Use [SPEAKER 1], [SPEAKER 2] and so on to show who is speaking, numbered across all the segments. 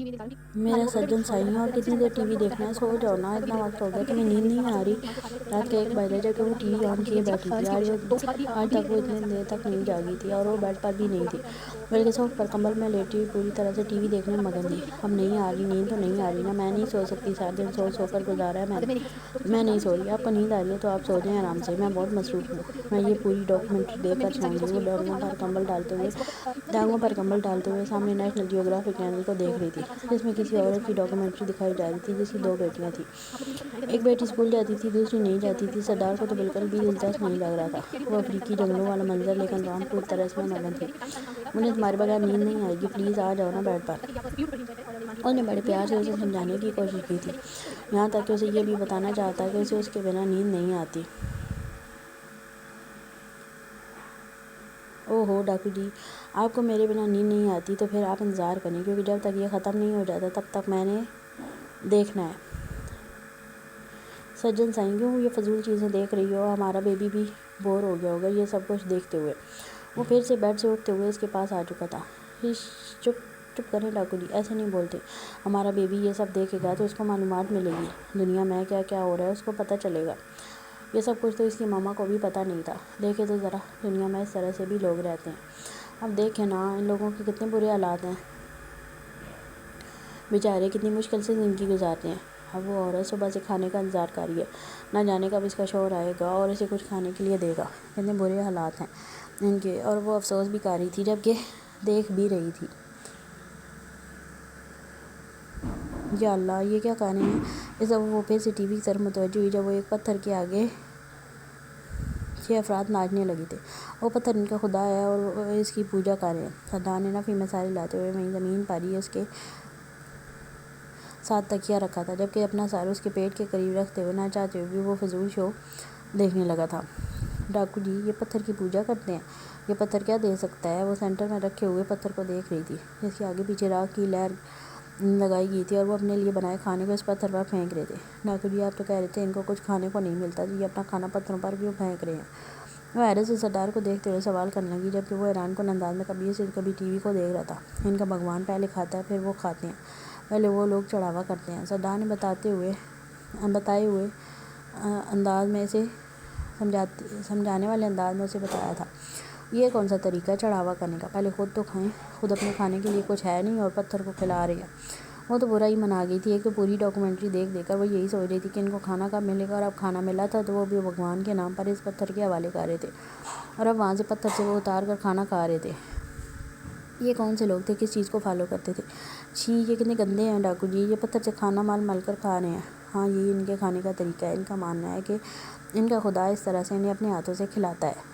[SPEAKER 1] میرا سجن صحیح اور کتنی دیر ٹی وی دیکھنا ہے، سو جاؤ نا، اتنا وقت ہو گیا، تمہیں نیند نہیں آ رہی؟ رات کے 1 بجے جب کہ وہ ٹی وی آن کیے بیٹھی تھی۔ آج تک وہ اتنے دیر تک نہیں جاگی تھی اور وہ بیڈ پر بھی نہیں تھی، بلکہ صوفے پر کمبل میں لیٹی ہوئی پوری طرح سے ٹی وی دیکھنے میں مگن تھی۔ اب نہیں آ رہی نیند تو نہیں آ رہی نا، میں نہیں سو سکتی، سارا دن سو کر گزارا ہے میں نہیں سو رہی۔ آپ کو نیند آ رہی ہے تو آپ سو جائیں آرام سے، میں بہت مصروف ہوں، میں یہ پوری ڈاکیومنٹری دیکھ کر سوؤں گی۔ وہ ٹانگوں پر کمبل ڈالتے ہوئے سامنے نیشنل جیوگرافک چینل کو دیکھ رہی تھی، جس میں کسی عورت کی ڈاکیومنٹری دکھائی جا رہی تھی جس کی 2 بیٹیاں تھیں۔ ایک بیٹی اسکول جاتی تھی، دوسری نہیں جاتی تھی۔ سردار کو تو بالکل بھی دلچسپ نہیں لگ رہا تھا وہ افریقی جنگلوں والا منظر، لیکن رام پوری طرح اس میں مگن تھی۔ مجھے تمہارے بغیر نیند نہیں آئے گی، پلیز آ جاؤ نا بیڈ پر۔ اس نے بڑے پیار سے اسے سمجھانے کی کوشش کی تھی، یہاں تک کہ اسے یہ بھی بتانا چاہتا کہ اسے اس کے بنا نیند نہیں آتی۔ اوہ ہو ڈاکو جی، آپ کو میرے بنا نیند نہیں آتی تو پھر آپ انتظار کریں، کیونکہ جب تک یہ ختم نہیں ہو جاتا تب تک میں نے دیکھنا ہے۔ سجن سائیں، کیوں یہ فضول چیزیں دیکھ رہی ہو؟ ہمارا بیبی بھی بور ہو گیا ہوگا یہ سب کچھ دیکھتے ہوئے۔ وہ پھر سے بیڈ سے اٹھتے ہوئے اس کے پاس آ چکا تھا۔ چپ کریں ڈاکو جی، ایسے نہیں بولتے۔ ہمارا بیبی یہ سب دیکھے گا تو اس کو معلومات ملے گی، دنیا میں کیا کیا ہو رہا ہے اس کو پتہ چلے گا۔ یہ سب کچھ تو اس کی ماما کو بھی پتہ نہیں تھا۔ دیکھے تو ذرا، دنیا میں اس طرح سے بھی لوگ رہتے ہیں۔ اب دیکھیں نا، ان لوگوں کے کتنے برے حالات ہیں، بیچارے کتنی مشکل سے زندگی گزارتے ہیں۔ اب وہ عورت صبح سے کھانے کا انتظار کر رہی ہے، نہ جانے کب اس کا شوہر آئے گا اور اسے کچھ کھانے کے لیے دے گا۔ کتنے برے حالات ہیں ان کے، اور وہ افسوس بھی کر رہی تھی جبکہ دیکھ بھی رہی تھی۔ یا اللہ، یہ کیا کہہ رہے ہیں؟ اس دفعہ وہ پھر سے ٹی وی کی طرف متوجہ ہوئی جب وہ ایک پتھر کے آگے 6 افراد ناچنے لگے تھے۔ وہ پتھر ان کا خدا ہے اور وہ اس کی پوجا کر رہے ہیں۔ سردار نے نفی میں ساری لاتے ہوئے وہیں زمین پر ہی اس کے ساتھ تکیہ رکھا تھا، جبکہ اپنا سر اس کے پیٹ کے قریب رکھتے ہوئے نہ چاہتے ہوئے بھی وہ فضول شو دیکھنے لگا تھا۔ ڈاکو جی، یہ پتھر کی پوجا کرتے ہیں؟ یہ پتھر کیا دے سکتا ہے؟ وہ سینٹر میں رکھے ہوئے پتھر کو دیکھ رہی تھی، جس کے آگے پیچھے راکھ کی لہر لگائی گئی تھی اور وہ اپنے لیے بنائے کھانے کو اس پتھر پر پھینک رہے تھے۔ ڈاکو جی، آپ تو کہہ رہے تھے ان کو کچھ کھانے کو نہیں ملتا، تو یہ اپنا کھانا پتھروں پر کیوں پھینک رہے ہیں؟ وہ حیرت سے سردار کو دیکھتے ہوئے سوال کرنے لگی، جبکہ وہ حیران کن انداز میں کبھی اسے کبھی ٹی وی کو دیکھ رہا تھا۔ ان کا بھگوان پہلے کھاتا ہے پھر وہ کھاتے ہیں، پہلے وہ لوگ چڑھاوا کرتے ہیں۔ سردار نے بتائے ہوئے انداز میں اسے سمجھانے والے انداز میں اسے بتایا تھا، یہ کون سا طریقہ ہے چڑھاوا کرنے کا؟ پہلے خود تو کھائیں، خود اپنے کھانے کے لیے کچھ ہے نہیں اور پتھر کو کھلا رہے ہیں۔ وہ تو برا ہی منا گئی تھی۔ ایک تو پوری ڈاکیومنٹری دیکھ کر وہ یہی سوچ رہی تھی کہ ان کو کھانا کب ملے گا، اور اب کھانا ملا تھا تو وہ بھی بھگوان کے نام پر اس پتھر کے حوالے کر رہے تھے، اور اب وہاں سے پتھر سے وہ اتار کر کھانا کھا رہے تھے۔ یہ کون سے لوگ تھے، کس چیز کو فالو کرتے تھے؟ چھی، یہ کتنے گندے ہیں ڈاکو جی، یہ پتھر سے کھانا مل کر کھا رہے ہیں۔ ہاں، یہی ان کے کھانے کا طریقہ ہے۔ ان کا ماننا ہے کہ ان کا خدا اس طرح سے انہیں اپنے ہاتھوں سے کھلاتا ہے۔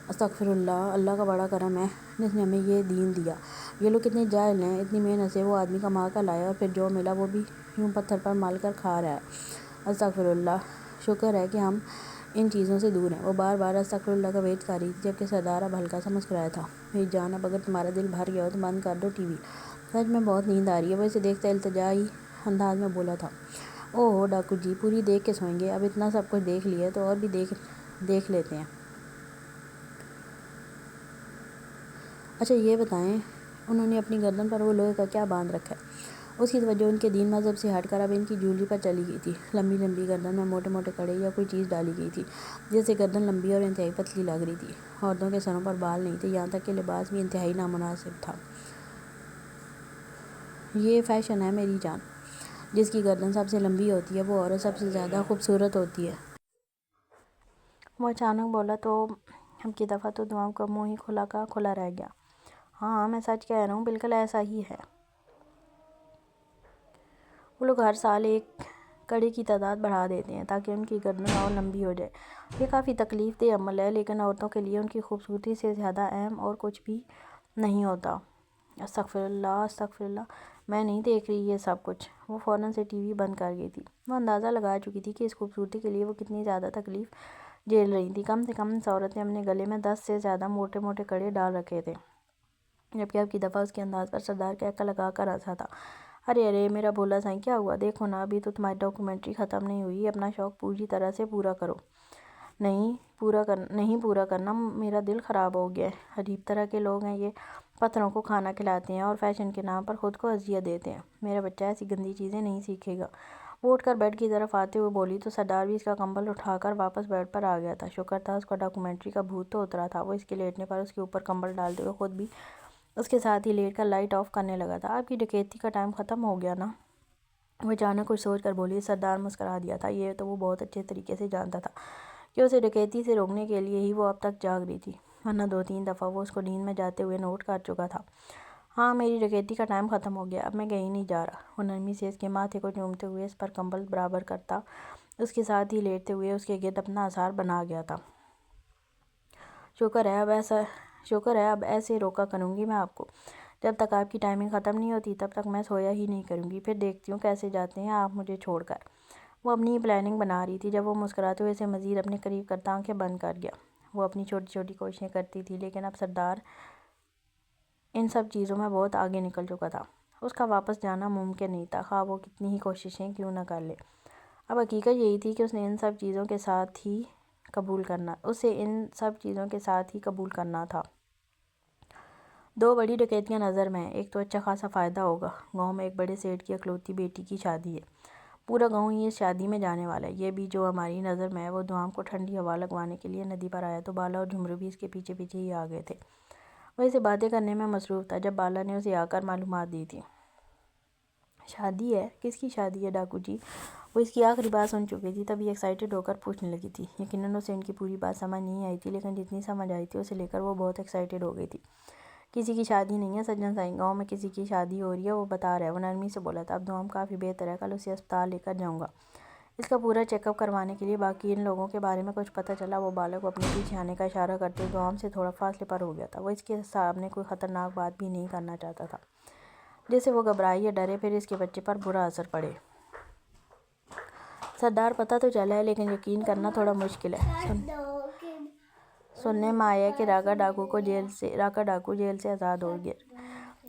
[SPEAKER 1] استغفر اللہ، اللہ کا بڑا کرم ہے جس نے ہمیں یہ دین دیا۔ یہ لوگ کتنے جاہل ہیں، اتنی محنت سے وہ آدمی کما کر لایا اور پھر جو ملا وہ بھی یوں پتھر پر مل کر کھا رہا ہے۔ استغفر اللہ، شکر ہے کہ ہم ان چیزوں سے دور ہیں۔ وہ بار بار استغفر اللہ کا وعد کر رہی تھی، جبکہ سردار اب ہلکا سا مسکرایا تھا۔ میری جان، اب اگر تمہارا دل بھر گیا ہو تو بند کر دو ٹی وی، سچ میں بہت نیند آ رہی ہے۔ وہ اسے دیکھتے التجائی انداز میں بولا تھا۔ اوہ ہو ڈاکو جی، پوری دیکھ کے سوئیں گے؟ اب اتنا سب کچھ دیکھ لیا ہے تو اور بھی دیکھ لیتے ہیں۔ اچھا یہ بتائیں، انہوں نے اپنی گردن پر وہ لوہے کا کیا باندھ رکھا ہے؟ اس کی توجہ ان کے دین مذہب سے ہٹ کر اب ان کی جویلری پر چلی گئی تھی۔ لمبی لمبی گردن میں موٹے موٹے کڑے یا کوئی چیز ڈالی گئی تھی، جس سے گردن لمبی اور انتہائی پتلی لگ رہی تھی۔ عورتوں کے سروں پر بال نہیں تھے، یہاں تک کہ لباس بھی انتہائی نامناسب تھا۔ یہ فیشن ہے میری جان، جس کی گردن سب سے لمبی ہوتی ہے وہ عورت سب سے زیادہ خوبصورت ہوتی ہے۔ وہ اچانک بولا تو اب کی دفعہ تو دعاؤں کا منہ ہی کھلا کا کھلا رہ گیا۔ ہاں، میں سچ کہہ رہا ہوں، بالکل ایسا ہی ہے۔ وہ لوگ ہر سال ایک کڑے کی تعداد بڑھا دیتے ہیں تاکہ ان کی گردن اور لمبی ہو جائے۔ یہ کافی تکلیف دہ عمل ہے، لیکن عورتوں کے لیے ان کی خوبصورتی سے زیادہ اہم اور کچھ بھی نہیں ہوتا۔ استغفر اللہ، استغفر اللہ، میں نہیں دیکھ رہی یہ سب کچھ۔ وہ فوراً سے ٹی وی بند کر گئی تھی۔ وہ اندازہ لگا چکی تھی کہ اس خوبصورتی کے لیے وہ کتنی زیادہ تکلیف جھیل رہی تھی۔ کم سے کم اس عورت نے اپنے گلے میں 10 سے زیادہ موٹے موٹے کڑے ڈال رکھے تھے، جبکہ اب کی دفعہ اس کے انداز پر سردار کہکا لگا کر ہنسا تھا۔ ارے ارے میرا بھولا سائیں، کیا ہوا؟ دیکھو نا، ابھی تو تمہاری ڈاکیومنٹری ختم نہیں ہوئی، اپنا شوق پوری طرح سے پورا کرو۔ نہیں پورا کرنا، میرا دل خراب ہو گیا ہے۔ عجیب طرح کے لوگ ہیں یہ، پتھروں کو کھانا کھلاتے ہیں اور فیشن کے نام پر خود کو اذیت دیتے ہیں۔ میرا بچہ ایسی گندی چیزیں نہیں سیکھے گا۔ وہ اٹھ کر بیڈ کی طرف آتے ہوئے بولی تو سردار بھی اس کا کمبل اٹھا کر واپس بیڈ پر آ گیا تھا۔ شکر تھا اس کا ڈاکومنٹری کا بھوت تو اترا تھا۔ وہ اس کے لیٹنے پر اس کے اوپر کمبل ڈالتے ہوئے خود بھی اس کے ساتھ ہی لیٹ کر لائٹ آف کرنے لگا تھا۔ آپ کی ڈکیتی کا ٹائم ختم ہو گیا نا؟ وہ اچانک کچھ سوچ کر بولی۔ سردار مسکرا دیا تھا۔ یہ تو وہ بہت اچھے طریقے سے جانتا تھا کہ اسے ڈکیتی سے روکنے کے لیے ہی وہ اب تک جاگ رہی تھی، ورنہ 2-3 دفعہ وہ اس کو نیند میں جاتے ہوئے نوٹ کر چکا تھا۔ ہاں، میری ڈکیتی کا ٹائم ختم ہو گیا، اب میں کہیں نہیں جا رہا۔ وہ نرمی سے اس کے ماتھے کو چومتے ہوئے اس پر کمبل برابر کرتا اس کے ساتھ ہی لیٹتے ہوئے اس کے گرد اپنا آثار بنا گیا تھا۔ شکر ہے اب ایسے روکا کروں گی میں آپ کو۔ جب تک آپ کی ٹائمنگ ختم نہیں ہوتی تب تک میں سویا ہی نہیں کروں گی، پھر دیکھتی ہوں کیسے جاتے ہیں آپ مجھے چھوڑ کر۔ وہ اپنی ہی پلاننگ بنا رہی تھی جب وہ مسکراتے ہوئے اسے مزید اپنے قریب کرتا آنکھیں بند کر گیا۔ وہ اپنی چھوٹی چھوٹی کوششیں کرتی تھی، لیکن اب سردار ان سب چیزوں میں بہت آگے نکل چکا تھا۔ اس کا واپس جانا ممکن نہیں تھا، خواہ وہ کتنی ہی کوششیں کیوں نہ کر لے۔ اب حقیقت یہی تھی کہ اسے ان سب چیزوں کے ساتھ ہی قبول کرنا تھا۔ 2 بڑی ڈکیتیاں نظر میں ہیں۔ ایک تو اچھا خاصا فائدہ ہوگا۔ گاؤں میں ایک بڑے سیٹھ کی اکلوتی بیٹی کی شادی ہے۔ پورا گاؤں ہی اس شادی میں جانے والا ہے۔ یہ بھی جو ہماری نظر میں ہے۔ وہ دوام کو ٹھنڈی ہوا لگوانے کے لیے ندی پر آیا تو بالا اور جھمرو بھی اس کے پیچھے پیچھے ہی آ گئے تھے۔ وہ اسے باتیں کرنے میں مصروف تھا جب بالا نے اسے آ کر معلومات دی تھی۔ شادی ہے؟ کس کی شادی ہے ڈاکو جی؟ وہ اس کی آخری بات سن چکی تھی، تبھی ایکسائٹیڈ ہو کر پوچھنے لگی تھی۔ یقیناً اسے ان کی پوری بات سمجھ نہیں آئی تھی، لیکن جتنی سمجھ آئی تھی اسے لے کر وہ بہت ایکسائٹیڈ ہو گئی تھی۔ کسی کی شادی نہیں ہے سجن سائی، گاؤں میں کسی کی شادی ہو رہی ہے، وہ بتا رہا ہے۔ وہ نرمی سے بولا تھا۔ اب دوام کافی بہتر ہے، کل اسے اسپتال لے کر جاؤں گا اس کا پورا چیک اپ کروانے کے لیے۔ باقی ان لوگوں کے بارے میں کچھ پتہ چلا؟ وہ بالا کو اپنے پیچھے آنے کا اشارہ کرتے ہوئے دوام سے تھوڑا فاصلے پر ہو گیا تھا۔ وہ اس کے سامنے کوئی خطرناک بات بھی نہیں کرنا چاہتا تھا جس سے وہ گھبرائے یا ڈرے پھر اس کے بچے پر برا اثر پڑے۔ سردار، پتہ تو چلا ہے لیکن یقین کرنا تھوڑا مشکل ہے۔ سننے میں آیا ہے کہ راکا ڈاکو جیل سے آزاد ہو گیا،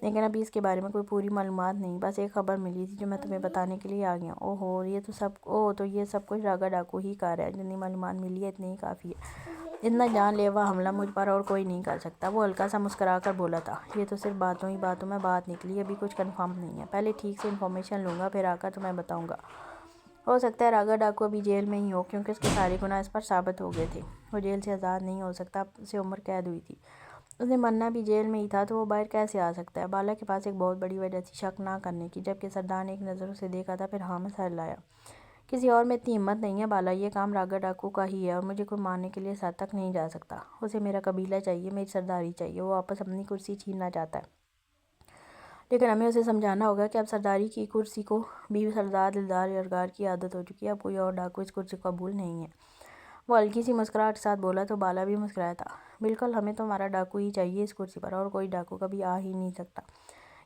[SPEAKER 1] لیکن ابھی اس کے بارے میں کوئی پوری معلومات نہیں۔ بس ایک خبر ملی تھی جو میں تمہیں بتانے کے لیے آ گیا ہوں۔ تو یہ سب کچھ راکا ڈاکو ہی کر رہا ہے۔ جتنی معلومات ملی ہے اتنی ہی کافی ہے۔ اتنا جان لیوا حملہ مجھ پر اور کوئی نہیں کر سکتا۔ وہ ہلکا سا مسکرا کر بولا تھا۔ یہ تو صرف باتوں ہی باتوں میں بات نکلی، ابھی کچھ کنفرم نہیں ہے۔ پہلے ٹھیک سے انفارمیشن لوں گا، پھر آ کر تمہیں بتاؤں گا۔ ہو سکتا ہے راکا ڈاکو ابھی جیل میں ہی ہو، کیونکہ اس کے سارے گناہ اس پر ثابت ہو گئے تھے۔ وہ جیل سے آزاد نہیں ہو سکتا، اسے عمر قید ہوئی تھی۔ اس نے مرنا بھی جیل میں ہی تھا، تو وہ باہر کیسے آ سکتا ہے؟ بالا کے پاس ایک بہت بڑی وجہ تھی شک نہ کرنے کی۔ جبکہ سردار نے ایک نظر اسے دیکھا تھا، پھر ہاں میں سر ہلایا۔ کسی اور میں اتنی ہمت نہیں ہے بالا، یہ کام راکا ڈاکو کا ہی ہے اور مجھے کوئی مارنے کے لیے اس حد تک نہیں جا سکتا۔ اسے میرا قبیلہ چاہیے، میری سرداری چاہیے۔ وہ واپس اپنی کرسی چھیننا چاہتا ہے، لیکن ہمیں اسے سمجھانا ہوگا کہ اب سرداری کی کرسی کو بھی سردار دلدار یلغار کی عادت ہو چکی ہے۔ اب کوئی اور ڈاکو اس کرسی کو قبول نہیں ہے۔ وہ ہلکی سی مسکراہٹ کے ساتھ بولا تو بالا بھی مسکرایا تھا۔ بالکل، ہمیں تو ہمارا ڈاکو ہی چاہیے اس کرسی پر، اور کوئی ڈاکو کبھی آ ہی نہیں سکتا۔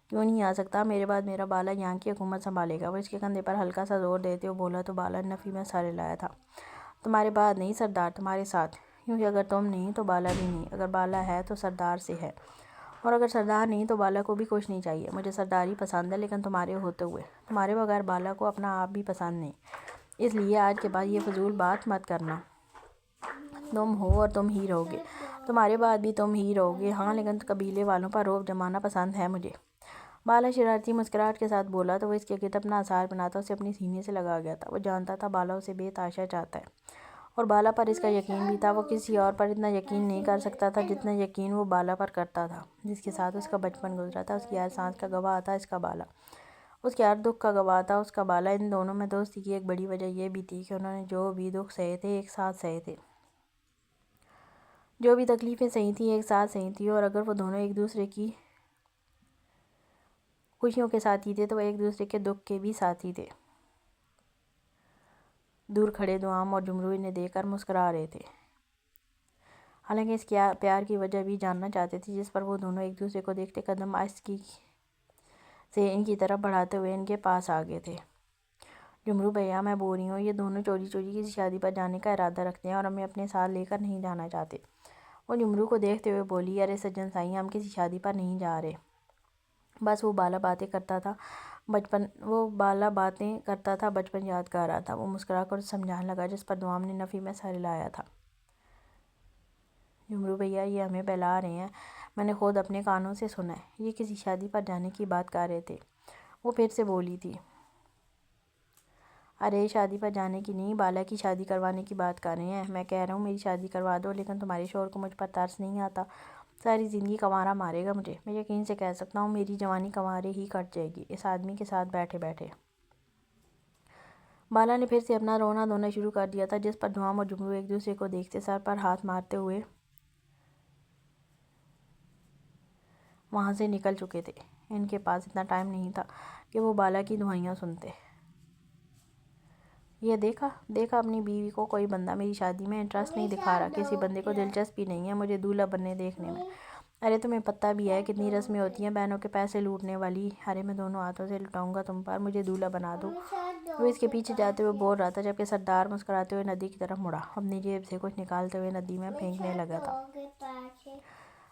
[SPEAKER 1] کیوں نہیں آ سکتا؟ میرے بعد میرا بالا یہاں کی حکومت سنبھالے گا۔ وہ اس کے کندھے پر ہلکا سا زور دیتے ہوئے بولا تو بالا نے نفی میں سر ہلایا تھا۔ تمہارے بعد نہیں سردار، تمہارے ساتھ، کیونکہ اگر تم نہیں تو بالا بھی نہیں۔ اگر بالا ہے تو سردار سے ہے، اور اگر سردار نہیں تو بالا کو بھی کچھ نہیں چاہیے۔ مجھے سرداری پسند ہے، لیکن تمہارے ہوتے ہوئے تمہارے بغیر بالا کو اپنا آپ بھی پسند نہیں۔ اس لیے آج کے بعد یہ فضول بات مت کرنا۔ تم ہو اور تم ہی رہو گے، تمہارے بعد بھی تم ہی رہو گے۔ ہاں، لیکن قبیلے والوں پر رعب جمانا پسند ہے مجھے، بالا شرارتی مسکراہٹ کے ساتھ بولا تو وہ اس کے گرد اپنا آثار بناتا اسے اپنے سینے سے لگا گیا تھا۔ وہ جانتا تھا بالا اسے بے تحاشا چاہتا ہے، اور بالا پر اس کا یقین بھی تھا۔ وہ کسی اور پر اتنا یقین نہیں کر سکتا تھا جتنا یقین وہ بالا پر کرتا تھا، جس کے ساتھ اس کا بچپن گزرا تھا۔ اس کی ہر سانس کا گواہ تھا اس کا بالا، اس کے ہر دکھ کا گواہ تھا اس کا بالا۔ ان دونوں میں دوستی کی ایک بڑی وجہ یہ بھی تھی کہ انہوں نے جو بھی دکھ سہے تھے ایک ساتھ سہے تھے، جو بھی تکلیفیں سہی تھیں ایک ساتھ سہی تھیں، اور اگر وہ دونوں ایک دوسرے کی خوشیوں کے ساتھی تھے تو وہ ایک دوسرے کے دکھ کے بھی ساتھی تھے۔ دور کھڑے دوام اور جھمرو انہیں دیکھ کر مسکرا رہے تھے، حالانکہ اس پیار کی وجہ بھی جاننا چاہتے تھے جس پر وہ دونوں ایک دوسرے کو دیکھتے قدم آہستگی سے ان کی طرف بڑھاتے ہوئے ان کے پاس آ گئے تھے۔ جھمرو بھیا، میں بول رہی ہوں، یہ دونوں چوری چوری کسی شادی پر جانے کا ارادہ رکھتے ہیں اور ہمیں اپنے ساتھ لے کر نہیں جانا چاہتے۔ وہ جھمرو کو دیکھتے ہوئے بولی، ارے سجن سائی، ہم کسی شادی پر نہیں جا رہے، بس وہ بالا باتیں کرتا تھا بچپن یاد کر رہا تھا۔ وہ مسکرا کر سمجھانے لگا، جس پر دوام نے نفی میں سر ہلایا تھا۔ جھمرو بھیا، یہ ہمیں بہلا رہے ہیں، میں نے خود اپنے کانوں سے سنا ہے۔ یہ کسی شادی پر جانے کی بات کر رہے تھے۔ وہ پھر سے بولی تھی، ارے شادی پر جانے کی نہیں، بالا کی شادی کروانے کی بات کر رہے ہیں۔ میں کہہ رہا ہوں میری شادی کروا دو، لیکن تمہارے شوہر کو مجھ پر ترس نہیں آتا، ساری زندگی کنوارا مارے گا مجھے۔ میں یقین سے کہہ سکتا ہوں میری جوانی کنوارے ہی کٹ جائے گی اس آدمی کے ساتھ بیٹھے بیٹھے۔ بالا نے پھر سے اپنا رونا دھونا شروع کر دیا تھا، جس پر دھوام اور جگنو ایک دوسرے کو دیکھتے سر پر ہاتھ مارتے ہوئے وہاں سے نکل چکے تھے۔ ان کے پاس اتنا ٹائم نہیں تھا کہ وہ بالا کی دعائیاں سنتے۔ یہ دیکھا اپنی بیوی کو، کوئی بندہ میری شادی میں انٹرسٹ نہیں دکھا رہا، کسی بندے کو دلچسپی نہیں ہے مجھے دولہا بننے دیکھنے میں۔ ارے تمہیں پتہ بھی ہے کتنی رسمیں ہوتی ہیں بہنوں کے پیسے لوٹنے والی؟ ارے میں دونوں ہاتھوں سے لٹاؤں گا تم پر، مجھے دولہا بنا دو۔ وہ اس کے پیچھے جاتے ہوئے بول رہا تھا، جبکہ سردار مسکراتے ہوئے ندی کی طرف مڑا، اپنی جیب سے کچھ نکالتے ہوئے ندی میں پھینکنے لگا تھا۔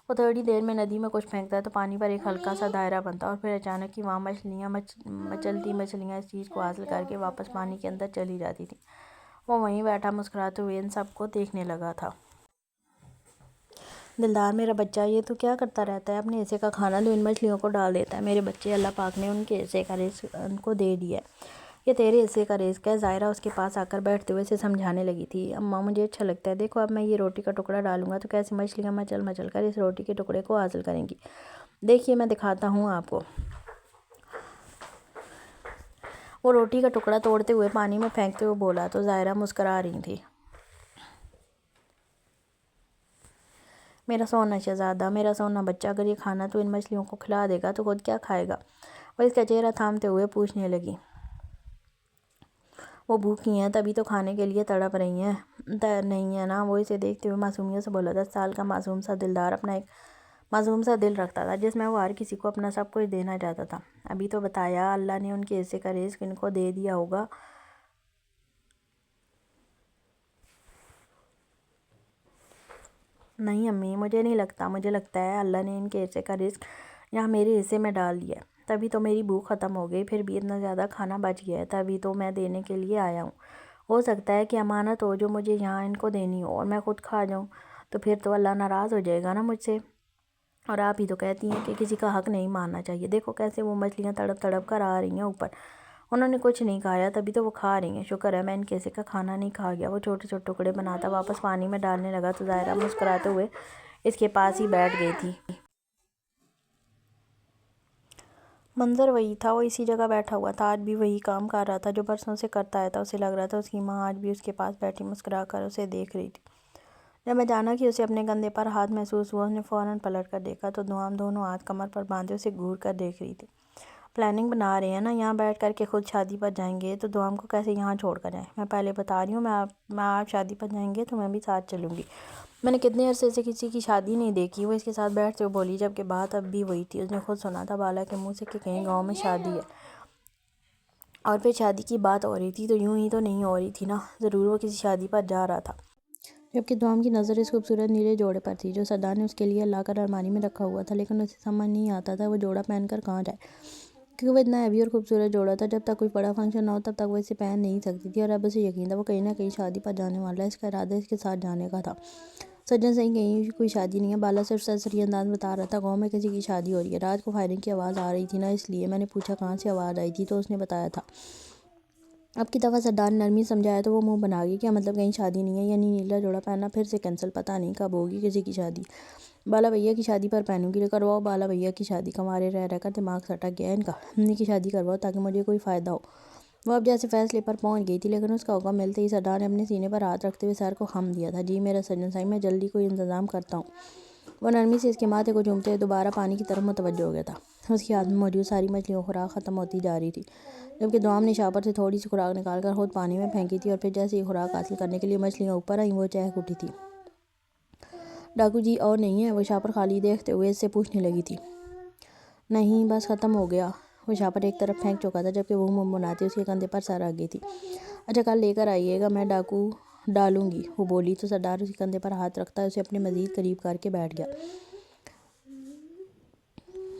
[SPEAKER 1] وہ تھوڑی دیر میں ندی میں کچھ پھینکتا تو پانی پر ایک ہلکا سا دائرہ بنتا، اور پھر اچانک ہی وہاں مچلتی مچھلیاں اس چیز کو حاصل کر کے واپس پانی کے اندر چلی جاتی تھیں۔ وہ وہیں بیٹھا مسکراتے ہوئے ان سب کو دیکھنے لگا تھا۔ دلدار میرا بچہ، یہ تو کیا کرتا رہتا ہے؟ اپنے حصے کا کھانا تو ان مچھلیوں کو ڈال دیتا ہے۔ میرے بچے، اللہ پاک نے ان کے حصے کا رزق ان کو دے دیا ہے، یہ تیرے حصے کا رزق ہے۔ ظاہرہ اس کے پاس آ کر بیٹھتے ہوئے اسے سمجھانے لگی تھی، اماں مجھے اچھا لگتا ہے، دیکھو اب میں یہ روٹی کا ٹکڑا ڈالوں گا تو کیسے مچھلیاں مچل مچل کر اس روٹی کے ٹکڑے کو حاصل کریں گی، دیکھیے میں دکھاتا ہوں آپ کو۔ وہ روٹی کا ٹکڑا توڑتے ہوئے پانی میں پھینکتے ہوئے بولا تو ظاہرہ مسکرا رہی تھی۔ میرا سونا شہزادہ، میرا سونا بچہ، اگر یہ کھانا تو ان مچھلیوں کو کھلا دے گا تو خود کیا کھائے گا؟ وہ اس کا چہرہ تھامتے ہوئے پوچھنے لگی۔ وہ بھوکی ہیں تبھی تو کھانے کے لیے تڑپ رہی ہیں، نہیں ہے نا؟ وہ اسے دیکھتے ہوئے معصومیت سے بولا، 10 سال کا معصوم سا دلدار اپنا ایک معصوم سا دل رکھتا تھا، جس میں وہ ہر کسی کو اپنا سب کچھ دینا چاہتا تھا۔ ابھی تو بتایا اللہ نے ان کے حصے کا رزق ان کو دے دیا ہوگا۔ نہیں امی، مجھے نہیں لگتا، مجھے لگتا ہے اللہ نے ان کے حصے کا رزق یہاں میرے حصے میں ڈال دیا ہے، تبھی تو میری بھوک ختم ہو گئی، پھر بھی اتنا زیادہ کھانا بچ گیا ہے، تبھی تو میں دینے کے لیے آیا ہوں۔ ہو سکتا ہے کہ امانت ہو جو مجھے یہاں ان کو دینی ہو اور میں خود کھا جاؤں، تو پھر تو اللہ ناراض ہو جائے گا نا مجھ سے۔ اور آپ ہی تو کہتی ہیں کہ کسی کا حق نہیں ماننا چاہیے، دیکھو کیسے وہ مچھلیاں تڑپ تڑپ کر آ رہی ہیں اوپر، انہوں نے کچھ نہیں کھایا تبھی تو وہ کھا رہی ہیں۔ شکر ہے میں ان کے حصے کا کھانا نہیں کھا گیا۔ وہ چھوٹے چھوٹے ٹکڑے بناتا واپس پانی میں ڈالنے لگا تو ظاہرہ مسکراتے ہوئے اس کے پاس ہی بیٹھ گئی تھی۔ منظر وہی تھا، وہ اسی جگہ بیٹھا ہوا تھا، آج بھی وہی کام کر رہا تھا جو برسوں سے کرتا آیا تھا۔ اسے لگ رہا تھا اس کی ماں آج بھی اس کے پاس بیٹھی مسکرا کر اسے دیکھ رہی تھی۔ جب اچانک ہی اسے اپنے کندھے پر ہاتھ محسوس ہوا، اس نے فوراً پلٹ کر دیکھا تو دھوام دونوں ہاتھ کمر پر باندھے اسے گھور کر دیکھ رہی تھی۔ پلاننگ بنا رہے ہیں نا یہاں بیٹھ کر کہ خود شادی پر جائیں گے، تو دھوام کو کیسے یہاں چھوڑ کر جائیں؟ میں پہلے بتا رہی ہوں، میں آپ شادی پر جائیں گے تو میں بھی ساتھ چلوں گی، میں نے کتنے عرصے سے کسی کی شادی نہیں دیکھی۔ وہ اس کے ساتھ بیٹھتے ہوئے بولی، جبکہ بات اب بھی وہی تھی، اس نے خود سنا تھا بالا کے منہ سے کہ کہیں گاؤں میں شادی ہے، اور پھر شادی کی بات ہو رہی تھی تو یوں ہی تو نہیں ہو رہی تھی نا، ضرور وہ کسی شادی پر جا رہا تھا۔ جبکہ دھوام کی نظر اس خوبصورت نیلے جوڑے پر تھی جو سردار نے اس کے لیے لا کر الماری میں رکھا ہوا تھا، لیکن اسے سمجھ نہیں آتا تھا وہ جوڑا پہن کر کہاں جائے، کیونکہ وہ اتنا ہیوی اور خوبصورت جوڑا تھا، جب تک کوئی بڑا فنکشن نہ ہو تب تک وہ اسے پہن نہیں سکتی تھی، اور اب اسے یقین تھا وہ کہیں نہ کہیں شادی پر جانے والا ہے، اس کا ارادہ اس کے ساتھ جانے کا تھا۔ سجن صحیح کہیں کوئی شادی نہیں ہے، بالا صرف سرسری انداز میں بتا رہا تھا، گاؤں میں کسی کی شادی ہو رہی ہے، رات کو فائرنگ کی آواز آ رہی تھی نا، اس لیے میں نے پوچھا کہاں سے آواز آئی تھی تو اس نے بتایا تھا۔ اب کی دفعہ سردار نے نرمی سمجھایا تو وہ منہ بنا گئی، کیا مطلب کہیں شادی نہیں ہے؟ یعنی نیلا جوڑا پہننا پھر سے کینسل، پتہ نہیں کب ہوگی کسی کی شادی۔ بالا بھیا کی شادی پر پہنوں گی، کرواؤ بالا بھیا کی شادی، کنوارے رہ رہ کر دماغ سٹک گیا ان کا، امی کی شادی کرواؤ تاکہ مجھے کوئی فائدہ ہو۔ وہ اب جیسے فیصلے پر پہنچ گئی تھی، لیکن اس کا حکم ملتے ہی سردار نے اپنے سینے پر ہاتھ رکھتے ہوئے سر کو خم دیا تھا۔ جی میرا سجن صاحب، میں جلدی کوئی انتظام کرتا ہوں۔ وہ نرمی سے اس کے ماتھے کو چومتے ہوئے دوبارہ پانی کی طرف متوجہ ہو گیا تھا۔ اس کے ہاتھ میں موجود ساری مچھلیوں کی خوراک ختم ہوتی جا رہی تھی، جبکہ دھوام نے شاپر سے تھوڑی سی خوراک نکال کر خود پانی میں پھینکی تھی، اور پھر جیسے ہی خوراک حاصل کرنے کے لیے مچھلیاں اوپر آئیں وہ چہک اٹھی تھی۔ ڈاکو جی اور نہیں ہے؟ وہ شاپر خالی دیکھتے ہوئے اس سے پوچھنے لگی تھی۔ نہیں بس ختم ہو گیا، وہ شاپر ایک طرف پھینک چکا تھا، جبکہ وہ منہ بناتے اس کے کندھے پر سر رکھ گئی تھی۔ اچھا کل لے کر آئیے گا، میں ڈاکو ڈالوں گی، وہ بولی تو سردار اس کے کندھے پر ہاتھ رکھتا اسے اپنے مزید قریب کر کے بیٹھ گیا،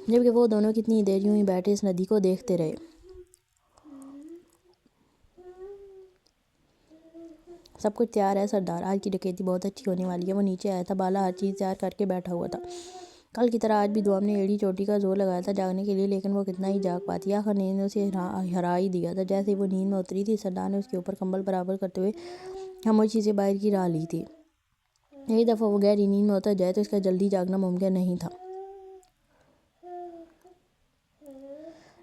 [SPEAKER 1] جبکہ وہ دونوں کتنی دیر یوں ہی بیٹھے اس ندی کو دیکھتے رہے۔ سب کچھ تیار ہے سردار، آج کی ڈکیتی بہت اچھی ہونے والی ہے۔ وہ نیچے آیا تھا، بالا ہر چیز تیار کر کے بیٹھا ہوا تھا، کل کی طرح آج بھی دوام نے ایڑی چوٹی کا زور لگایا تھا جاگنے کے لیے، لیکن وہ کتنا ہی جاگ پاتی، آخر نیند نے اسے ہرا ہی دیا تھا۔ جیسے ہی وہ نیند میں اتری تھی، سردار نے اس کے اوپر کمبل برابر کرتے ہوئے خاموشی سے باہر کی راہ لی تھی۔ ایک دفعہ وہ گہری نیند میں اتر جائے تو اس کا جلدی جاگنا ممکن نہیں تھا۔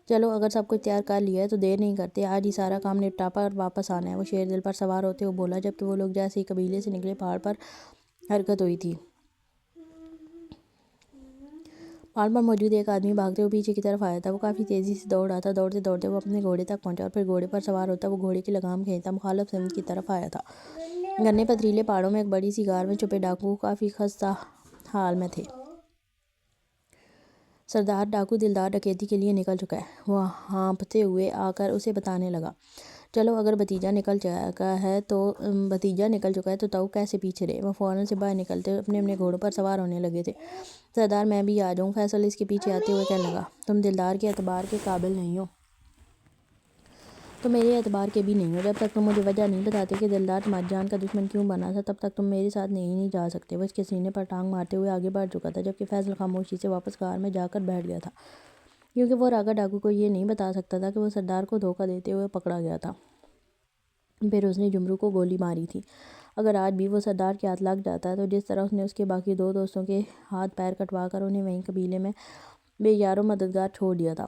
[SPEAKER 1] چلو اگر سب کچھ تیار کر لیا ہے تو دیر نہیں کرتے، آج ہی سارا کام نپٹا کر واپس آنا ہے، وہ شیر دل پر سوار ہوتے ہوئے بولا، جبکہ وہ لوگ جیسے ہی قبیلے سے نکلے پہاڑ پر حرکت ہوئی تھی۔ پہاڑ پر موجود ایک آدمی بھاگتے ہوئے پیچھے کی طرف آیا تھا، وہ کافی تیزی سے دوڑ رہا تھا۔ دوڑتے دوڑتے وہ اپنے گھوڑے تک پہنچا اور پھر گھوڑے پر سوار ہوتا وہ گھوڑے کی لگام کھینچتا مخالف سمت کی طرف آیا تھا۔ گھنے پتھریلے پہاڑوں میں ایک بڑی سی غار میں چھپے ڈاکو کافی خستہ حال میں تھے۔ سردار ڈاکو دلدار ڈکیتی کے لیے نکل چکا ہے، وہ ہانپتے ہوئے آ کر اسے بتانے لگا۔ چلو اگر بھتیجا نکل چکا ہے تو تاؤ کیسے پیچھے رہے؟ وہ فوراً سے باہر نکلتے اپنے گھوڑوں پر سوار ہونے لگے تھے۔ سردار میں بھی آ جاؤں؟ فیصل اس کے پیچھے آتے ہوئے کہنے لگا۔ تم دلدار کے اعتبار کے قابل نہیں ہو، تم میرے اعتبار کے بھی نہیں ہو، جب تک تم مجھے وجہ نہیں بتاتے کہ دلدار تمہاری جان کا دشمن کیوں بنا تھا تب تک تم میرے ساتھ نہیں جا سکتے۔ وہ اس کے سینے پر ٹانگ مارتے ہوئے آگے بڑھ چکا تھا، جبکہ فیصل خاموشی سے واپس غار میں جا کر بیٹھ گیا تھا، کیونکہ وہ راگا ڈاکو کو یہ نہیں بتا سکتا تھا کہ وہ سردار کو دھوکہ دیتے ہوئے پکڑا گیا تھا۔ پھر اس نے جمرو کو گولی ماری تھی۔ اگر آج بھی وہ سردار کے ہاتھ لگ جاتا تو جس طرح اس نے اس کے باقی 2 دوستوں کے ہاتھ پیر کٹوا کر انہیں وہیں قبیلے میں بے یار و مددگار چھوڑ دیا تھا،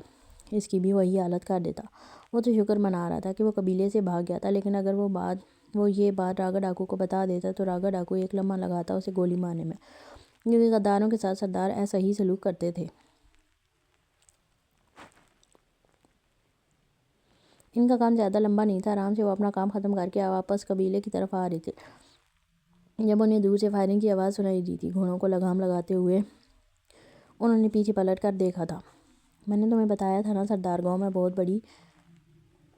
[SPEAKER 1] اس کی بھی وہی حالت کر دیتا۔ وہ تو شکر منا رہا تھا کہ وہ قبیلے سے بھاگ گیا تھا، لیکن اگر وہ یہ بات راگا ڈاکو کو بتا دیتا تو راگا ڈاکو ایک لمحہ لگاتا اسے گولی مارنے میں، کیونکہ غداروں کے ساتھ سردار ایسا ہی سلوک کرتے تھے۔ ان کا کام زیادہ لمبا نہیں تھا، آرام سے وہ اپنا کام ختم کر کے واپس قبیلے کی طرف آ رہے تھے جب انہیں دور سے فائرنگ کی آواز سنائی دی تھی۔ گھوڑوں کو لگام لگاتے ہوئے انہوں نے پیچھے پلٹ کر دیکھا تھا۔ میں نے تمہیں بتایا تھا نا، سردار گاؤں میں بہت بڑی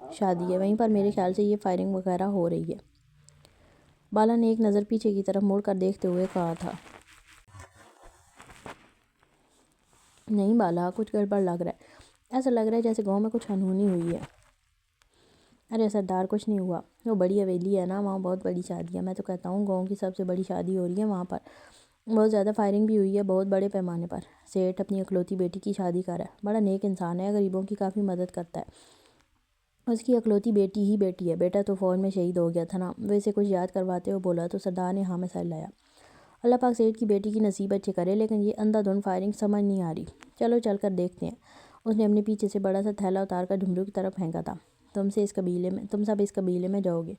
[SPEAKER 1] شادی ہے، وہیں پر میرے خیال سے یہ فائرنگ وغیرہ ہو رہی ہے، بالا نے ایک نظر پیچھے کی طرف موڑ کر دیکھتے ہوئے کہا تھا۔ نہیں بالا، کچھ گڑبڑ لگ رہا ہے، ایسا لگ رہا ہے جیسے گاؤں میں کچھ انہونی ہوئی ہے۔ ارے سردار کچھ نہیں ہوا، وہ بڑی حویلی ہے نا، وہاں بہت بڑی شادی ہے، میں تو کہتا ہوں گاؤں کی سب سے بڑی شادی ہو رہی ہے وہاں پر، بہت زیادہ فائرنگ بھی ہوئی ہے، بہت بڑے پیمانے پر۔ سیٹھ اپنی اکلوتی بیٹی کی شادی کر رہا ہے، بڑا نیک انسان ہے، غریبوں کی کافی مدد کرتا ہے۔ اس کی اکلوتی بیٹی ہے، بیٹا تو فوج میں شہید ہو گیا تھا نا۔ وہ اسے کچھ یاد کرواتے ہوئے بولا تو سردار نے ہاں میں سر لایا۔ اللہ پاک سیٹھ کی بیٹی کی نصیب اچھے کرے، لیکن یہ اندھا دھند فائرنگ سمجھ نہیں آ رہی، چلو چل کر دیکھتے ہیں۔ اس نے اپنے پیچھے سے بڑا سا تھیلا اتار کر جمرو کی طرف پھینکا تھا۔ تم سب اس قبیلے میں جاؤ گے،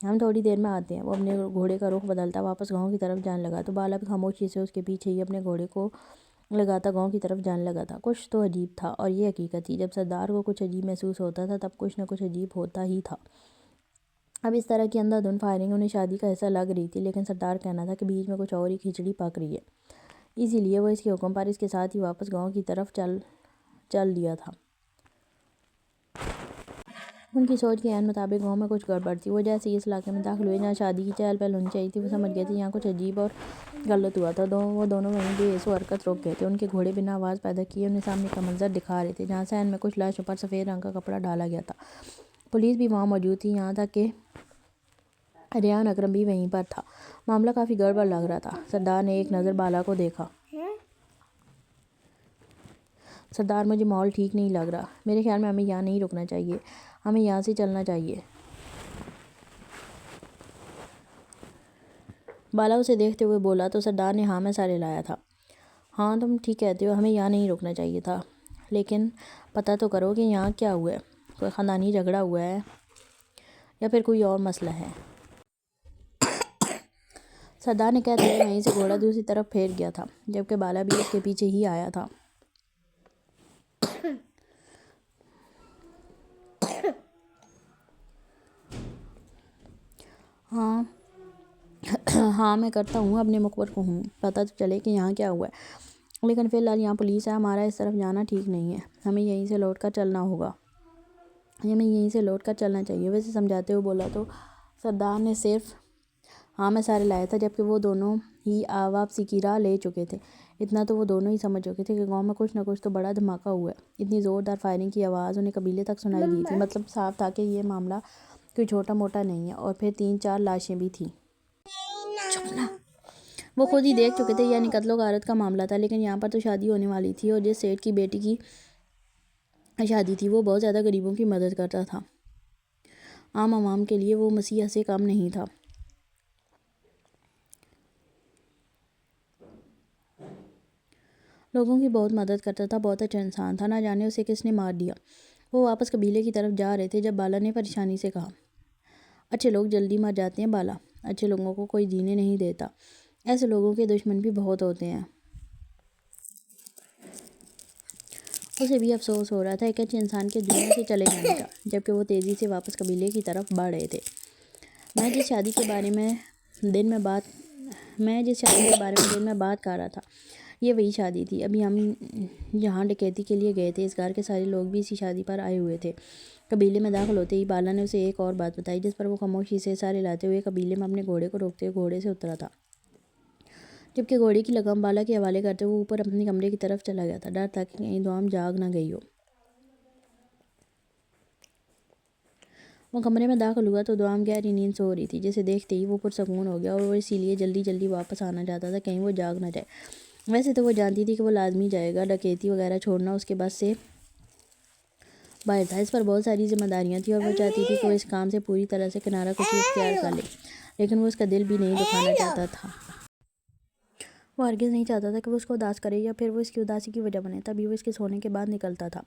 [SPEAKER 1] ہم تھوڑی دیر میں آتے ہیں۔ وہ اپنے گھوڑے کا رخ بدلتا واپس گاؤں کی طرف جانے لگا تو بالا بھی خاموشی سے اس کے پیچھے ہی اپنے گھوڑے کو لگاتا گاؤں کی طرف جانے لگا تھا۔ کچھ تو عجیب تھا، اور یہ حقیقت تھی، جب سردار کو کچھ عجیب محسوس ہوتا تھا تب کچھ نہ کچھ عجیب ہوتا ہی تھا۔ اب اس طرح کی اندھا دھند فائرنگ انہیں شادی کا حصہ لگ رہی تھی، لیکن سردار کہنا تھا کہ بیچ میں کچھ اور ہی کھچڑی پک رہی ہے، اسی لیے وہ اس کے حکم پر اس کے ساتھ ہی واپس گاؤں کی طرف چل دیا تھا۔ ان کی سوچ کے عین مطابق گاؤں میں کچھ گڑبڑ تھی۔ وہ جیسے ہی اس علاقے میں داخل ہوئے جہاں شادی کی چہل پہل ہونی چاہیے تھی، وہ سمجھ گئے تھے یہاں کچھ عجیب اور غلط ہوا تھا۔ وہ دونوں وہیں بے حس و حرکت رک گئے تھے، ان کے گھوڑے بنا آواز پیدا کیے انہیں سامنے کا منظر دکھا رہے تھے، جہاں صحن میں کچھ لاشوں پر سفید رنگ کا کپڑا ڈالا گیا تھا۔ پولیس بھی وہاں موجود تھی، یہاں تک کہ ریان اکرم بھی وہیں پر تھا۔ معاملہ کافی گڑبڑ لگ رہا تھا۔ سردار نے ایک نظر بالا کو دیکھا۔ سردار مجھے ماحول ٹھیک نہیں لگ رہا، میرے خیال میں ہمیں یہاں نہیں رکنا چاہیے، ہمیں یہاں سے چلنا چاہیے۔ بالا اسے دیکھتے ہوئے بولا تو سردار نے ہاں میں سر ہلایا تھا۔ ہاں تم ٹھیک کہتے ہو، ہمیں یہاں نہیں رکنا چاہیے تھا، لیکن پتہ تو کرو کہ یہاں کیا ہوا ہے، کوئی خاندانی جھگڑا ہوا ہے یا پھر کوئی اور مسئلہ ہے۔ سردار نے کہتے ہوئے وہیں سے گھوڑا دوسری طرف پھیر گیا تھا، جبکہ بالا بھی اس کے پیچھے ہی آیا تھا۔ ہاں میں کرتا ہوں، اپنے مخبر کو ہوں، پتہ تو چلے کہ یہاں کیا ہوا ہے، لیکن فی الحال یہاں پولیس ہے، ہمارا اس طرف جانا ٹھیک نہیں ہے، ہمیں یہیں سے لوٹ کر چلنا چاہیے۔ ویسے سمجھاتے ہوئے بولا تو سردار نے صرف ہاں میں سر ہلایا تھا، جبکہ وہ دونوں ہی واپسی کی راہ لے چکے تھے۔ اتنا تو وہ دونوں ہی سمجھ چکے تھے کہ گاؤں میں کچھ نہ کچھ تو بڑا دھماکہ ہوا ہے۔ اتنی زوردار فائرنگ کی آواز انہیں قبیلے تک سنائی دی تھی، مطلب صاف تھا کہ یہ معاملہ کوئی چھوٹا موٹا نہیں ہے، اور پھر 3-4 لاشیں بھی تھیں۔ وہ خود ہی دیکھ چکے تھے، یعنی قتل و غارت کا معاملہ تھا، لیکن یہاں پر تو شادی ہونے والی تھی، اور جس سیٹ کی بیٹی کی شادی تھی وہ بہت زیادہ غریبوں کی مدد کرتا تھا۔ عام عوام کے لیے وہ مسیح سے کم نہیں تھا۔ لوگوں کی بہت مدد کرتا تھا، بہت اچھا انسان تھا، نہ جانے اسے کس نے مار دیا۔ وہ واپس قبیلے کی طرف جا رہے تھے جب بالا نے پریشانی سے کہا، اچھے لوگ جلدی مر جاتے ہیں بالا، اچھے لوگوں کو کوئی جینے نہیں دیتا، ایسے لوگوں کے دشمن بھی بہت ہوتے ہیں۔ اسے بھی افسوس ہو رہا تھا ایک اچھے انسان کے دنیا سے چلے جانے کا، جبکہ وہ تیزی سے واپس قبیلے کی طرف بڑھ رہے تھے۔ میں جس شادی کے بارے میں دن میں بات کر رہا تھا، یہ وہی شادی تھی۔ ابھی ہم جہاں ڈکیتی کے لیے گئے تھے، اس گھر کے سارے لوگ بھی اسی شادی پر آئے ہوئے تھے۔ قبیلے میں داخل ہوتے ہی بالا نے اسے ایک اور بات بتائی، جس پر وہ خاموشی سے سر ہلاتے ہوئے قبیلے میں اپنے گھوڑے کو روکتے ہوئے گھوڑے سے اترا تھا، جبکہ گھوڑے کی لگام بالا کے حوالے کرتے ہوئے اوپر اپنے کمرے کی طرف چلا گیا تھا، ڈر تھا کہ کہیں دوام جاگ نہ گئی ہو۔ وہ کمرے میں داخل ہوا تو دوام گہری نیند سو رہی تھی، جسے دیکھتے ہی وہ پرسکون ہو گیا، اور وہ اسی لیے جلدی جلدی واپس آنا چاہتا تھا، کہیں وہ جاگ نہ جائے۔ ویسے تو وہ جانتی تھی کہ وہ لازمی جائے گا، ڈکیتی وغیرہ چھوڑنا اس کے بس سے باہر تھا، اس پر بہت ساری ذمہ داریاں تھیں، اور وہ چاہتی تھی کہ وہ اس کام سے پوری طرح سے کنارہ کشی اختیار کر لے، لیکن وہ اس کا دل بھی نہیں دکھانا چاہتا تھا۔ وہ ہرگز نہیں چاہتا تھا کہ وہ اس کو اداس کرے یا پھر وہ اس کی اداسی کی وجہ بنے، تبھی وہ اس کے سونے کے بعد نکلتا تھا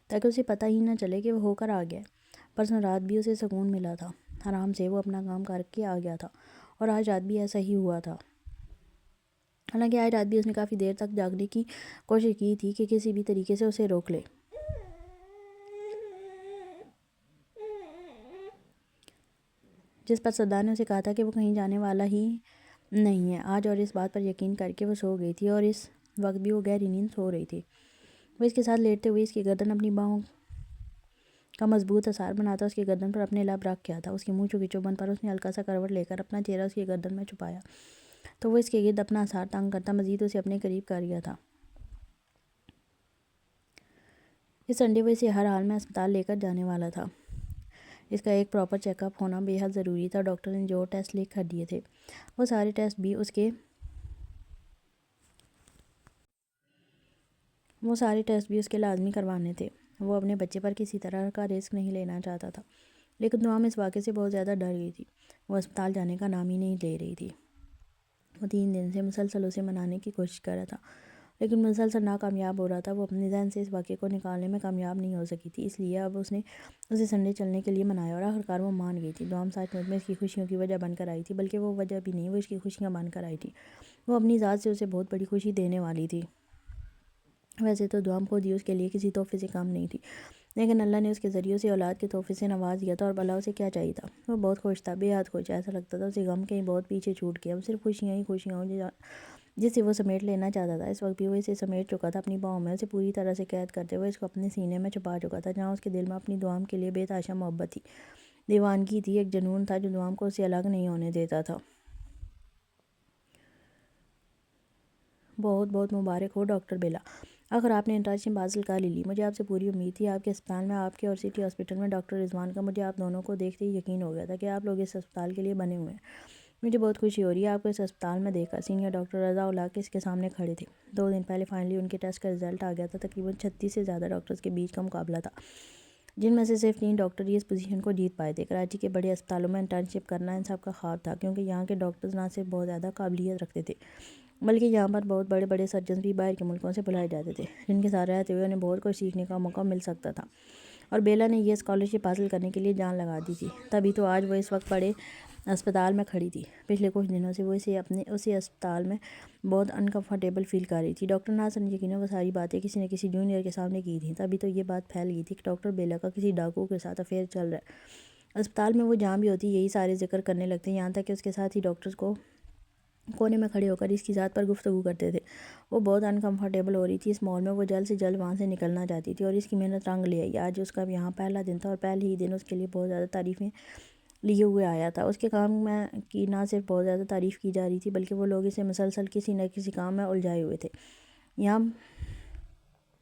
[SPEAKER 1] تاکہ اسے پتہ ہی نہ چلے کہ وہ ہو کر آ گیا ہے۔ پرسوں رات بھی اسے سکون ملا تھا، آرام سے وہ اپنا کام کر کے آ گیا تھا، اور آج رات بھی ایسا ہی ہوا تھا۔ حالانکہ آج رات بھی اس نے کافی دیر تک جاگنے کی کوشش کی تھی کہ کسی بھی طریقے سے اسے روک لے، جس پر سردار نے اسے کہا تھا کہ وہ کہیں جانے والا ہی نہیں ہے آج، اور اس بات پر یقین کر کے وہ سو گئی تھی، اور اس وقت بھی وہ گہری نیند سو رہی تھی۔ وہ اس کے ساتھ لیٹتے ہوئے اس کی گردن اپنی باہوں کا مضبوط اثار بناتا اس کی گردن پر اپنے لب رکھ کیا تھا، اس کی منہ چکی چبھن پر اس نے ہلکا سا کروٹ لے کر اپنا چہرہ اس کی گردن میں چھپایا تو وہ اس کے گرد اپنا اثار تنگ کرتا مزید اسے اپنے قریب کر گیا تھا۔ اس سنڈے وہ اسے ہر حال میں اسپتال لے کر جانے والا تھا، اس کا ایک پراپر چیک اپ ہونا بے حد ضروری تھا۔ ڈاکٹر نے جو ٹیسٹ لکھ کر دیے تھے وہ سارے ٹیسٹ بھی اس کے لازمی کروانے تھے۔ وہ اپنے بچے پر کسی طرح کا رسک نہیں لینا چاہتا تھا، لیکن دعا اس واقعے سے بہت زیادہ ڈر گئی تھی۔ وہ اسپتال جانے کا نام ہی نہیں لے رہی تھی۔ وہ 3 دن سے مسلسل اسے منانے کی کوشش کر رہا تھا، لیکن مسلسل ناکامیاب ہو رہا تھا۔ وہ اپنے ذہن سے اس واقعے کو نکالنے میں کامیاب نہیں ہو سکی تھی، اس لیے اب اس نے اسے سنڈے چلنے کے لیے منایا، اور آخرکار وہ مان گئی تھی۔ دوام سچ مچ میں اس کی خوشیوں کی وجہ بن کر آئی تھی، بلکہ وہ وجہ بھی نہیں، وہ اس کی خوشیاں بن کر آئی تھی۔ وہ اپنی ذات سے اسے بہت بڑی خوشی دینے والی تھی۔ ویسے تو دوام خود ہی اس کے لیے کسی تحفے سے کم نہیں تھی، لیکن اللہ نے اس کے ذریعے سے اولاد کے تحفے سے نواز دیا تھا، اور بھلا اسے کیا چاہیے تھا۔ وہ بہت خوش تھا، بے حد خوش، ایسا لگتا تھا اسے غم کہیں بہت پیچھے چھوٹ گیا، وہ صرف خوشیاں ہی خوشیاں ہوں جسے وہ سمیٹ لینا چاہتا تھا۔ اس وقت بھی وہ اسے سمیٹ چکا تھا اپنی باہوں میں، اسے پوری طرح سے قید کرتے ہوئے اس کو اپنے سینے میں چھپا چکا تھا، جہاں اس کے دل میں اپنی دوام کے لیے بے تحاشا محبت تھی، دیوانگی تھی، ایک جنون تھا جو دوام کو اسے الگ نہیں ہونے دیتا تھا۔ بہت بہت مبارک ہو ڈاکٹر بیلا، آخر آپ نے انٹرنشپ حاصل کر لی۔ مجھے آپ سے پوری امید تھی، آپ کے اسپتال میں، آپ کے اور سٹی ہاسپٹل میں ڈاکٹر رضوان کا۔ مجھے آپ دونوں کو دیکھتے ہی یقین ہو گیا تھا کہ آپ لوگ اس اسپتال کے لیے بنے ہوئے ہیں۔ مجھے بہت خوشی ہو رہی ہے آپ کو اس اسپتال میں دیکھ کر۔ سینئر ڈاکٹر رضا الاق اس کے سامنے کھڑے تھے۔ 2 دن پہلے فائنلی ان کے ٹیسٹ کا رزلٹ آ گیا تھا۔ تقریباً 36 سے زیادہ ڈاکٹرز کے بیچ کا مقابلہ تھا، جن میں سے صرف 3 ڈاکٹر ہی اس پوزیشن کو جیت پائے تھے۔ کراچی کے بڑے اسپتالوں میں انٹرنشپ کرنا ان سب کا خواب تھا، کیونکہ یہاں کے ڈاکٹرز نہ صرف بہت زیادہ قابلیت رکھتے تھے، بلکہ یہاں پر بہت بڑے بڑے سرجنز بھی باہر کے ملکوں سے بلائے جاتے تھے، جن کے ساتھ رہتے ہوئے انہیں بہت کچھ سیکھنے کا موقع مل سکتا تھا، اور بیلا نے یہ اسکالرشپ حاصل کرنے کے لیے جان لگا دی تھی۔ تبھی تو آج وہ اس وقت بڑے اسپتال میں کھڑی تھی۔ پچھلے کچھ دنوں سے وہ اسی اسپتال میں بہت انکمفرٹیبل فیل کر رہی تھی۔ ڈاکٹر ناصر نے یقیناً وہ ساری باتیں کسی نہ کسی جونیئر کے سامنے کی تھیں، تبھی تو یہ بات پھیل گئی تھی کہ ڈاکٹر بیلا کا کسی ڈاکو کے ساتھ افیئر چل رہا ہے۔ اسپتال میں وہ جہاں بھی ہوتی یہی سارے ذکر کرنے لگتے، یہاں تک کہ اس کے ساتھ ہی ڈاکٹرز کو کونے میں کھڑے ہو کر اس کی ذات پر گفتگو کرتے تھے۔ وہ بہت انکمفرٹیبل ہو رہی تھی اس ماحول میں، وہ جلد سے جلد وہاں سے نکلنا چاہتی تھی، اور اس کی محنت رنگ لے آئی۔ آج اس کا یہاں پہلا دن تھا، اور پہلے ہی دن اس کے لیے بہت زیادہ تعریفیں لیے ہوئے آیا تھا۔ اس کے کام میں کی نہ صرف بہت زیادہ تعریف کی جا رہی تھی، بلکہ وہ لوگ اسے مسلسل کسی نہ کسی کام میں الجھائے ہوئے تھے۔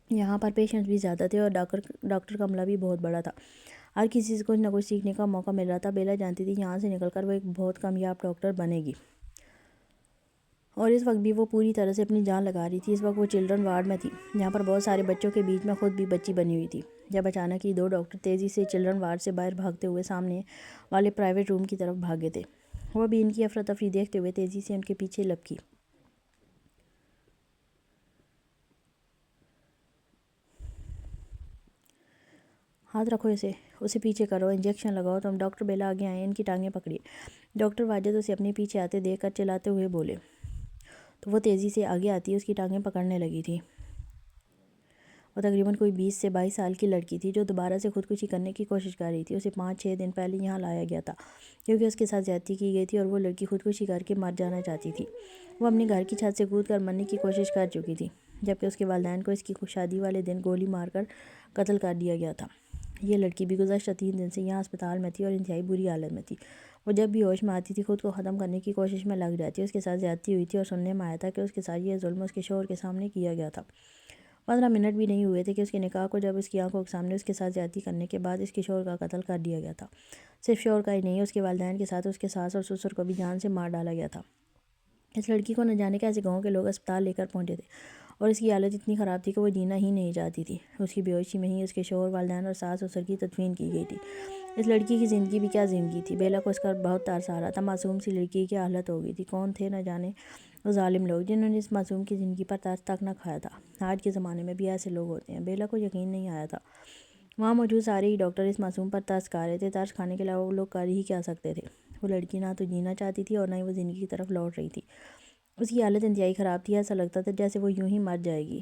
[SPEAKER 1] یہاں پر پیشنٹس بھی زیادہ تھے، اور ڈاکٹر کا عملہ بھی بہت بڑا تھا۔ ہر کسی سے کچھ نہ کچھ سیکھنے کا موقع مل رہا تھا۔ بیلا جانتی تھی یہاں سے نکل کر وہ ایک بہت کامیاب ڈاکٹر بنے گی، اور اس وقت بھی وہ پوری طرح سے اپنی جان لگا رہی تھی۔ اس وقت وہ چلڈرن وارڈ میں تھی جہاں پر بہت سارے بچوں کے بیچ میں خود بھی بچی بنی ہوئی تھی، جب اچانک ہی 2 ڈاکٹر تیزی سے چلڈرن وارڈ سے باہر بھاگتے ہوئے سامنے والے پرائیویٹ روم کی طرف بھاگے تھے۔ وہ بھی ان کی افراتفری دیکھتے ہوئے تیزی سے ان کے پیچھے لپکی۔ ہاتھ رکھو، اسے پیچھے کرو، انجیکشن لگاؤ تم۔ ڈاکٹر بیلا آگے آئے، ان کی ٹانگیں پکڑی۔ ڈاکٹر واجد اسے اپنے پیچھے آتے دیکھ کر چلاتے ہوئے بولے تو وہ تیزی سے آگے آتی اس کی ٹانگیں پکڑنے لگی تھی۔ وہ تقریباً کوئی 20 سے 22 سال کی لڑکی تھی جو دوبارہ سے خودکشی کرنے کی کوشش کر رہی تھی۔ اسے 5-6 دن پہلے یہاں لایا گیا تھا کیونکہ اس کے ساتھ زیادتی کی گئی تھی اور وہ لڑکی خودکشی کر کے مر جانا چاہتی تھی۔ وہ اپنے گھر کی چھت سے کود کر مرنے کی کوشش کر چکی تھی جبکہ اس کے والدین کو اس کی شادی والے دن گولی مار کر قتل کر دیا گیا تھا۔ یہ لڑکی بھی گزشتہ 3 دن سے یہاں اسپتال میں تھی اور انتہائی بری حالت میں تھی۔ وہ جب بھی ہوش میں آتی تھی خود کو ختم کرنے کی کوشش میں لگ جاتی۔ اس کے ساتھ زیادتی ہوئی تھی اور سننے میں آیا تھا کہ اس کے ساتھ یہ ظلم اس کے شوہر کے سامنے کیا گیا تھا۔ 15 منٹ بھی نہیں ہوئے تھے کہ اس کے نکاح کو جب اس کی آنکھوں کے سامنے اس کے ساتھ زیادتی کرنے کے بعد اس کے شوہر کا قتل کر دیا گیا تھا۔ صرف شوہر کا ہی نہیں، اس کے والدین کے ساتھ اس کے ساس اور سسر کو بھی جان سے مار ڈالا گیا تھا۔ اس لڑکی کو نہ جانے کیسے گاؤں کے لوگ اسپتال لے کر پہنچے تھے اور اس کی حالت اتنی خراب تھی کہ وہ جینا ہی نہیں چاہتی تھی۔ اس کی بے ہوشی میں ہی اس کے شوہر، والدین اور ساس سسر کی تدفین کی گئی تھی۔ اس لڑکی کی زندگی بھی کیا زندگی تھی۔ بیلا کو اس کا بہت ترس آ رہا تھا۔ معصوم سی لڑکی کی کیا حالت ہو گئی تھی۔ کون تھے نہ جانے وہ ظالم لوگ جنہوں نے اس معصوم کی زندگی پر ترس تک نہ کھایا تھا۔ آج کے زمانے میں بھی ایسے لوگ ہوتے ہیں۔ بیلا کو یقین نہیں آیا تھا۔ وہاں موجود سارے ہی ڈاکٹر اس معصوم پر ترس کھا رہے تھے۔ ترس کھانے کے علاوہ وہ لوگ کر ہی کیا سکتے تھے۔ وہ لڑکی نہ تو جینا چاہتی تھی اور نہ ہی وہ زندگی کی طرف لوٹ رہی تھی۔ اس کی حالت انتہائی خراب تھی۔ ایسا لگتا تھا جیسے وہ یوں ہی مر جائے گی۔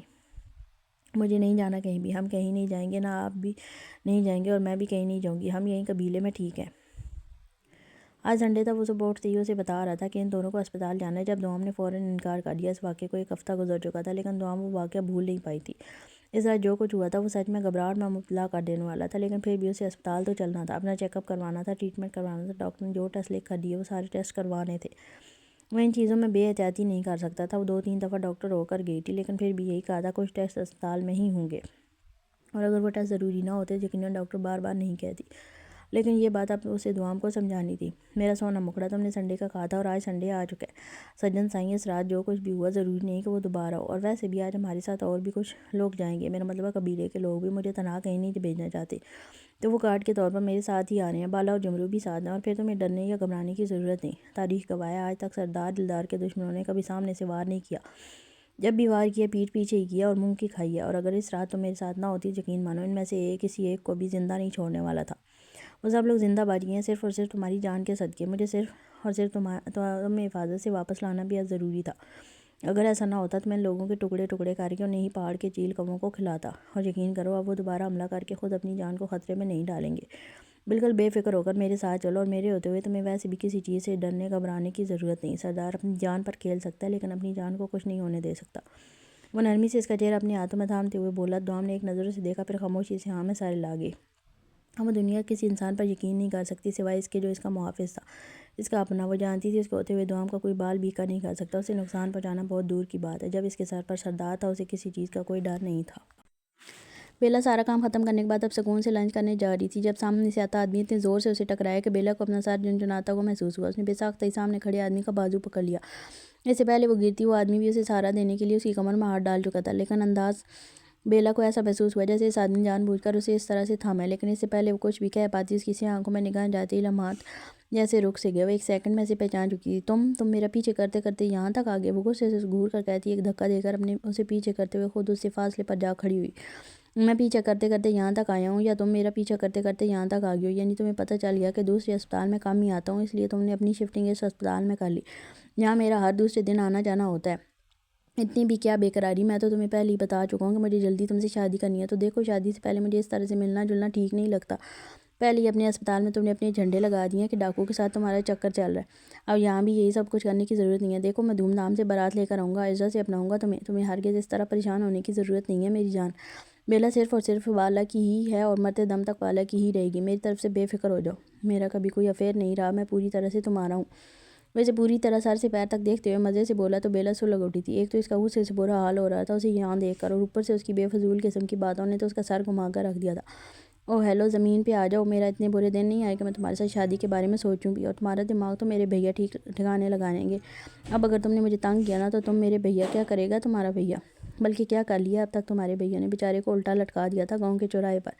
[SPEAKER 1] مجھے نہیں جانا کہیں بھی، ہم کہیں نہیں جائیں گے، نہ آپ بھی نہیں جائیں گے اور میں بھی کہیں نہیں جاؤں گی، ہم یہیں قبیلے میں ٹھیک ہیں۔ آج سنڈے تھا۔ وہ صبح اٹھتے ہی اسے بتا رہا تھا کہ ان دونوں کو اسپتال جانا ہے۔ جب دوام نے فوراً انکار کر دیا۔ اس واقعے کو 1 ہفتہ گزر چکا تھا لیکن دوام وہ واقعہ بھول نہیں پائی تھی۔ اس رات جو کچھ ہوا تھا وہ سچ میں گھبراہٹ میں مبتلا کر دینے والا تھا، لیکن پھر بھی اسے اسپتال تو چلنا تھا، اپنا چیک اپ کروانا تھا، ٹریٹمنٹ کروانا تھا۔ ڈاکٹر نے جو ٹیسٹ لکھ کر دیے وہ سارے ٹیسٹ کروانے تھے۔ وہ ان چیزوں میں بے احتیاطی نہیں کر سکتا تھا۔ وہ 2-3 دفعہ ڈاکٹر ہو کر گئی تھی لیکن پھر بھی یہی کہا تھا کچھ ٹیسٹ اسپتال میں ہی ہوں گے اور اگر وہ ٹیسٹ ضروری نہ ہوتے یقیناً ڈاکٹر بار بار نہیں کہتی، لیکن یہ بات اب اسے دوام کو سمجھانی تھی۔ میرا سونا مکڑا، تم نے سنڈے کا کہا تھا اور آج سنڈے آ چکا ہے۔ سجن سائیں، اس رات جو کچھ بھی ہوا ضروری نہیں کہ وہ دوبارہ ہو، اور ویسے بھی آج ہمارے ساتھ اور بھی کچھ لوگ جائیں گے، میرا مطلب ہے قبیلے کے لوگ بھی مجھے تنہا کہیں نہیں بھیجنا چاہتے، تو وہ گارڈ کے طور پر میرے ساتھ ہی آ رہے ہیں۔ بالا اور جمرو بھی ساتھ ہیں اور پھر تمہیں ڈرنے یا گھبرانے کی ضرورت نہیں۔ تاریخ گواہ ہے آج تک سردار دلدار کے دشمنوں نے کبھی سامنے سے وار نہیں کیا، جب بھی وار کیا پیٹھ پیچھے ہی کیا اور منہ کی کھائی ہے، اور اگر اس رات تم میرے ساتھ نہ ہوتی یقین مانو ان میں سے کسی ایک کو بھی زندہ نہیں چھوڑنے والا تھا۔ وہ سب لوگ زندہ بچ گئے ہیں صرف اور صرف تمہاری جان کے صدقے۔ مجھے صرف اور صرف تمہیں حفاظت سے واپس لانا بھی ضروری تھا۔ اگر ایسا نہ ہوتا تو میں ان لوگوں کے ٹکڑے ٹکڑے کر کے انہیں ہی پہاڑ کے چیل کووں کو کھلاتا، اور یقین کرو اب وہ دوبارہ حملہ کر کے خود اپنی جان کو خطرے میں نہیں ڈالیں گے۔ بالکل بے فکر ہو کر میرے ساتھ چلو، اور میرے ہوتے ہوئے تمہیں ویسے بھی کسی چیز سے ڈرنے گھبرانے کی ضرورت نہیں۔ سردار اپنی جان پر کھیل سکتا ہے لیکن اپنی جان کو کچھ نہیں ہونے دے سکتا۔ وہ نرمی سے اس کا چہرہ اپنے ہاتھوں میں تھامتے ہوئے بولا۔ دوام نے ایک نظر اسے دیکھا، پھر خاموشی سے ہاں میں سارے لاگے۔ وہ دنیا کسی انسان پر یقین نہیں کر سکتی سوائے اس کے جو اس کا محافظ تھا، اس کا اپنا۔ وہ جانتی تھی اس کے ہوتے ہوئے دوام کا کوئی بال بیکا نہیں کر سکتا، اسے نقصان پہنچانا بہت دور کی بات ہے۔ جب اس کے سر پر سردار تھا اسے کسی چیز کا کوئی ڈر نہیں تھا۔ بیلا سارا کام ختم کرنے کے بعد اب سکون سے لنچ کرنے جا رہی تھی جب سامنے سے آتا آدمی اتنے زور سے اسے ٹکرایا کہ بیلا کو اپنا سر جھنجھناتا ہوا محسوس ہوا۔ اس نے بے ساختہ ہی سامنے کھڑے آدمی کا بازو پکڑ لیا۔ اس سے پہلے وہ گرتی وہ آدمی بھی اسے سہارا دینے کے لیے اس کی کمر میں ہاتھ ڈال چکا تھا، لیکن انداز بیلا کو ایسا محسوس ہوا جیسے اس آدمی جان بوجھ کر اسے اس طرح سے تھاما ہے، لیکن اس سے پہلے وہ کچھ بھی کہہ پاتی اس کی سیاہ آنکھوں میں نگاہ جاتے ہی لمحات جیسے رک سے گئے۔ وہ 1 سیکنڈ میں اسے پہچان چکی تھی۔ تم میرا پیچھے کرتے کرتے یہاں تک آ گئے، وہ غصے سے گھور کر کہتی، ایک دھکا دے کر اپنے اسے پیچھے کرتے ہوئے خود اس سے فاصلے پر جا کھڑی ہوئی۔ میں پیچھا کرتے کرتے یہاں تک آیا ہوں یا تم میرا پیچھا کرتے کرتے یہاں تک آ گئے ہو؟ یعنی تمہیں پتہ چل گیا کہ دوسرے اسپتال میں کم ہی آتا ہوں، اس لیے تم نے اپنی شفٹنگ اس اسپتال میں کر لی جہاں میرا ہر دوسرے دن آنا جانا ہوتا ہے۔ اتنی بھی کیا بے قراری، میں تو تمہیں پہلے ہی بتا چکا ہوں کہ مجھے جلدی تم سے شادی کرنی ہے، تو دیکھو شادی سے پہلے مجھے اس طرح سے ملنا جلنا ٹھیک نہیں لگتا۔ پہلے ہی اپنے اسپتال میں تم نے اپنے جھنڈے لگا دیے ہیں کہ ڈاکو کے ساتھ تمہارا چکر چل رہا ہے، اب یہاں بھی یہی سب کچھ کرنے کی ضرورت نہیں ہے۔ دیکھو میں دھوم دھام سے بارات لے کر آؤں گا، عزت سے اپناؤں گا تمہیں ہرگز اس طرح پریشان ہونے کی ضرورت نہیں ہے میری جان۔ بیلا صرف اور صرف والا کی ہی ہے اور مرتے دم تک والا کی ہی رہے گی، میری طرف سے بے فکر ہو جاؤ۔ میرا کبھی کوئی افیئر نہیں رہا، میں پوری طرح سے تمہارا ہوں۔ ویسے پوری طرح سر سے پیر تک دیکھتے ہوئے مزے سے بولا تو بیلا سلگ اٹھی تھی۔ ایک تو اس کا غصے سے برا حال ہو رہا تھا اسے یہاں دیکھ کر، اور اوپر سے اس کی بے فضول قسم کی باتوں نے تو اس کا سر گھما کر رکھ دیا تھا۔ او ہیلو، زمین پہ آ جاؤ، میرا اتنے برے دن نہیں آئے کہ میں تمہارے ساتھ شادی کے بارے میں سوچوں بھی، اور تمہارا دماغ تو میرے بھیا ٹھیک ٹھکانے لگانیں گے۔ اب اگر تم نے مجھے تنگ کیا نا تو تم میرے بھیا کیا کرے گا تمہارا بھیا، بلکہ کیا کر لیا اب تک تمہارے بھیا نے، بیچارے کو الٹا لٹکا دیا تھا گاؤں کے چوراہے پر،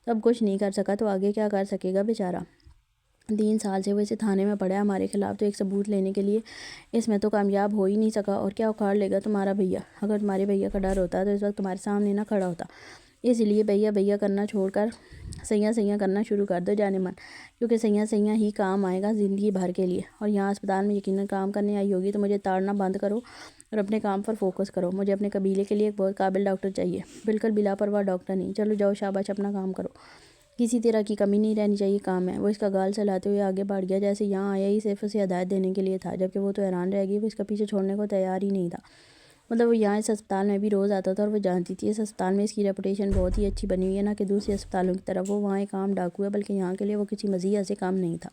[SPEAKER 1] تو اب کچھ نہیں کر سکا تو آگے کیا کر سکے گا بیچارہ۔ 3 سال سے وہ اسے تھانے میں پڑا ہے ہمارے خلاف، تو ایک ثبوت لینے کے لیے اس میں تو کامیاب ہو ہی نہیں سکا، اور کیا اکھاڑ لے گا تمہارا بھیا۔ اگر تمہارے بھیا کا ڈر ہوتا تو اس وقت تمہارے سامنے نہ کھڑا ہوتا۔ اس لیے بھیا بھیا کرنا چھوڑ کر سیاں سیاں کرنا شروع کر دو جانے من، کیونکہ سیاں سیاں ہی کام آئے گا زندگی بھر کے لیے۔ اور یہاں اسپتال میں یقیناً کام کرنے آئی ہوگی تو مجھے تاڑنا بند کرو اور اپنے کام پر فوکس کرو۔ مجھے اپنے قبیلے کے لیے ایک بہت قابل ڈاکٹر چاہیے، بالکل بلا پرواہ ڈاکٹر نہیں۔ چلو جاؤ، شاباش، اپنا کام کرو، کسی طرح کی کمی نہیں رہنی چاہیے کام میں۔ وہ اس کا گال چلاتے ہوئے آگے بڑھ گیا، جیسے یہاں آیا ہی صرف اسے ہدایت دینے کے لیے تھا، جبکہ وہ تو حیران رہ گئی، وہ اس کا پیچھے چھوڑنے کو تیار ہی نہیں تھا۔ مطلب وہ یہاں اس اسپتال میں بھی روز آتا تھا، اور وہ جانتی تھی اس اسپتال میں اس کی ریپوٹیشن بہت ہی اچھی بنی ہوئی ہے، نہ کہ دوسرے اسپتالوں کی طرف وہ وہاں ایک عام ڈاکو ہے، بلکہ یہاں کے لیے وہ کسی مزیح سے کام نہیں تھا۔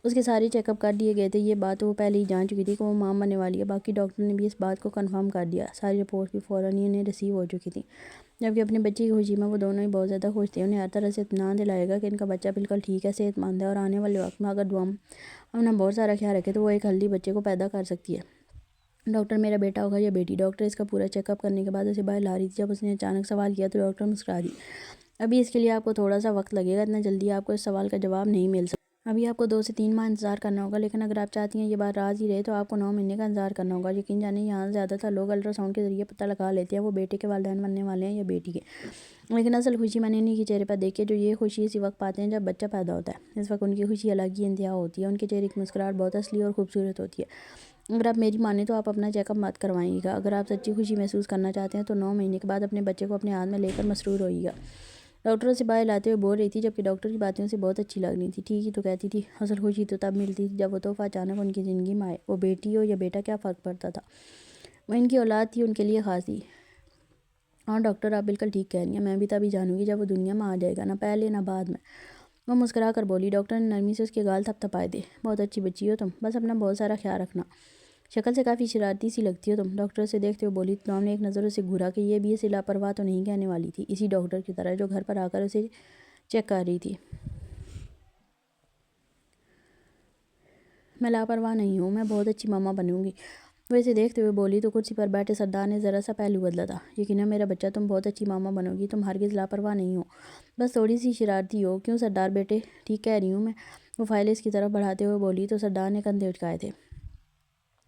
[SPEAKER 1] اس کے سارے چیک اپ کر دیے گئے تھے، یہ بات وہ پہلے ہی جان چکی تھی کہ وہ ماں بننے والی ہے۔ باقی ڈاکٹر نے بھی اس بات کو کنفرم کر دیا، ساری رپورٹ بھی فوراً ہی انہیں ریسیو ہو چکی تھی، جبکہ اپنے بچے کی خوشی میں وہ دونوں ہی بہت زیادہ خوش تھے۔ انہیں ہر طرح سے اطمینان دلائے گا کہ ان کا بچہ بالکل ٹھیک ہے، صحت مند ہے، اور آنے والے وقت میں اگر دعا اپنا بہت سارا خیال رکھے تو وہ ایک ہیلدی بچے کو پیدا کر سکتی ہے۔ ڈاکٹر میرا بیٹا ہوگا یا بیٹی؟ ڈاکٹر اس کا پورا چیک اپ کرنے کے بعد اسے باہر لا رہی تھی، جب اس نے اچانک سوال کیا تو ڈاکٹر مسکرا دی۔ ابھی اس کے لیے آپ کو تھوڑا سا وقت لگے گا، اتنا جلدی آپ کو اس سوال کا جواب نہیں مل سکتا۔ ابھی آپ کو 2 سے 3 ماہ انتظار کرنا ہوگا، لیکن اگر آپ چاہتی ہیں یہ بات راز ہی رہے تو آپ کو 9 مہینے کا انتظار کرنا ہوگا۔ یقین جانیں یہاں زیادہ تر لوگ الٹرا ساؤنڈ کے ذریعے پتہ لگا لیتے ہیں وہ بیٹے کے والدین بننے والے ہیں یا بیٹی کے، لیکن اصل خوشی میں نے انہیں کے چہرے پر دیکھی ہے، جو یہ خوشی اسی وقت پاتے ہیں جب بچہ پیدا ہوتا ہے۔ اس وقت ان کی خوشی الگ ہی انتہا ہوتی ہے، ان کے چہرے کی مسکراہٹ بہت اصلی اور خوبصورت ہوتی ہے۔ اگر آپ میری مانیں تو آپ اپنا چیک اپ مت کروائیے گا۔ اگر آپ سچی خوشی محسوس کرنا چاہتے ہیں تو 9 مہینے کے بعد اپنے بچے کو اپنے ہاتھ میں لے کر مسرور ہوئیے گا۔ ڈاکٹر اسے باہر لاتے ہوئے بول رہی تھی، جبکہ ڈاکٹر کی باتیں اسے بہت اچھی لگ رہی تھیں۔ ٹھیک ہی تو کہتی تھی، اصل خوشی تو تب ملتی تھی جب وہ تحفہ اچانک ان کی زندگی میں آئے، وہ بیٹی ہو یا بیٹا کیا فرق پڑتا تھا، وہ ان کی اولاد تھی، ان کے لیے خاص تھی۔ ہاں ڈاکٹر، آپ بالکل ٹھیک کہہ رہی ہیں، میں بھی تبھی جانوں گی جب وہ دنیا میں آ جائے گا، نہ پہلے نہ بعد میں۔ وہ مسکرا کر بولی۔ ڈاکٹر نے نرمی سے اس کے گال تھپ تھپائے دے۔ بہت اچھی بچی ہو تم، بس اپنا بہت سارا خیال رکھنا، شکل سے کافی شرارتی سی لگتی ہو تم۔ ڈاکٹر اسے دیکھتے ہوئے بولی۔ توم نے ایک نظر اسے گھورا کہ یہ بھی اسے لاپرواہ تو نہیں کہنے والی تھی، اسی ڈاکٹر کی طرح جو گھر پر آ کر اسے چیک کر رہی تھی۔ میں لاپرواہ نہیں ہوں، میں بہت اچھی ماما بنوں گی، وہ اسے دیکھتے ہوئے بولی۔ تو کرسی پر بیٹھے سردار نے ذرا سا پہلو بدلا تھا۔ یقیناً میرا بچہ، تم بہت اچھی ماما بنو گی، تم ہرگز لاپرواہ نہیں ہو، بس تھوڑی سی شرارتی ہو۔ کیوں سردار بیٹے، ٹھیک کہہ رہی ہوں میں، وہ فائل اس کی طرف بڑھاتے ہوئے بولی۔ تو سردار نے کندھے اٹکائے تھے،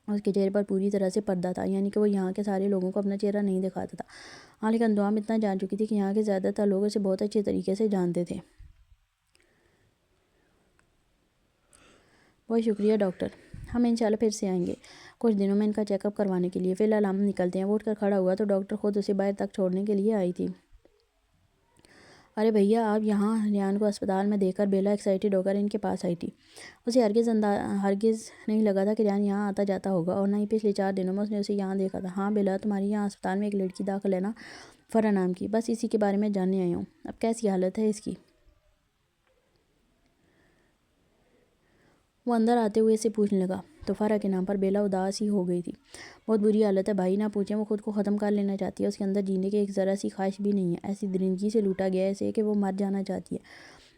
[SPEAKER 1] اس کے چہرے پر پوری طرح سے پردہ تھا، یعنی کہ وہ یہاں کے سارے لوگوں کو اپنا چہرہ نہیں دکھاتا تھا۔ ہاں لیکن دوم اتنا جان چکی تھی کہ یہاں کے زیادہ تر لوگ اسے بہت اچھے طریقے سے جانتے تھے۔ بہت شکریہ ڈاکٹر، ہم انشاءاللہ پھر سے آئیں گے کچھ دنوں میں ان کا چیک اپ کروانے کے لیے، فی الحال ہم نکلتے ہیں۔ وہ اٹھ کر کھڑا ہوا تو ڈاکٹر خود اسے باہر تک چھوڑنے کے لیے آئی تھی۔ ارے بھیا آپ یہاں؟ ریان کو اسپتال میں دیکھ کر بیلا ایکسائٹڈ ہو کر ان کے پاس آئی تھی۔ اسے ہرگز نہیں لگا تھا کہ ریان یہاں آتا جاتا ہوگا، اور نہ ہی پچھلے 4 دنوں میں اس نے اسے یہاں دیکھا تھا۔ ہاں بیلا، تمہاری یہاں اسپتال میں ایک لڑکی داخل ہے نا، فرح نام کی، بس اسی کے بارے میں جاننے آئی ہوں، اب کیسی حالت ہے اس کی؟ وہ اندر آتے ہوئے اسے پوچھنے لگا تو فرح کے نام پر بیلا اداس ہی ہو گئی تھی۔ بہت بری حالت ہے بھائی، نہ پوچھیں، وہ خود کو ختم کر لینا چاہتی ہے، اس کے اندر جینے کی ایک ذرا سی خواہش بھی نہیں ہے، ایسی درندگی سے لوٹا گیا ہے اسے کہ وہ مر جانا چاہتی ہے۔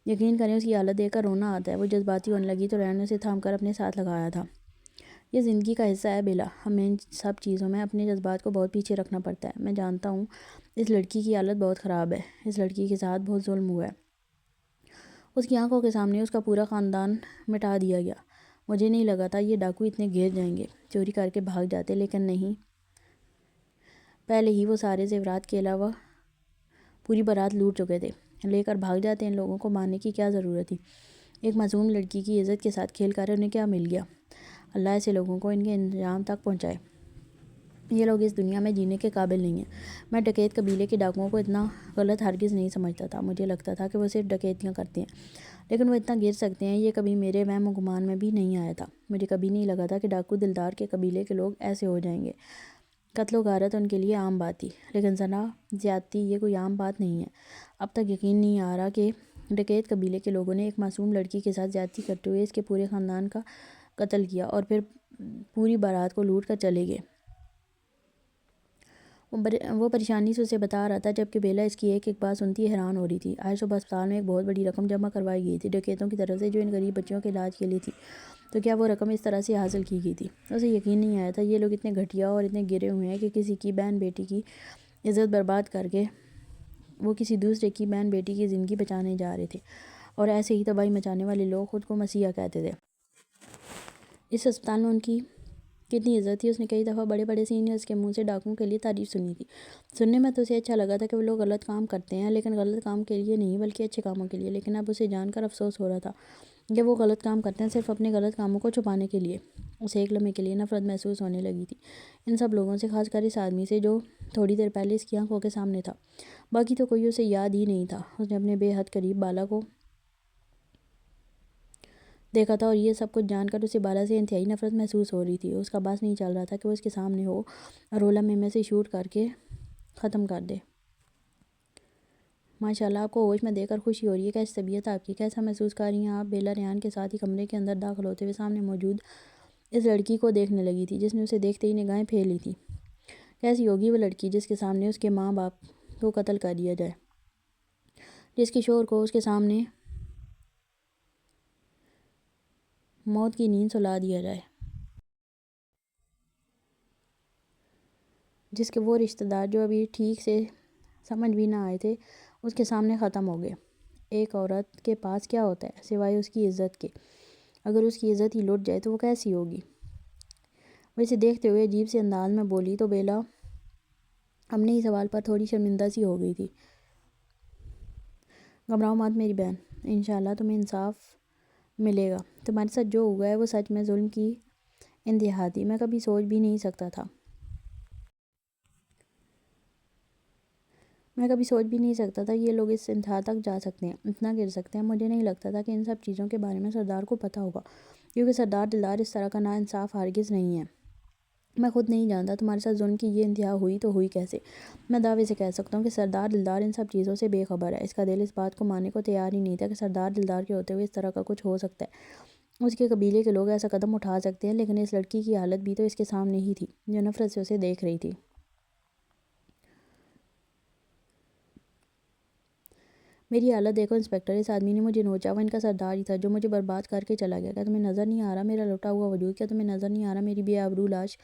[SPEAKER 1] یقین کریں اس کی حالت دیکھ کر رونا آتا ہے۔ وہ جذباتی ہونے لگی تو ریان نے اسے تھام کر اپنے ساتھ لگایا تھا۔ یہ زندگی کا حصہ ہے بیلا، ہمیں ان سب چیزوں میں اپنے جذبات کو بہت پیچھے رکھنا پڑتا ہے۔ میں جانتا ہوں اس لڑکی کی حالت بہت خراب ہے، اس لڑکی کے ساتھ بہت ظلم ہوا ہے، اس کی آنکھوں کے سامنے اس کا پورا خاندان مٹا دیا گیا۔ مجھے نہیں لگا تھا یہ ڈاکو اتنے گر جائیں گے، چوری کر کے بھاگ جاتے، لیکن نہیں، پہلے ہی وہ سارے زیورات کے علاوہ پوری بارات لوٹ چکے تھے، لے کر بھاگ جاتے۔ ان لوگوں کو مارنے کی کیا ضرورت تھی؟ ایک معصوم لڑکی کی عزت کے ساتھ کھیل کر انہیں کیا مل گیا؟ اللہ ایسے لوگوں کو ان کے انجام تک پہنچائے۔ یہ لوگ اس دنیا میں جینے کے قابل نہیں ہیں۔ میں ڈکیت قبیلے کے ڈاکوؤں کو اتنا غلط ہرگز نہیں سمجھتا تھا، مجھے لگتا تھا کہ وہ صرف ڈکیتیاں کرتے ہیں، لیکن وہ اتنا گر سکتے ہیں یہ کبھی میرے وہم و گمان میں بھی نہیں آیا تھا۔ مجھے کبھی نہیں لگا تھا کہ ڈاکو دلدار کے قبیلے کے لوگ ایسے ہو جائیں گے۔ قتل و غارت ان کے لیے عام بات تھی، لیکن زنا، زیادتی یہ کوئی عام بات نہیں ہے۔ اب تک یقین نہیں آ رہا کہ ڈکیت قبیلے کے لوگوں نے ایک معصوم لڑکی کے ساتھ زیادتی کرتے ہوئے اس کے پورے خاندان کا قتل کیا اور پھر پوری بارات کو لوٹ کر چلے گئے۔ وہ پریشانی سے اسے بتا رہا تھا، جبکہ بیلا اس کی ایک ایک بات سنتی حیران ہو رہی تھی۔ آج صبح اسپتال میں ایک بہت بڑی رقم جمع کروائی گئی تھی ڈکیتوں کی طرف سے، جو ان غریب بچیوں کے علاج کے لیے تھی۔ تو کیا وہ رقم اس طرح سے حاصل کی گئی تھی؟ اسے یقین نہیں آیا تھا۔ یہ لوگ اتنے گھٹیا اور اتنے گرے ہوئے ہیں کہ کسی کی بہن بیٹی کی عزت برباد کر کے وہ کسی دوسرے کی بہن بیٹی کی زندگی بچانے جا رہے تھے، اور ایسے ہی تباہی مچانے والے لوگ خود کو مسیحا کہتے تھے۔ اس اسپتال میں ان کی کتنی عزت تھی۔ اس نے کئی دفعہ بڑے بڑے سینئرز کے منہ سے ڈاکوؤں کے لیے تعریف سنی تھی۔ سننے میں تو اسے اچھا لگا تھا کہ وہ لوگ غلط کام کرتے ہیں، لیکن غلط کام کے لیے نہیں بلکہ اچھے کاموں کے لیے۔ لیکن اب اسے جان کر افسوس ہو رہا تھا کہ وہ غلط کام کرتے ہیں صرف اپنے غلط کاموں کو چھپانے کے لیے۔ اسے ایک لمحے کے لیے نفرت محسوس ہونے لگی تھی، ان سب لوگوں سے، خاص کر اس آدمی سے جو تھوڑی دیر پہلے اس کی آنکھوں کے سامنے تھا۔ باقی تو کوئی اسے یاد ہی نہیں تھا۔ اس نے اپنے بے حد قریب بالا کو دیکھا تھا، اور یہ سب کچھ جان کر اسے بالا سے انتہائی نفرت محسوس ہو رہی تھی۔ اس کا بس نہیں چل رہا تھا کہ وہ اس کے سامنے ہو اور وہ لمحے میں سے شوٹ کر کے ختم کر دے۔ ماشاءاللہ، آپ کو ہوش میں دیکھ کر خوشی ہو رہی ہے۔ کیسی طبیعت آپ کی؟ کیسا محسوس کر رہی ہیں آپ؟ بیلا ریان کے ساتھ ہی کمرے کے اندر داخل ہوتے ہوئے سامنے موجود اس لڑکی کو دیکھنے لگی تھی، جس نے اسے دیکھتے ہی نگاہیں پھیر لی تھی۔ کیسی ہوگی وہ لڑکی جس کے سامنے اس کے ماں باپ کو قتل کر دیا جائے، جس کے شوہر کو اس کے سامنے موت کی نیند سلا دیا جائے، جس کے وہ رشتہ دار جو ابھی ٹھیک سے سمجھ بھی نہ آئے تھے اس کے سامنے ختم ہو گئے۔ ایک عورت کے پاس کیا ہوتا ہے سوائے اس کی عزت کے؟ اگر اس کی عزت ہی لٹ جائے تو وہ کیسی ہوگی؟ وہ اسے دیکھتے ہوئے عجیب سے انداز میں بولی تو بیلا اپنے ہی سوال پر تھوڑی شرمندہ سی ہو گئی تھی۔ گھبراؤ مت میری بہن، انشاءاللہ تمہیں انصاف ملے گا۔ تمہارے ساتھ جو ہوا ہے وہ سچ میں ظلم کی انتہا تھی۔ میں کبھی سوچ بھی نہیں سکتا تھا یہ لوگ اس انتہا تک جا سکتے ہیں، اتنا گر سکتے ہیں۔ مجھے نہیں لگتا تھا کہ ان سب چیزوں کے بارے میں سردار کو پتہ ہوگا، کیونکہ سردار دلدار اس طرح کا ناانصاف ہرگز نہیں ہے۔ میں خود نہیں جانتا تمہارے ساتھ ظلم کی یہ انتہا ہوئی تو ہوئی کیسے۔ میں دعوے سے کہہ سکتا ہوں کہ سردار دلدار ان سب چیزوں سے بے خبر ہے۔ اس کا دل اس بات کو ماننے کو تیار ہی نہیں تھا کہ سردار دلدار کے ہوتے ہوئے اس طرح کا کچھ ہو سکتا ہے۔ اس کے قبیلے کے لوگ ایسا قدم اٹھا سکتے ہیں، لیکن اس لڑکی کی حالت بھی تو اس کے سامنے ہی تھی، جو نفرت سے اسے دیکھ رہی تھی۔ میری حالت دیکھو انسپکٹر، اس آدمی نے مجھے نوچا، وہ ان کا سردار ہی تھا جو مجھے برباد کر کے چلا گیا۔ کیا تمہیں نظر نہیں آ رہا میرا لٹا ہوا وجود؟ کیا تمہیں نظر نہیں آ رہا میری بے آبرو لاش؟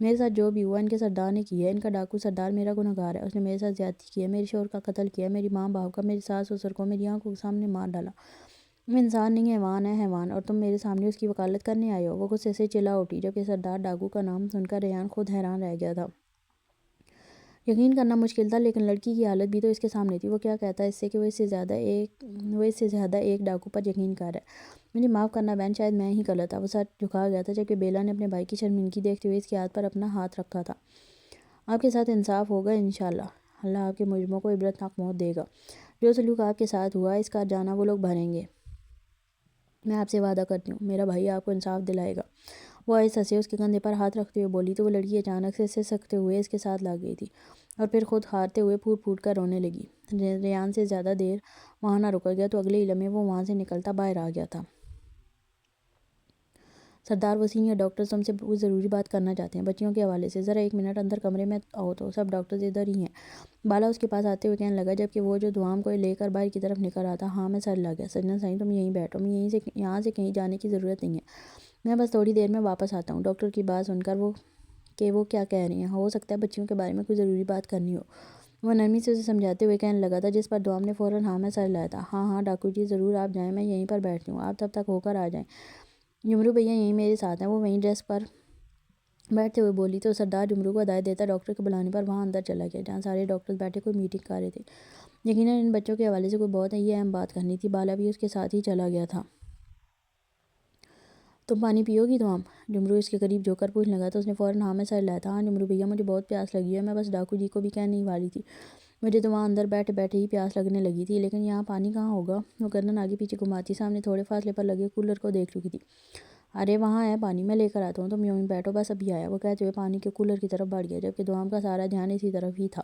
[SPEAKER 1] میرے ساتھ جو بھی ہوا ان کے سردار نے کیا ہے۔ ان کا ڈاکو سردار میرا گنہگار ہے۔ اس نے میرے ساتھ زیادتی کی ہے، میرے شوہر کا قتل کیا، میری ماں باپ کا، میری ساس سسر کو میری آنکھوں کے سامنے مار ڈالا۔ وہ انسان نہیں حیوان ہے، حیوان، اور تم میرے سامنے اس کی وکالت کرنے آئے ہو۔ وہ غصے سے چلا اٹھی، جبکہ سردار ڈاکو کا نام سن کر ریان خود حیران رہ گیا تھا۔ یقین کرنا مشکل تھا، لیکن لڑکی کی حالت بھی تو اس کے سامنے تھی۔ وہ کیا کہتا ہے اس سے کہ وہ اس سے زیادہ ایک ڈاکو پر یقین کر رہا ہے۔ مجھے معاف کرنا بہن، شاید میں ہی غلط تھا۔ وہ سر جھکا گیا تھا، جبکہ بیلا نے اپنے بھائی کی شرمندگی دیکھتے ہوئے اس کے ہاتھ پر اپنا ہاتھ رکھا تھا۔ آپ کے ساتھ انصاف ہوگا انشاءاللہ۔ اللہ آپ کے مجرموں کو عبرتناک موت دے گا۔ جو سلوک آپ کے ساتھ ہوا اس کا جانا وہ لوگ بھریں گے۔ میں آپ سے وعدہ کرتی ہوں، میرا بھائی آپ کو انصاف دلائے گا۔ وہ آہستہ سے اس کے کندھے پر ہاتھ رکھتے ہوئے بولی تو وہ لڑکی اچانک سے سسکتے ہوئے اس کے ساتھ لگ گئی تھی، اور پھر خود ہارتے ہوئے پھوٹ پھوٹ کر رونے لگی۔ ریان سے زیادہ دیر وہاں نہ رکا گیا تو اگلے ہی لمحے وہ وہاں سے نکلتا باہر آ گیا تھا۔ سردار، وہ سینئر ڈاکٹرز تم سے کوئی ضروری بات کرنا چاہتے ہیں بچیوں کے حوالے سے۔ ذرا ایک منٹ اندر کمرے میں آؤ تو۔ سب ڈاکٹرز ادھر ہی ہیں، بالا اس کے پاس آتے ہوئے کہنے لگا، جبکہ وہ جو دعام کو لے کر باہر کی طرف نکل رہا تھا۔ ہاں، میں سر لگ گیا۔ سجنا سائیں، تم یہیں بیٹھو، یہاں سے کہیں جانے کی ضرورت نہیں ہے، میں بس تھوڑی دیر میں واپس آتا ہوں۔ ڈاکٹر کی بات سن کر وہ کیا کہہ رہی ہیں؟ ہو سکتا ہے بچیوں کے بارے میں کوئی ضروری بات کرنی ہو، وہ نرمی سے اسے سمجھاتے ہوئے کہنے لگا تھا، جس پر دعام نے فوراً ہاں میں سر لایا تھا۔ ہاں ہاں ڈاکو جی، ضرور آپ جائیں، میں یہیں پر بیٹھتی ہوں، آپ تب تک ہو کر آ جائیں۔ جمرو بھیا یہیں میرے ساتھ ہیں، وہ وہیں ڈیسک پر بیٹھتے ہوئے بولی تو سردار جمرو کو ہدایت دیتا ڈاکٹر کے بلانے پر وہاں اندر چلا گیا، جہاں سارے ڈاکٹرز بیٹھے کوئی میٹنگ کر رہے تھے۔ یقیناً ان بچوں کے حوالے سے کوئی بہت ہی اہم بات کرنی تھی۔ بالا بھی اس کے ساتھ ہی چلا گیا تھا۔ تم پانی پیو گی دعام؟ جمرو اس کے قریب جھک کر پوچھنے لگا تو اس نے فوراً ہاں میں سر لایا تھا۔ ہاں جمرو بھیا، مجھے بہت پیاس لگی ہے، میں بس ڈاکو جی کو بھی کہنے ہی والی تھی، مجھے تو وہاں اندر بیٹھے بیٹھے ہی پیاس لگنے لگی تھی، لیکن یہاں پانی کہاں ہوگا؟ وہ گردن آگے پیچھے گھماتی سامنے تھوڑے فاصلے پر لگے کولر کو دیکھ چکی تھی۔ ارے وہاں ہے پانی، میں لے کر آتا ہوں، تم یوں ہی بیٹھو، بس ابھی آیا، وہ کہتے ہوئے پانی کے کولر کی طرف بڑھ گیا، جبکہ دعام کا سارا دھیان اسی طرف ہی تھا۔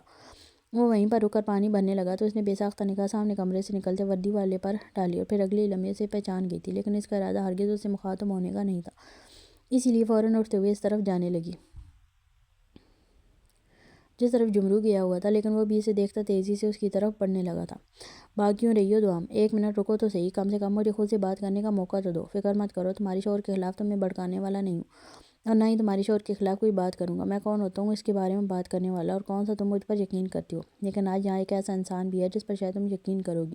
[SPEAKER 1] وہ وہیں پر رک کر پانی بھرنے لگا تو اس نے بے ساختہ نگاہ سامنے کمرے سے نکلتے وردی والے پر ڈالی، اور پھر اگلے ہی لمحے اسے پہچان گئی تھی، لیکن اس کا ارادہ ہرگز اس سے مخاطب ہونے کا نہیں تھا، اسی لیے فوراً اٹھتے ہوئے اس طرف جانے لگی۔ جس طرف جمرو گیا ہوا تھا، لیکن وہ بھی اسے دیکھتا تیزی سے اس کی طرف بڑھنے لگا تھا۔ بھاگ کیوں رہی ہو دوام؟ ایک منٹ رکو تو صحیح، کم سے کم مجھے خود سے بات کرنے کا موقع تو دو۔ فکر مت کرو، تمہارے شوہر کے خلاف تمہیں بھڑکانے والا نہیں ہوں، اور نہ ہی تمہارے شوہر کے خلاف کوئی بات کروں گا۔ میں کون ہوتا ہوں اس کے بارے میں بات کرنے والا، اور کون سا تم مجھ پر یقین کرتی ہو؟ لیکن آج یہاں ایک ایسا انسان بھی ہے جس پر شاید تم یقین کرو گی۔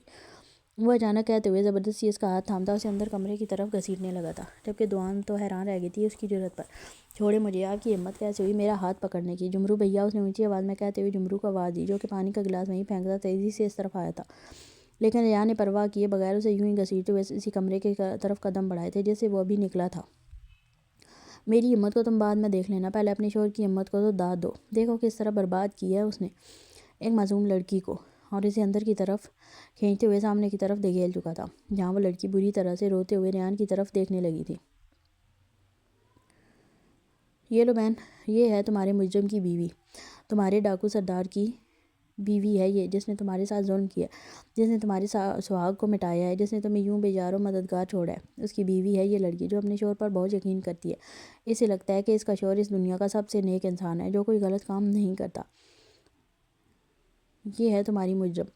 [SPEAKER 1] وہ اچانک کہتے ہوئے زبردستی اس کا ہاتھ تھامتا اسے اندر کمرے کی طرف گھسیٹنے لگا تھا، جبکہ دوام تو حیران رہ گئی تھی اس کی جرأت پر۔ چھوڑے مجھے، آپ کی ہمت کیسے ہوئی میرا ہاتھ پکڑنے کی؟ جمرو بھیا، اس نے اونچی آواز میں کہتے ہوئے جمرو کو آواز دی، جو کہ پانی کا گلاس وہیں پھینکتا تیزی سے اس طرف آیا تھا۔ لیکن ریحان نے پرواہ کیے بغیر اسے یوں ہی گھسیٹتے ہوئے اسی کمرے کی طرف قدم بڑھائے تھے جس سے وہ ابھی نکلا تھا۔ میری ہمت کو تم بعد میں دیکھ لینا، پہلے اپنے شوہر کی ہمت کو تو داد دو۔ دیکھو کس طرح برباد کی ہے اس نے ایک معصوم لڑکی کو، اور اسے اندر کی طرف کھینچتے ہوئے سامنے کی طرف دھکیل چکا تھا، جہاں وہ لڑکی بری طرح سے روتے ہوئے ریحان کی طرف دیکھنے لگی تھی۔ یہ لو بہن، یہ ہے تمہارے مجرم کی بیوی، تمہارے ڈاکو سردار کی بیوی ہے یہ، جس نے تمہارے ساتھ ظلم کیا ہے، جس نے تمہارے سہاگ کو مٹایا ہے، جس نے تمہیں یوں بے یار و مددگار چھوڑا ہے۔ اس کی بیوی ہے یہ لڑکی جو اپنے شوہر پر بہت یقین کرتی ہے۔ اسے لگتا ہے کہ اس کا شوہر اس دنیا کا سب سے نیک انسان ہے جو کوئی غلط کام نہیں کرتا۔ یہ ہے تمہاری مجرم۔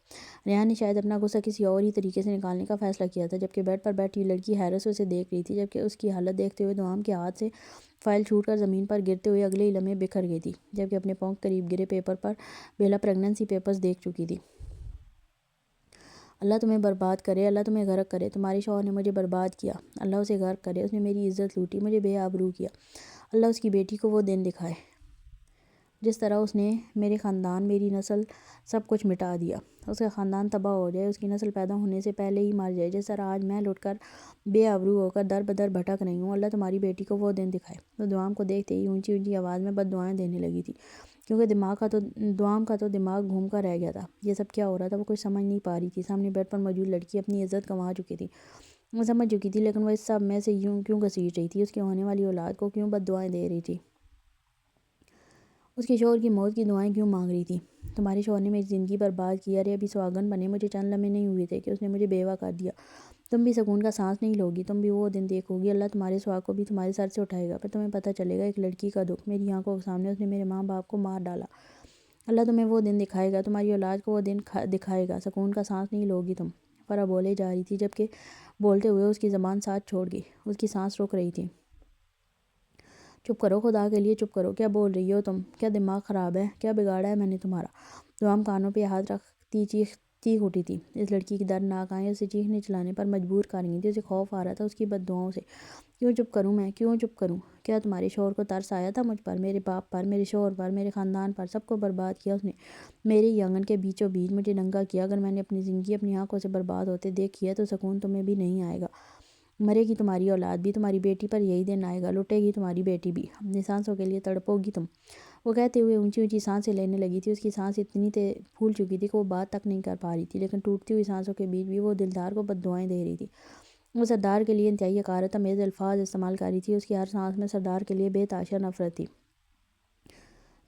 [SPEAKER 1] ریحان نے شاید اپنا غصہ کسی اور ہی طریقے سے نکالنے کا فیصلہ کیا تھا، جبکہ بیڈ پر بیٹھی لڑکی حیرت سے اسے دیکھ رہی تھی، جبکہ اس کی حالت دیکھتے ہوئے دوام کے ہاتھ سے فائل چھوٹ کر زمین پر گرتے ہوئے اگلے ہی لمحے بکھر گئی تھی، جبکہ اپنے پاؤں کے قریب گرے پیپر پر بیلا پریگننسی پیپرز دیکھ چکی تھی۔ اللہ تمہیں برباد کرے، اللہ تمہیں غرق کرے، تمہارے شوہر نے مجھے برباد کیا، اللہ اسے غرق کرے، اس نے میری عزت لوٹی، مجھے بے آبرو کیا، اللہ اس کی بیٹی کو وہ دن دکھائے جس طرح اس نے میرے خاندان، میری نسل، سب کچھ مٹا دیا، اس کا خاندان تباہ ہو جائے، اس کی نسل پیدا ہونے سے پہلے ہی مر جائے، جس طرح آج میں لٹ کر بے آبرو ہو کر در بدر بھٹک رہی ہوں، اللہ تمہاری بیٹی کو وہ دن دکھائے۔ وہ دوام کو دیکھتے ہی اونچی اونچی آواز میں بد دعائیں دینے لگی تھی، کیونکہ دوام کا تو دماغ گھوم کر رہ گیا تھا۔ یہ سب کیا ہو رہا تھا وہ کچھ سمجھ نہیں پا رہی تھی۔ سامنے بیڈ پر موجود لڑکی اپنی عزت گنوا چکی تھی، وہ سمجھ چکی تھی، لیکن وہ اس سب میں سے یوں کیوں گھسیٹ رہی تھی؟ اس کی ہونے والی اولاد کو کیوں بد دعائیں دے رہی تھی؟ اس کے شوہر کی موت کی دعائیں کیوں مانگ رہی تھی؟ تمہارے شوہر نے میری زندگی برباد کی، ارے ابھی سہاگن بنے مجھے چند لمحے نہیں ہوئے تھے کہ اس نے مجھے بیوہ کر دیا۔ تم بھی سکون کا سانس نہیں لوگی، تم بھی وہ دن دیکھو گی، اللہ تمہارے سہاگ کو بھی تمہارے سر سے اٹھائے گا، پھر تمہیں پتہ چلے گا ایک لڑکی کا دکھ۔ میری آنکھوں کے سامنے اس نے میرے ماں باپ کو مار ڈالا، اللہ تمہیں وہ دن دکھائے گا، تمہاری اولاد کو وہ دن دکھائے گا، سکون کا سانس نہیں لوگی تم۔ فرح بولے جا رہی تھی، جبکہ بولتے ہوئے اس کی زبان ساتھ چھوڑ گئی، اس کی سانس رک رہی تھی۔ چپ کرو، خدا کے لیے چپ کرو، کیا بول رہی ہو تم؟ کیا دماغ خراب ہے؟ کیا بگاڑا ہے میں نے تمہارا؟ دوام کانوں پہ ہاتھ رکھتی چیخ اٹھی تھی، اس لڑکی کی دردناک آہیں اسے چیخنے چلانے پر مجبور کر رہی تھی، اسے خوف آ رہا تھا اس کی بد دعاؤں سے۔ کیوں چپ کروں میں، کیوں چپ کروں؟ کیا تمہارے شوہر کو ترس آیا تھا مجھ پر، میرے باپ پر، میرے شوہر پر، میرے خاندان پر؟ سب کو برباد کیا اس نے، میرے ہی آنگن کے بیچوں بیچ مجھے ننگا کیا۔ اگر میں نے اپنی زندگی اپنی آنکھوں سے برباد ہوتے دیکھی ہے تو سکون تمہیں بھی نہیں آئے گا، مرے گی تمہاری اولاد بھی، تمہاری بیٹی پر یہی دن آئے گا، لٹے گی تمہاری بیٹی بھی، اپنی سانسوں کے لیے تڑپو گی تم۔ وہ کہتے ہوئے اونچی اونچی سانسیں لینے لگی تھی، اس کی سانس اتنی پھول چکی تھی کہ وہ بات تک نہیں کر پا رہی تھی، لیکن ٹوٹتی ہوئی سانسوں کے بیچ بھی وہ دلدار کو بد دعائیں دے رہی تھی۔ وہ سردار کے لیے انتہائی حقارت آمیز الفاظ استعمال کر رہی تھی، اس کی ہر سانس میں سردار کے لیے بے تحاشا نفرت تھی،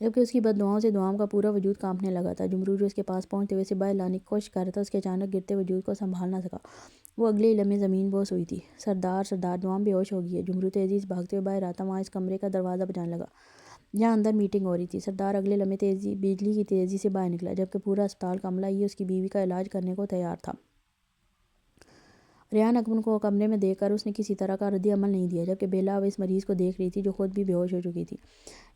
[SPEAKER 1] جبکہ اس کی بد دعاؤں سے دوام کا پورا وجود کانپنے لگا تھا۔ جمرو جو اس کے پاس پہنچتے ہوئے اسے باہر لانے کی کوشش کر رہا تھا، اس کے اچانک گرتے وجود کو سنبھال نہ سکا، وہ اگلے ہی لمحے زمین بوس ہوئی تھی۔ سردار دوام بے ہوش ہو گئی ہے۔ جمرو تیزی سے بھاگتے ہوئے باہر آتا وہاں اس کمرے کا دروازہ بجانے لگا جہاں اندر میٹنگ ہو رہی تھی۔ سردار اگلے لمحے بجلی کی تیزی سے باہر نکلا، جبکہ پورا اسپتال کا عملہ ہی اس کی بیوی کا علاج کرنے کو تیار تھا۔ ریحان اکمل کو کمرے میں دیکھ کر اس نے کسی طرح کا رد عمل نہیں دیا، جبکہ بیلا اب اس مریض کو دیکھ رہی تھی جو خود بھی بے ہوش ہو چکی تھی۔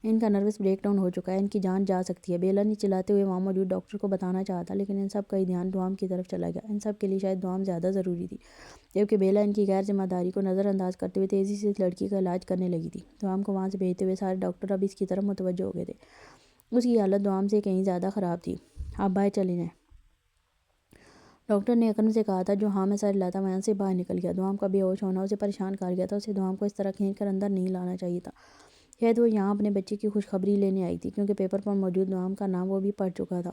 [SPEAKER 1] ان کا نروس بریک ڈاؤن ہو چکا ہے، ان کی جان جا سکتی ہے، بیلا نے چلاتے ہوئے وہاں موجود ڈاکٹر کو بتانا چاہا تھا، لیکن ان سب کا ہی دھیان دوام کی طرف چلا گیا۔ ان سب کے لیے شاید دوام زیادہ ضروری تھی، جبکہ بیلا ان کی غیر ذمہ داری کو نظر انداز کرتے ہوئے تیزی سے اس لڑکی کا علاج کرنے لگی تھی۔ دوام کو وہاں سے بھیجتے ہوئے سارے ڈاکٹر اب اس کی طرف متوجہ ہو گئے تھے، اس کی حالت دوام سے کہیں زیادہ خراب تھی۔ آپ باہر چلے جائیں، ڈاکٹر نے اکرم سے کہا تھا، جو ہاں میں سر ہلاتا وہاں سے باہر نکل گیا۔ دوام کا بے ہوش ہونا اسے پریشان کر گیا تھا، اسے دوام کو اس طرح کھینچ کر اندر نہیں لانا چاہیے تھا، شاید وہ یہاں اپنے بچے کی خوشخبری لینے آئی تھی، کیونکہ پیپر پر موجود دوام کا نام وہ بھی پڑھ چکا تھا۔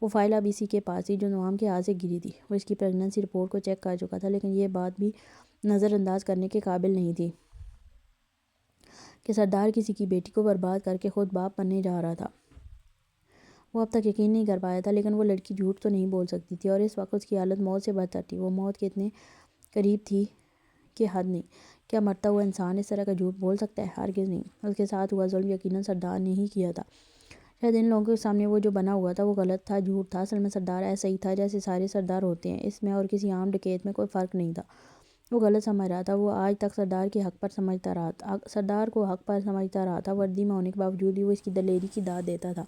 [SPEAKER 1] وہ فائل اب اسی کے پاس تھی جو دوام کے ہاتھ سے گری تھی، وہ اس کی پریگننسی رپورٹ کو چیک کر چکا تھا، لیکن یہ بات بھی نظر انداز کرنے کے قابل نہیں تھی کہ سردار کسی کی بیٹی کو برباد کر کے خود باپ بننے جا رہا تھا۔ وہ اب تک یقین نہیں کر پایا تھا، لیکن وہ لڑکی جھوٹ تو نہیں بول سکتی تھی، اور اس وقت اس کی حالت موت سے بدتر تھی، وہ موت کے اتنے قریب تھی کہ حد نہیں۔ کیا مرتا ہوا انسان اس طرح کا جھوٹ بول سکتا ہے؟ ہرگز نہیں۔ اس کے ساتھ ہوا ظلم یقیناً سردار نے ہی کیا تھا، شاید ان لوگوں کے سامنے وہ جو بنا ہوا تھا وہ غلط تھا، جھوٹ تھا، اصل میں سردار ایسا ہی تھا جیسے سارے سردار ہوتے ہیں، اس میں اور کسی عام ڈکیت میں کوئی فرق نہیں تھا۔ وہ غلط سمجھ رہا تھا، وہ آج تک سردار کے حق پر سمجھتا رہا تھا، سردار کو حق پر سمجھتا رہا تھا، وردی میں ہونے کے باوجود بھی وہ اس کی دلیری کی داد دیتا تھا۔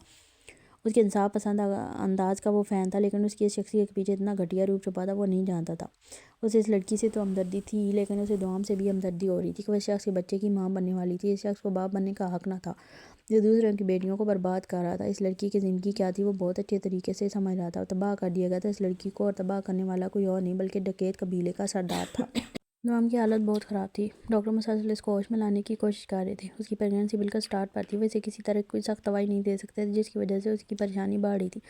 [SPEAKER 1] اس کے انصاف پسند انداز کا وہ فین تھا، لیکن اس کی اس شخصیت کے پیچھے اتنا گھٹیا روپ چھپا تھا وہ نہیں جانتا تھا۔ اسے اس لڑکی سے تو ہمدردی تھی، لیکن اسے دوام سے بھی ہمدردی ہو رہی تھی کہ وہ اس شخص کے بچے کی ماں بننے والی تھی، اس شخص کو باپ بننے کا حق نہ تھا جو دوسروں کی بیٹیوں کو برباد کر رہا تھا۔ اس لڑکی کی زندگی کیا تھی وہ بہت اچھے طریقے سے سمجھ رہا تھا، تباہ کر دیا گیا تھا اس لڑکی کو، اور تباہ کرنے والا کوئی اور نہیں بلکہ ڈکیت قبیلے کا سردار تھا۔ نوام کی حالت بہت خراب تھی، ڈاکٹر مسلسل اس کو ہوش میں لانے کی کوشش کر رہے تھے۔ اس کی پریگننسی بالکل سٹارٹ پر تھی، وہ اسے کسی طرح کوئی سخت دوائی نہیں دے سکتے تھے جس کی وجہ سے اس کی پریشانی بڑھ رہی تھی۔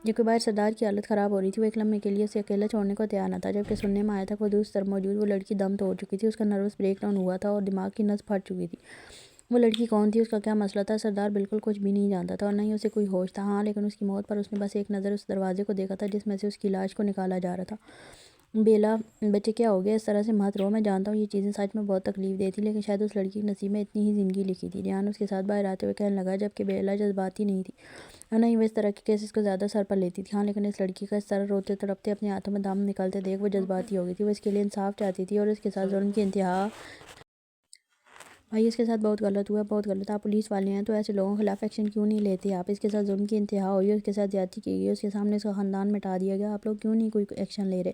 [SPEAKER 1] جبکہ باہر سردار کی حالت خراب ہو رہی تھی، وہ ایک لمحے کے لیے اسے اکیلا چھوڑنے کو تیار نہ تھا۔ جبکہ سننے میں آیا تھا کہ وہ دوسری طرف موجود وہ لڑکی دم توڑ چکی تھی، اس کا نروس بریک ڈاؤن ہوا تھا اور دماغ کی نس پھٹ چکی تھی۔ وہ لڑکی کون تھی، اس کا کیا مسئلہ تھا، سردار بالکل کچھ بھی نہیں جانتا تھا اور نہ ہی اسے کوئی ہوش تھا۔ ہاں، لیکن اس کی موت پر اس نے بس ایک نظر اس دروازے کو دیکھا تھا جس میں سے اس کی لاش کو نکالا جا رہا تھا۔ بیلا، بچے کیا ہو گیا، اس طرح سے مت رو، میں جانتا ہوں یہ چیزیں سچ میں بہت تکلیف دہ تھی، لیکن شاید اس لڑکی کے نصیب میں اتنی ہی زندگی لکھی تھی۔ ریان اس کے ساتھ باہر آتے ہوئے کہنے لگا، جبکہ بیلا جذباتی نہیں تھی اور نہ ہی وہ اس طرح کے کیسز کو زیادہ سر پر لیتی تھی۔ ہاں، لیکن اس لڑکی کا اس طرح روتے تڑپتے اپنے ہاتھوں میں دم نکلتے دیکھ وہ جذباتی ہو گئی تھی۔ وہ اس کے لیے انصاف چاہتی تھی اور اس کے ساتھ ظلم کی انتہا۔ بھائی، اس کے ساتھ بہت غلط ہوا، بہت غلط۔ آپ پولیس والے ہیں تو ایسے لوگوں کے خلاف ایکشن کیوں نہیں لیتے آپ؟ اس کے ساتھ ظلم کی انتہا ہوئی، اس کے ساتھ زیادتی کی گئی، اس کے سامنے اس کا خاندان مٹا دیا گیا، آپ لوگ کیوں نہیں کوئی ایکشن لے رہے؟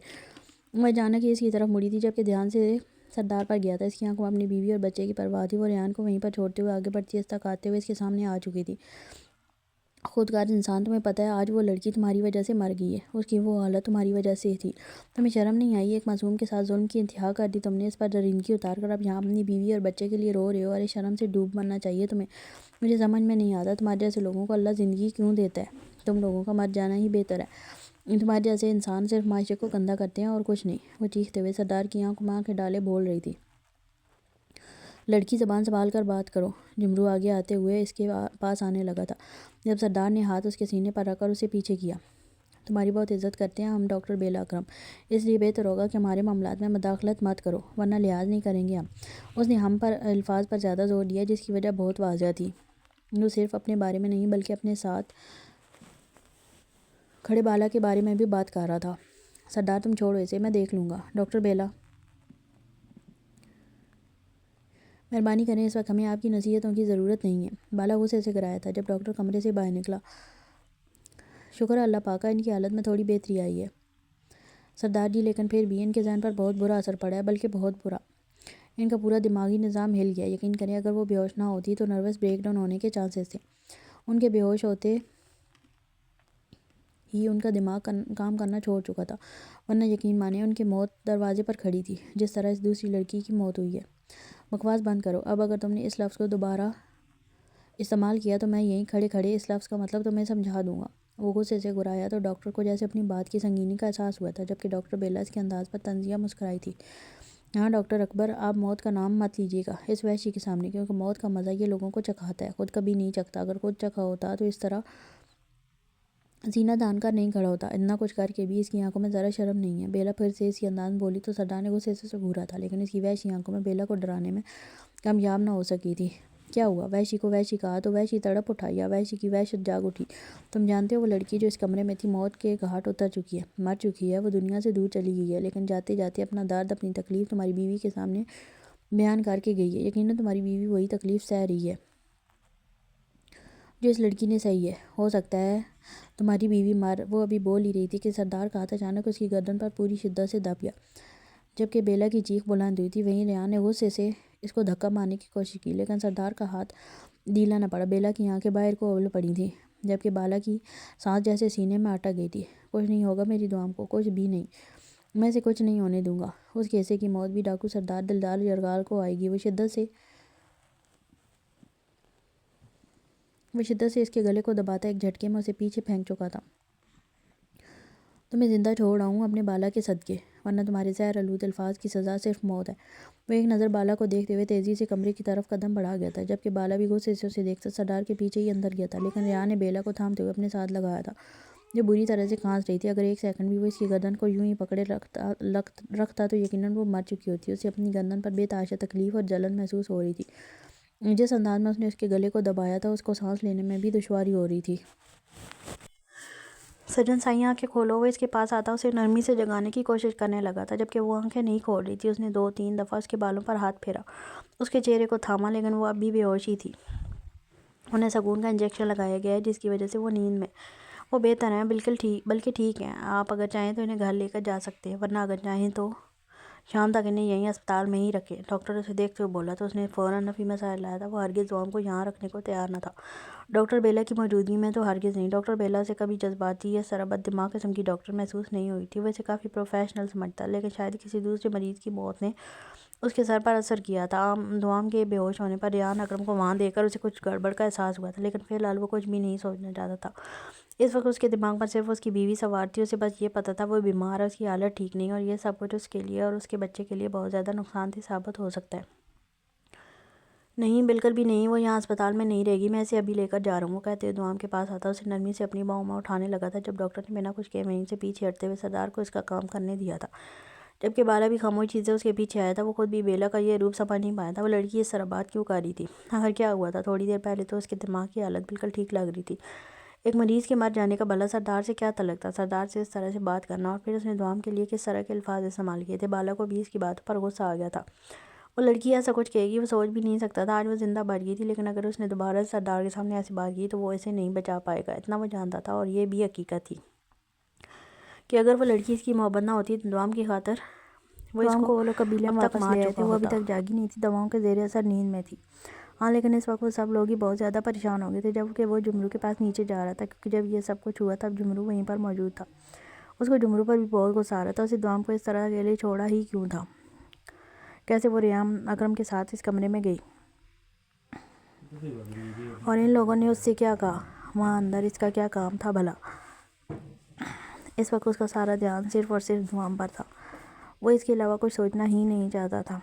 [SPEAKER 1] وہ اچانک ہی اس کی طرف مڑی تھی، جبکہ دھیان سے سردار پر گیا تھا۔ اس کی آنکھوں میں اپنی بیوی اور بچے کی پرواہ تھی۔ وہ ریان کو وہیں پر چھوڑتے ہوئے آگے بڑھتی اس تک آتے ہوئے اس کے سامنے آ چکی تھی۔ خودغرض انسان، تمہیں پتہ ہے آج وہ لڑکی تمہاری وجہ سے مر گئی ہے، اس کی وہ حالت تمہاری وجہ سے تھی۔ تمہیں شرم نہیں آئی؟ ایک معصوم کے ساتھ ظلم کی انتہا کر دی تم نے، اس پر درندگی اتار کر اب یہاں اپنی بیوی اور بچے کے لیے رو رہے ہو۔ ارے شرم سے ڈوب مرنا چاہیے تمہیں۔ مجھے سمجھ میں نہیں آتا تمہارے جیسے لوگوں کو اللہ زندگی کیوں دیتا ہے؟ تم لوگوں کا مر جانا ہی بہتر ہے۔ تمہارے جیسے انسان صرف معاشرے کو گندہ کرتے ہیں اور کچھ نہیں۔ وہ چیختے ہوئے سردار کی آنکھوں میں آنکھیں ڈالے بول رہی تھی۔ لڑکی، زبان سنبھال کر بات کرو۔ جمرو آگے آتے ہوئے اس کے پاس آنے لگا تھا، جب سردار نے ہاتھ اس کے سینے پر رکھ کر اسے پیچھے کیا۔ تمہاری بہت عزت کرتے ہیں ہم ڈاکٹر بیلا اکرم، اس لیے بہتر ہوگا کہ ہمارے معاملات میں مداخلت مت کرو، ورنہ لحاظ نہیں کریں گے ہم۔ اس نے ہم پر الفاظ پر زیادہ زور دیا جس کی وجہ بہت واضح تھی۔ وہ صرف اپنے بارے میں نہیں بلکہ اپنے ساتھ کھڑے بالا کے بارے میں بھی بات کر رہا تھا۔ سردار، تم چھوڑو اسے، میں دیکھ لوں گا۔ ڈاکٹر بیلا، مہربانی کریں، اس وقت ہمیں آپ کی نصیحتوں کی ضرورت نہیں ہے۔ بالا غصے سے گرایا تھا جب ڈاکٹر کمرے سے باہر نکلا۔ شکر ہے اللہ پاک کا، ان کی حالت میں تھوڑی بہتری آئی ہے۔ سردار جی، لیکن پھر بھی ان کے ذہن پر بہت برا اثر پڑا ہے، بلکہ بہت برا۔ ان کا پورا دماغی نظام ہل گیا ہے۔ یقین کریں اگر وہ بے ہوش نہ ہوتی تو نروس بریک ڈاؤن ہونے کے چانسز تھے۔ ان کے بے ہوش ہوتے ہی ان کا دماغ کام کرنا چھوڑ چکا تھا، ورنہ یقین مانیں ان کی موت دروازے پر کھڑی تھی، جس طرح اس دوسری لڑکی کی موت ہوئی ہے۔ بکواس بند کرو، اب اگر تم نے اس لفظ کو دوبارہ استعمال کیا تو میں یہیں کھڑے کھڑے اس لفظ کا مطلب تمہیں سمجھا دوں گا۔ وہ غصے سے گرایا تو ڈاکٹر کو جیسے اپنی بات کی سنگینی کا احساس ہوا تھا، جبکہ ڈاکٹر بیلا اس کے انداز پر طنزیہ مسکرائی تھی۔ ہاں ڈاکٹر اکبر، آپ موت کا نام مت لیجیے گا اس وحشی کے سامنے، کیونکہ موت کا مزہ یہ لوگوں کو چکھاتا ہے، خود کبھی نہیں چکھتا۔ اگر خود چکھا ہوتا تو اس طرح سینہ تان کر نہیں کھڑا ہوتا۔ اتنا کچھ کر کے بھی اس کی آنکھوں میں ذرا شرم نہیں ہے۔ بیلا پھر سے اسی انداز میں بولی تو سردار نے غصے سے گھورا تھا، لیکن اس کی وحشی آنکھوں میں بیلا کو ڈرانے میں کامیاب نہ ہو سکی تھی۔ کیا ہوا؟ وحشی کو وحشی کہا تو وحشی تڑپ اٹھا یا وحشی کی وحشت جاگ اٹھی؟ تم جانتے ہو وہ لڑکی جو اس کمرے میں تھی موت کے گھاٹ اتر چکی ہے، مر چکی ہے، وہ دنیا سے دور چلی گئی ہے، لیکن جاتے جاتے اپنا درد، اپنی تکلیف تمہاری بیوی کے سامنے بیان کر کے گئی ہے۔ یقیناً تمہاری بیوی وہی تکلیف سہ رہی ہے جو اس لڑکی نے سہی ہے۔ ہو سکتا ہے تمہاری بیوی وہ ابھی بول ہی رہی تھی کہ سردار کا ہاتھ اچانک اس کی گردن پر پوری شدت سے دب گیا، جبکہ بیلا کی چیخ بلند ہوئی تھی۔ وہیں ریان نے غصے سے اس کو دھکا مارنے کی کوشش کی، لیکن سردار کا ہاتھ ڈھیلا نہ پڑا۔ بیلا کی آنکھیں باہر کو اول پڑی تھیں، جبکہ بالا کی سانس جیسے سینے میں اٹک گئی تھی۔ کچھ نہیں ہوگا میری دعاؤں کو، کچھ بھی نہیں، میں اسے کچھ نہیں ہونے دوں گا۔ اس کے حصے کی موت بھی ڈاکو سردار دلدار یرغال کو آئے گی۔ وہ شدت سے اس کے گلے کو دباتا ایک جھٹکے میں اسے پیچھے پھینک چکا تھا۔ تمہیں زندہ چھوڑ آؤں اپنے بالا کے صدقے، ورنہ تمہارے زہر آلود الفاظ کی سزا صرف موت ہے۔ وہ ایک نظر بالا کو دیکھتے ہوئے تیزی سے کمرے کی طرف قدم بڑھا گیا تھا، جبکہ بالا بھی غصے سے اسے دیکھتا سردار کے پیچھے ہی اندر گیا تھا، لیکن ریان نے بیلا کو تھامتے ہوئے اپنے ساتھ لگایا تھا، جو بری طرح سے کھانس رہی تھی۔ اگر ایک سیکنڈ بھی وہ اس کی گردن کو یوں ہی پکڑے رکھتا تو یقیناً وہ مر چکی ہوتی۔ اسے اپنی گردن پر بے تحاشا تکلیف اور جلن محسوس ہو رہی تھی۔ جس انداز میں اس نے اس کے گلے کو دبایا تھا اس کو سانس لینے میں بھی دشواری ہو رہی تھی۔ سجن سائیں آنکھیں کھولو وہ اس کے پاس آتا اسے نرمی سے جگانے کی کوشش کرنے لگا تھا، جبکہ وہ آنکھیں نہیں کھول رہی تھی۔ اس نے 2-3 دفعہ اس کے بالوں پر ہاتھ پھیرا، اس کے چہرے کو تھاما، لیکن وہ اب بھی بے ہوش ہی تھی۔ انہیں سکون کا انجیکشن لگایا گیا ہے جس کی وجہ سے وہ نیند میں وہ بہتر ہیں، بلکہ ٹھیک ہیں۔ آپ اگر چاہیں تو انہیں گھر لے کر جا سکتے ہیں، ورنہ اگر چاہیں تو شام تک انہیں یہیں اسپتال میں ہی رکھیں۔ ڈاکٹر اسے دیکھتے ہوئے بولا تو اس نے فوراً نفی مسائل لایا تھا۔ وہ ہرگز دوام کو یہاں رکھنے کو تیار نہ تھا، ڈاکٹر بیلا کی موجودگی میں تو ہرگز نہیں۔ ڈاکٹر بیلا اسے کبھی جذباتی یا سربت دماغ قسم کی ڈاکٹر محسوس نہیں ہوئی تھی۔ وہ اسے کافی پروفیشنل سمجھتا، لیکن شاید کسی دوسرے مریض کی موت نے اس کے سر پر اثر کیا تھا۔ دوام کے بے ہوش ہونے پر ریحان اکرم کو وہاں دیکھ کر اسے کچھ گڑبڑ کا احساس ہوا تھا، لیکن فی الحال وہ کچھ بھی نہیں سوچنا چاہتا تھا۔ اس وقت اس کے دماغ پر صرف اس کی بیوی سوار تھی۔ اسے بس یہ پتہ تھا وہ بیمار ہے، اس کی حالت ٹھیک نہیں، اور یہ سب کچھ اس کے لیے اور اس کے بچے کے لیے بہت زیادہ نقصان دہ ثابت ہو سکتا ہے۔ نہیں، بالکل بھی نہیں، وہ یہاں اسپتال میں نہیں رہے گی، میں اسے ابھی لے کر جا رہا ہوں۔ وہ کہتے ہوئے دوام کے پاس آتا اسے نرمی سے اپنی باہوں میں اٹھانے لگا تھا، جب ڈاکٹر نے بنا کچھ کہے وہیں سے پیچھے ہٹتے ہوئے سردار کو اس کا کام کرنے دیا تھا، جبکہ بالا بھی خاموشی سے اس کے پیچھے آیا تھا۔ وہ خود بھی بیلا کا یہ روپ سمجھ نہیں پایا تھا، وہ لڑکی اس طرح بات کیوں کر رہی تھی، آخر کیا ہوا تھا۔ تھوڑی دیر پہلے تو اس کے دماغ کی حالت بالکل ٹھیک لگ رہی تھی۔ ایک مریض کے مر جانے کا بھلا سردار سے کیا تعلق تھا؟ سردار سے اس طرح سے بات کرنا، اور پھر اس نے دوام کے لیے کس طرح کے الفاظ استعمال کیے تھے۔ بالا کو بھی اس کی باتوں پر غصہ آ گیا تھا۔ وہ لڑکی ایسا کچھ کہے گی وہ سوچ بھی نہیں سکتا تھا۔ آج وہ زندہ بچ گئی تھی، لیکن اگر اس نے دوبارہ سردار کے سامنے ایسی بات کی تو وہ اسے نہیں بچا پائے گا، اتنا وہ جانتا تھا۔ اور یہ بھی حقیقت تھی کہ اگر وہ لڑکی اس کی محبت نہ ہوتی تو دوام کی خاطر وہ اس کو لوگ قبیلے میں واپس لے آئے تھے۔ وہ ابھی تک جاگی نہیں تھی، دواؤں کے زیر اثر نیند میں تھی۔ ہاں، لیکن اس وقت وہ سب لوگ ہی بہت زیادہ پریشان ہو گئے تھے، جبکہ وہ جمرو کے پاس نیچے جا رہا تھا، کیونکہ جب یہ سب کچھ ہوا تب جمرو وہیں پر موجود تھا۔ اس کو جمرو پر بھی بہت غصہ آ رہا تھا، اسے دوام کو اس طرح اکیلے چھوڑا ہی کیوں تھا، کیسے وہ ریحان اکرم کے ساتھ اس کمرے میں گئی، اور ان لوگوں نے اس سے کیا کہا، وہاں اندر اس کا کیا کام تھا بھلا۔ اس وقت اس کا سارا دھیان صرف اور صرف دوام پر تھا، وہ اس کے علاوہ کچھ سوچنا ہی نہیں چاہتا تھا۔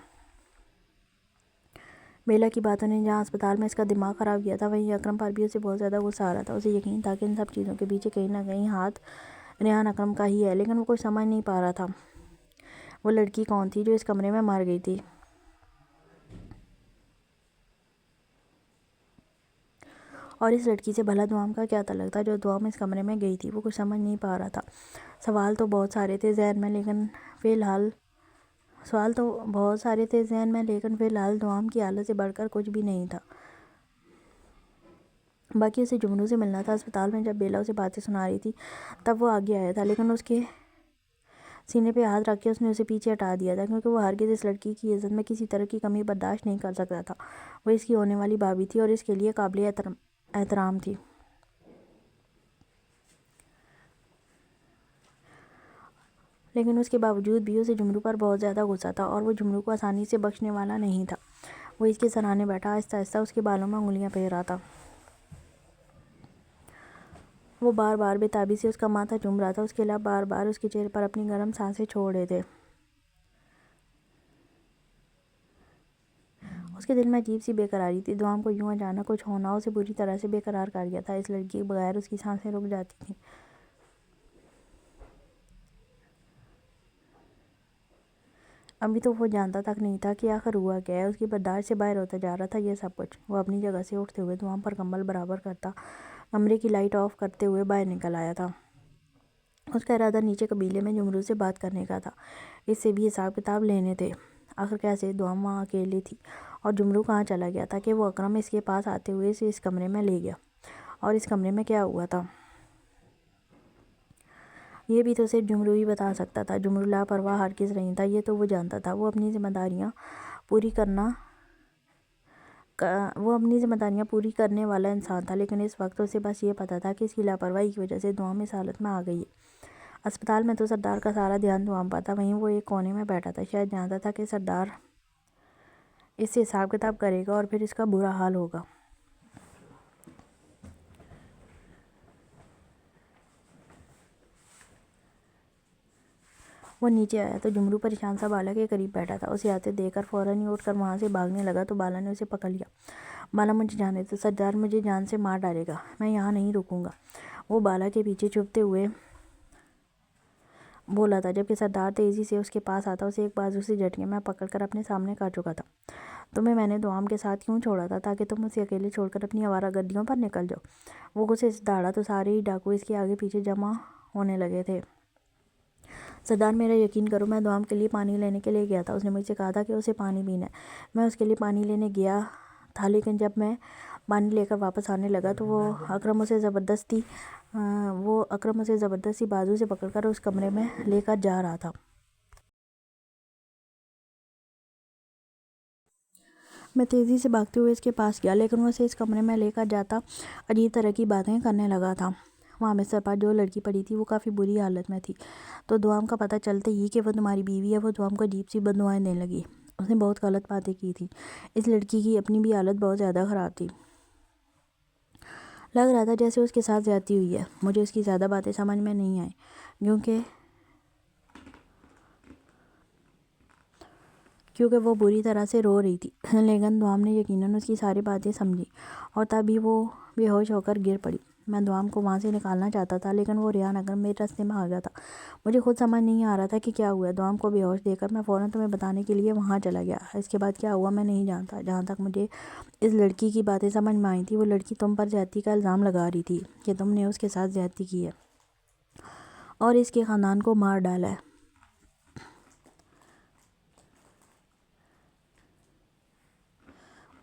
[SPEAKER 1] بیلا کی باتوں نے جہاں اسپتال میں اس کا دماغ خراب کیا تھا، وہیں اکرم پر بھی اسے بہت زیادہ غصہ آ رہا تھا۔ اسے یقین تھا کہ ان سب چیزوں کے پیچھے کہیں نہ کہیں ہاتھ ریحان اکرم کا ہی ہے، لیکن وہ کچھ سمجھ نہیں پا رہا تھا وہ لڑکی کون تھی جو اس کمرے میں مر گئی تھی، اور اس لڑکی سے بھلا دوام کا کیا تعلق تھا جو دوام اس کمرے میں گئی تھی۔ وہ کچھ سمجھ نہیں پا رہا تھا۔ سوال تو بہت سارے تھے ذہن میں، لیکن فی الحال دوام کی حالت سے بڑھ کر کچھ بھی نہیں تھا۔ باقی اسے جمرو سے ملنا تھا۔ اسپتال میں جب بیلا اسے باتیں سنا رہی تھی تب وہ آگے آیا تھا، لیکن اس کے سینے پہ ہاتھ رکھ کے اس نے اسے پیچھے ہٹا دیا تھا، کیونکہ وہ ہرگز اس لڑکی کی عزت میں کسی طرح کی کمی برداشت نہیں کر سکتا تھا۔ وہ اس کی ہونے والی بھابھی تھی اور اس کے لیے قابل احترام تھی، لیکن اس کے باوجود بھی اسے جمرو پر بہت زیادہ غصہ تھا، اور وہ جمرو کو آسانی سے بخشنے والا نہیں تھا۔ وہ اس کے سرانے بیٹھا آہستہ آہستہ اس کے بالوں میں انگلیاں پھیر رہا تھا۔ وہ بار بار بے تابی سے اس کا ماتھا چوم رہا تھا، اس کے لب بار بار اس کے چہرے پر اپنی گرم سانسیں چھوڑ رہے تھے۔ اس کے دل میں عجیب سی بے قراری تھی۔ دوام کو یوں اچانک کچھ ہونا اسے بری طرح سے بے قرار کر گیا تھا۔ اس لڑکی کے بغیر اس کی سانسیں رک جاتی تھیں۔ ابھی تو وہ جانتا تک نہیں تھا کہ آخر ہوا کیا ہے۔ اس کی برداشت سے باہر ہوتا جا رہا تھا یہ سب کچھ۔ وہ اپنی جگہ سے اٹھتے ہوئے دوام پر کمبل برابر کرتا کمرے کی لائٹ آف کرتے ہوئے باہر نکل آیا تھا۔ اس کا ارادہ نیچے قبیلے میں جمرو سے بات کرنے کا تھا، اس سے بھی حساب کتاب لینے تھے۔ آخر کیسے دوام وہاں اکیلی تھی، اور جمرو کہاں چلا گیا تھا کہ وہ اکرم اس کے پاس آتے ہوئے اسے اس کمرے میں لے گیا، اور اس کمرے میں کیا ہوا تھا یہ بھی تو صرف جمرو ہی بتا سکتا تھا۔ جمرو لاپرواہ ہرگز نہیں تھا، یہ تو وہ جانتا تھا۔ وہ اپنی ذمہ داریاں پوری کرنے والا انسان تھا، لیکن اس وقت اسے بس یہ پتا تھا کہ اس کی لاپرواہی کی وجہ سے دوام اس حالت میں آ گئی ہے۔ اسپتال میں تو سردار کا سارا دھیان دوام پر تھا، وہیں وہ ایک کونے میں بیٹھا تھا، شاید جانتا تھا کہ سردار اس سے حساب کتاب کرے گا اور پھر اس کا برا حال ہوگا۔ وہ نیچے آیا تو جمرو پریشان سا بالا کے قریب بیٹھا تھا۔ اسے آتے دیکھ کر فوراً ہی اٹھ کر وہاں سے بھاگنے لگا تو بالا نے اسے پکڑ لیا۔ بالا، مجھے جانے دو، سردار مجھے جان سے مار ڈالے گا، میں یہاں نہیں رکوں گا، وہ بالا کے پیچھے چھپتے ہوئے بولا تھا، جبکہ سردار تیزی سے اس کے پاس آتا اسے ایک بازو سے جھٹکے میں پکڑ کر اپنے سامنے کر چکا تھا۔ تمہیں میں نے دوام کے ساتھ کیوں چھوڑا تھا؟ تاکہ تم اسے اکیلے چھوڑ کر اپنی آوارہ گردیوں پر نکل جاؤ۔ وہ غصے سے دہاڑا تو سارے ہی ڈاکو اس کے آگے پیچھے جمع ہونے لگے تھے۔ سردار میرا یقین کرو، میں دوام کے لیے پانی لینے کے لیے گیا تھا۔ اس نے مجھ سے کہا تھا کہ اسے پانی پینا ہے۔ میں اس کے لیے پانی لینے گیا تھا، لیکن جب میں پانی لے کر واپس آنے لگا تو وہ اکرم اسے زبردستی بازو سے پکڑ کر اس کمرے میں لے کر جا رہا تھا۔ میں تیزی سے بھاگتے ہوئے اس کے پاس گیا، لیکن وہ اسے اس کمرے میں لے کر جاتا عجیب طرح کی باتیں کرنے لگا تھا۔ وہاں بستر پر جو لڑکی پڑی تھی وہ کافی بری حالت میں تھی۔ تو دوام کا پتہ چلتے ہی کہ وہ تمہاری بیوی ہے، وہ دوام کو عجیب سی بددعائیں دینے لگی۔ اس نے بہت غلط باتیں کی تھی۔ اس لڑکی کی اپنی بھی حالت بہت زیادہ خراب تھی۔ لگ رہا تھا جیسے اس کے ساتھ زیادتی ہوئی ہے۔ مجھے اس کی زیادہ باتیں سمجھ میں نہیں آئیں کیونکہ وہ بری طرح سے رو رہی تھی، لیکن دوام نے یقیناً اس کی ساری باتیں سمجھی اور تبھی وہ بے ہوش ہو کر گر پڑی۔ میں دوام کو وہاں سے نکالنا چاہتا تھا، لیکن وہ رہا نہ کر میرے راستے میں آ گیا تھا۔ مجھے خود سمجھ نہیں آ رہا تھا کہ کیا ہوا ہے۔ دوام کو بے ہوش دیکھ کر میں فوراً تمہیں بتانے کے لیے وہاں چلا گیا۔ اس کے بعد کیا ہوا میں نہیں جانتا۔ جہاں تک مجھے اس لڑکی کی باتیں سمجھ میں آئی تھیں، وہ لڑکی تم پر زیادتی کا الزام لگا رہی تھی کہ تم نے اس کے ساتھ زیادتی کی ہے اور اس کے خاندان کو مار ڈالا ہے۔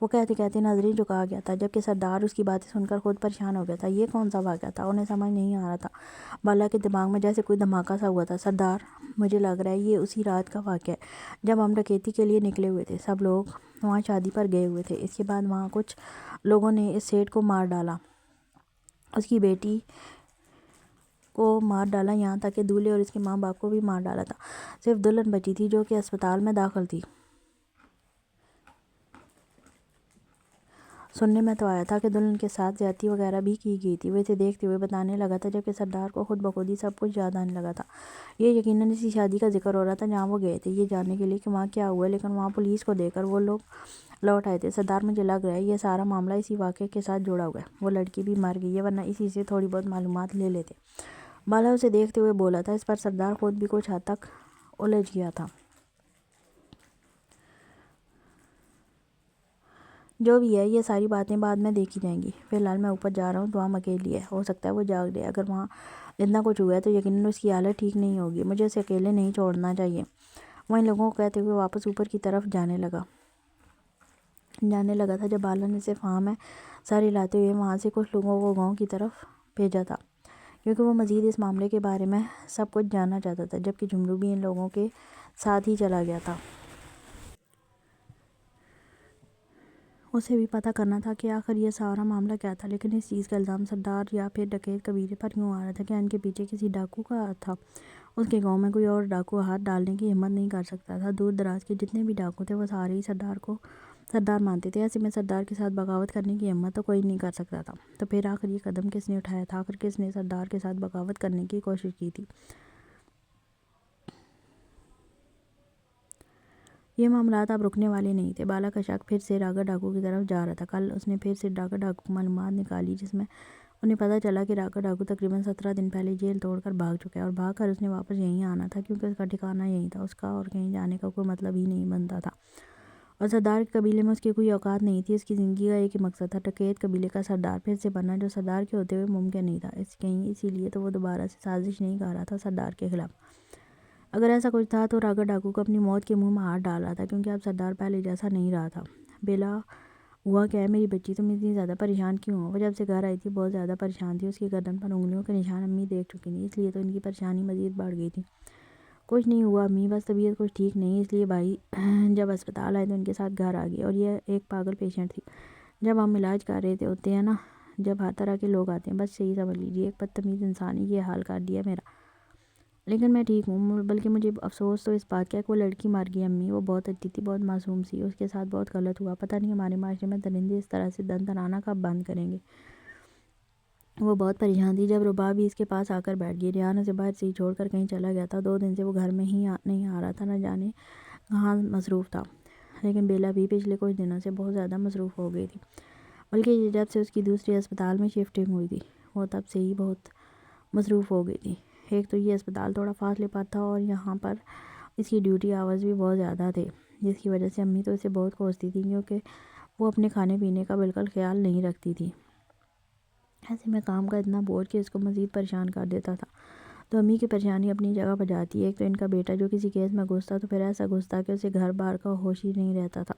[SPEAKER 1] وہ کہتے کہتے نظریں جھکا گیا تھا، جبکہ سردار اس کی باتیں سن کر خود پریشان ہو گیا تھا۔ یہ کون سا واقعہ تھا؟ انہیں سمجھ نہیں آ رہا تھا۔ بالا کے دماغ میں جیسے کوئی دھماکہ سا ہوا تھا۔ سردار، مجھے لگ رہا ہے یہ اسی رات کا واقعہ ہے جب ہم ڈکیتی کے لیے نکلے ہوئے تھے۔ سب لوگ وہاں شادی پر گئے ہوئے تھے۔ اس کے بعد وہاں کچھ لوگوں نے اس سیٹھ کو مار ڈالا، اس کی بیٹی کو مار ڈالا، یہاں تک کہ دولہے اور اس کے ماں باپ کو بھی مار ڈالا تھا۔ صرف دلہن بچی تھی جو کہ اسپتال میں داخل تھی۔ سننے میں تو آیا تھا کہ دلہن کے ساتھ زیادتی وغیرہ بھی کی گئی تھی۔ وہ اسے دیکھتے ہوئے بتانے لگا تھا، جبکہ سردار کو خود بخود ہی سب کچھ یاد آنے لگا تھا۔ یہ یقیناً اسی شادی کا ذکر ہو رہا تھا جہاں وہ گئے تھے، یہ جاننے کے لیے کہ وہاں کیا ہوا ہے، لیکن وہاں پولیس کو دیکھ کر وہ لوگ لوٹ آئے تھے۔ سردار، مجھے لگ رہا ہے یہ سارا معاملہ اسی واقعے کے ساتھ جڑا ہوا ہے۔ وہ لڑکی بھی مر گئی ہے، ورنہ اسی سے تھوڑی بہت معلومات لے لیتے۔ بالا اسے دیکھتے ہوئے بولا تھا۔ اس پر سردار خود بھی کچھ حد تک الجھ گیا تھا۔ جو بھی ہے، یہ ساری باتیں بعد میں دیکھی جائیں گی۔ فی الحال میں اوپر جا رہا ہوں، دوام اکیلی ہے، ہو سکتا ہے وہ جاگ جائے۔ اگر وہاں اتنا کچھ ہوا ہے تو یقیناً اس کی حالت ٹھیک نہیں ہوگی۔ مجھے اسے اکیلے نہیں چھوڑنا چاہیے۔ وہ ان لوگوں کو کہتے ہوئے واپس اوپر کی طرف جانے لگا تھا جب بالا نے صرف ہاں میں سر ہلاتے ہوئے وہاں سے کچھ لوگوں کو گاؤں کی طرف بھیجا تھا، کیونکہ وہ مزید اس معاملے کے بارے میں سب کچھ جاننا چاہتا تھا، جبکہ جھمرو بھی ان لوگوں کے ساتھ ہی چلا گیا تھا۔ اسے بھی پتہ کرنا تھا کہ آخر یہ سارا معاملہ کیا تھا، لیکن اس چیز کا الزام سردار یا پھر ڈکیت قبیلے پر کیوں آ رہا تھا؟ کیا ان کے پیچھے کسی ڈاکو کا ہاتھ تھا؟ اس کے گاؤں میں کوئی اور ڈاکو ہاتھ ڈالنے کی ہمت نہیں کر سکتا تھا۔ دور دراز کے جتنے بھی ڈاکو تھے وہ سارے ہی سردار مانتے تھے۔ ایسے میں سردار کے ساتھ بغاوت کرنے کی ہمت تو کوئی نہیں کر سکتا تھا۔ تو پھر آخر یہ قدم کس نے اٹھایا تھا؟ آخر کس نے سردار کے ساتھ بغاوت کرنے کی کوشش کی تھی؟ یہ معاملات اب رکنے والے نہیں تھے۔ بالا کا شک پھر سے راگا ڈاکو کی طرف جا رہا تھا۔ کل اس نے پھر سے راگا ڈاکو کی معلومات نکالی، جس میں انہیں پتہ چلا کہ راگا ڈاکو تقریباً 17 دن پہلے جیل توڑ کر بھاگ چکا ہے، اور بھاگ کر اس نے واپس یہیں آنا تھا کیونکہ اس کا ٹھکانہ یہیں تھا۔ اس کا اور کہیں جانے کا کوئی مطلب ہی نہیں بنتا تھا، اور سردار کے قبیلے میں اس کی کوئی اوقات نہیں تھی۔ اس کی زندگی کا ایک ہی مقصد تھا، ڈکیت قبیلے کا سردار پھر سے بننا، جو سردار کے ہوتے ہوئے ممکن نہیں تھا۔ اسی لیے تو وہ دوبارہ سے سازش نہیں کر رہا تھا سردار کے خلاف۔ اگر ایسا کچھ تھا تو راگا ڈاکو کو اپنی موت کے منہ میں ہاتھ ڈال رہا تھا، کیونکہ اب سردار پہلے جیسا نہیں رہا تھا۔ بیلا، ہوا کیا ہے میری بچی؟ تم اتنی زیادہ پریشان کیوں ہو؟ وہ جب سے گھر آئی تھی بہت زیادہ پریشان تھی۔ اس کی گردن پر انگلیوں کے نشان امی دیکھ چکی تھیں، اس لیے تو ان کی پریشانی مزید بڑھ گئی تھی۔ کچھ نہیں ہوا امی، بس طبیعت کچھ ٹھیک نہیں، اس لیے بھائی جب اسپتال آئے تو ان کے ساتھ گھر آ گئی، اور یہ ایک پاگل پیشنٹ تھی۔ جب ہم علاج کر رہے ہوتے ہیں نا، جب ہر طرح کے لوگ آتے ہیں، بس صحیح سمجھ لیجیے ایک بدتمیز انسان نے یہ حال کر دیا میرا۔ لیکن میں ٹھیک ہوں، بلکہ مجھے افسوس تو اس بات کا ہے کہ وہ لڑکی مر گئی امی۔ وہ بہت اچھی تھی، بہت معصوم سی، اس کے ساتھ بہت غلط ہوا۔ پتہ نہیں ہمارے معاشرے میں درندے اس طرح سے دن تنانا کب بند کریں گے۔ وہ بہت پریشان تھی جب رباب بھی اس کے پاس آ کر بیٹھ گئی۔ ریحان اسے باہر سے ہی چھوڑ کر کہیں چلا گیا تھا۔ 2 دن سے وہ گھر میں ہی نہیں آ رہا تھا، نہ جانے کہاں مصروف تھا۔ لیکن بیلا بھی پچھلے کچھ دنوں سے بہت زیادہ مصروف ہو گئی تھی، بلکہ یہ جب سے اس کی دوسری اسپتال میں شفٹنگ ہوئی تھی وہ تب سے ہی بہت مصروف ہو گئی تھی۔ ایک تو یہ اسپتال تھوڑا فاصلے پر تھا، اور یہاں پر اس کی ڈیوٹی آورز بھی بہت زیادہ تھے۔ جس کی وجہ سے امی تو اسے بہت کوستی تھی کیونکہ وہ اپنے کھانے پینے کا بالکل خیال نہیں رکھتی تھی۔ ایسے میں کام کا اتنا بوجھ کہ اس کو مزید پریشان کر دیتا تھا۔ تو امی کی پریشانی اپنی جگہ پر جاتی ہے۔ ایک تو ان کا بیٹا جو کسی کیس میں گھستا تو پھر ایسا گھستا کہ اسے گھر بار کا ہوش ہی نہیں رہتا تھا،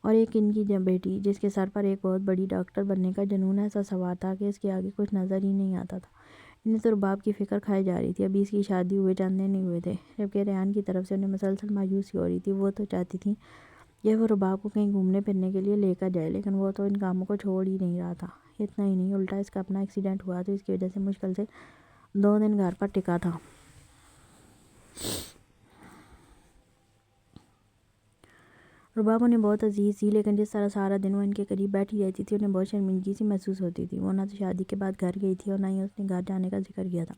[SPEAKER 1] اور ایک ان کی بیٹی جس کے سر پر ایک بہت بڑی ڈاکٹر بننے کا جنون ایسا سوار تھا کہ اس کے آگے کچھ نظر ہی نہیں آتا تھا۔ انہیں تو رباب کی فکر کھائی جا رہی تھی۔ ابھی اس کی شادی ہوئے چند دن نہیں ہوئے تھے جبکہ ریان کی طرف سے انہیں مسلسل مایوسی ہو رہی تھی۔ وہ تو چاہتی تھی کہ وہ رباب کو کہیں گھومنے پھرنے کے لیے لے کر جائے، لیکن وہ تو ان کاموں کو چھوڑ ہی نہیں رہا تھا۔ اتنا ہی نہیں، الٹا اس کا اپنا ایکسیڈنٹ ہوا تو اس کی وجہ سے مشکل سے 2 دن گھر پر ٹکا تھا۔ رباب انہیں بہت عزیز تھی، لیکن جس طرح سارا دن وہ ان کے قریب بیٹھی رہتی تھی انہیں بہت شرمندگی سی محسوس ہوتی تھی۔ وہ نہ تو شادی کے بعد گھر گئی تھی اور نہ ہی اس نے گھر جانے کا ذکر کیا تھا،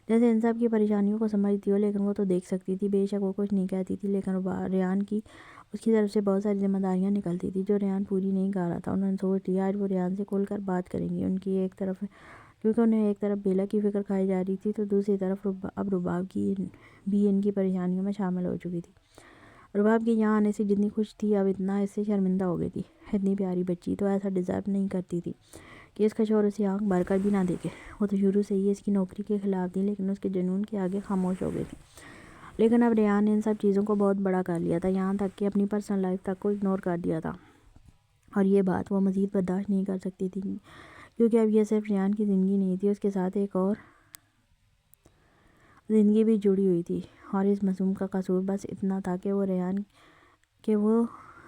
[SPEAKER 1] جیسے ان سب کی پریشانیوں کو سمجھتی ہو، لیکن وہ تو دیکھ سکتی تھی۔ بے شک وہ کچھ نہیں کہتی تھی، لیکن ریان کی اس کی طرف سے بہت ساری ذمہ داریاں نکلتی تھی جو ریان پوری نہیں کر رہا تھا۔ انہوں نے سوچ لیا آج وہ ریان سے کھل کر بات کریں گی، ان کی ایک طرف کیونکہ انہیں ایک طرف بیلا کی فکر کھائی جا رہی تھی تو دوسری طرف اب رباب کی بھی ان کی پریشانیوں میں شامل ہو چکی تھی۔ رباب کی یہاں آنے سے جتنی خوش تھی اب اتنا اس سے شرمندہ ہو گئی تھی۔ اتنی پیاری بچی تو ایسا ڈیزرو نہیں کرتی تھی کہ اس کا شوہر اسے آنکھ بھر کر بھی نہ دیکھے۔ وہ تو شروع سے ہی اس کی نوکری کے خلاف تھی، لیکن اس کے جنون کے آگے خاموش ہو گئی تھی۔ لیکن اب ریان نے ان سب چیزوں کو بہت بڑا کر لیا تھا، یہاں تک کہ اپنی پرسنل لائف تک کو اگنور کر دیا تھا، اور یہ بات وہ مزید برداشت نہیں کر سکتی تھی کیونکہ اب یہ صرف ریان کی زندگی نہیں تھی، اس کے ساتھ ایک اور زندگی بھی جڑی ہوئی تھی، اور اس معصوم کا قصور بس اتنا تھا کہ وہ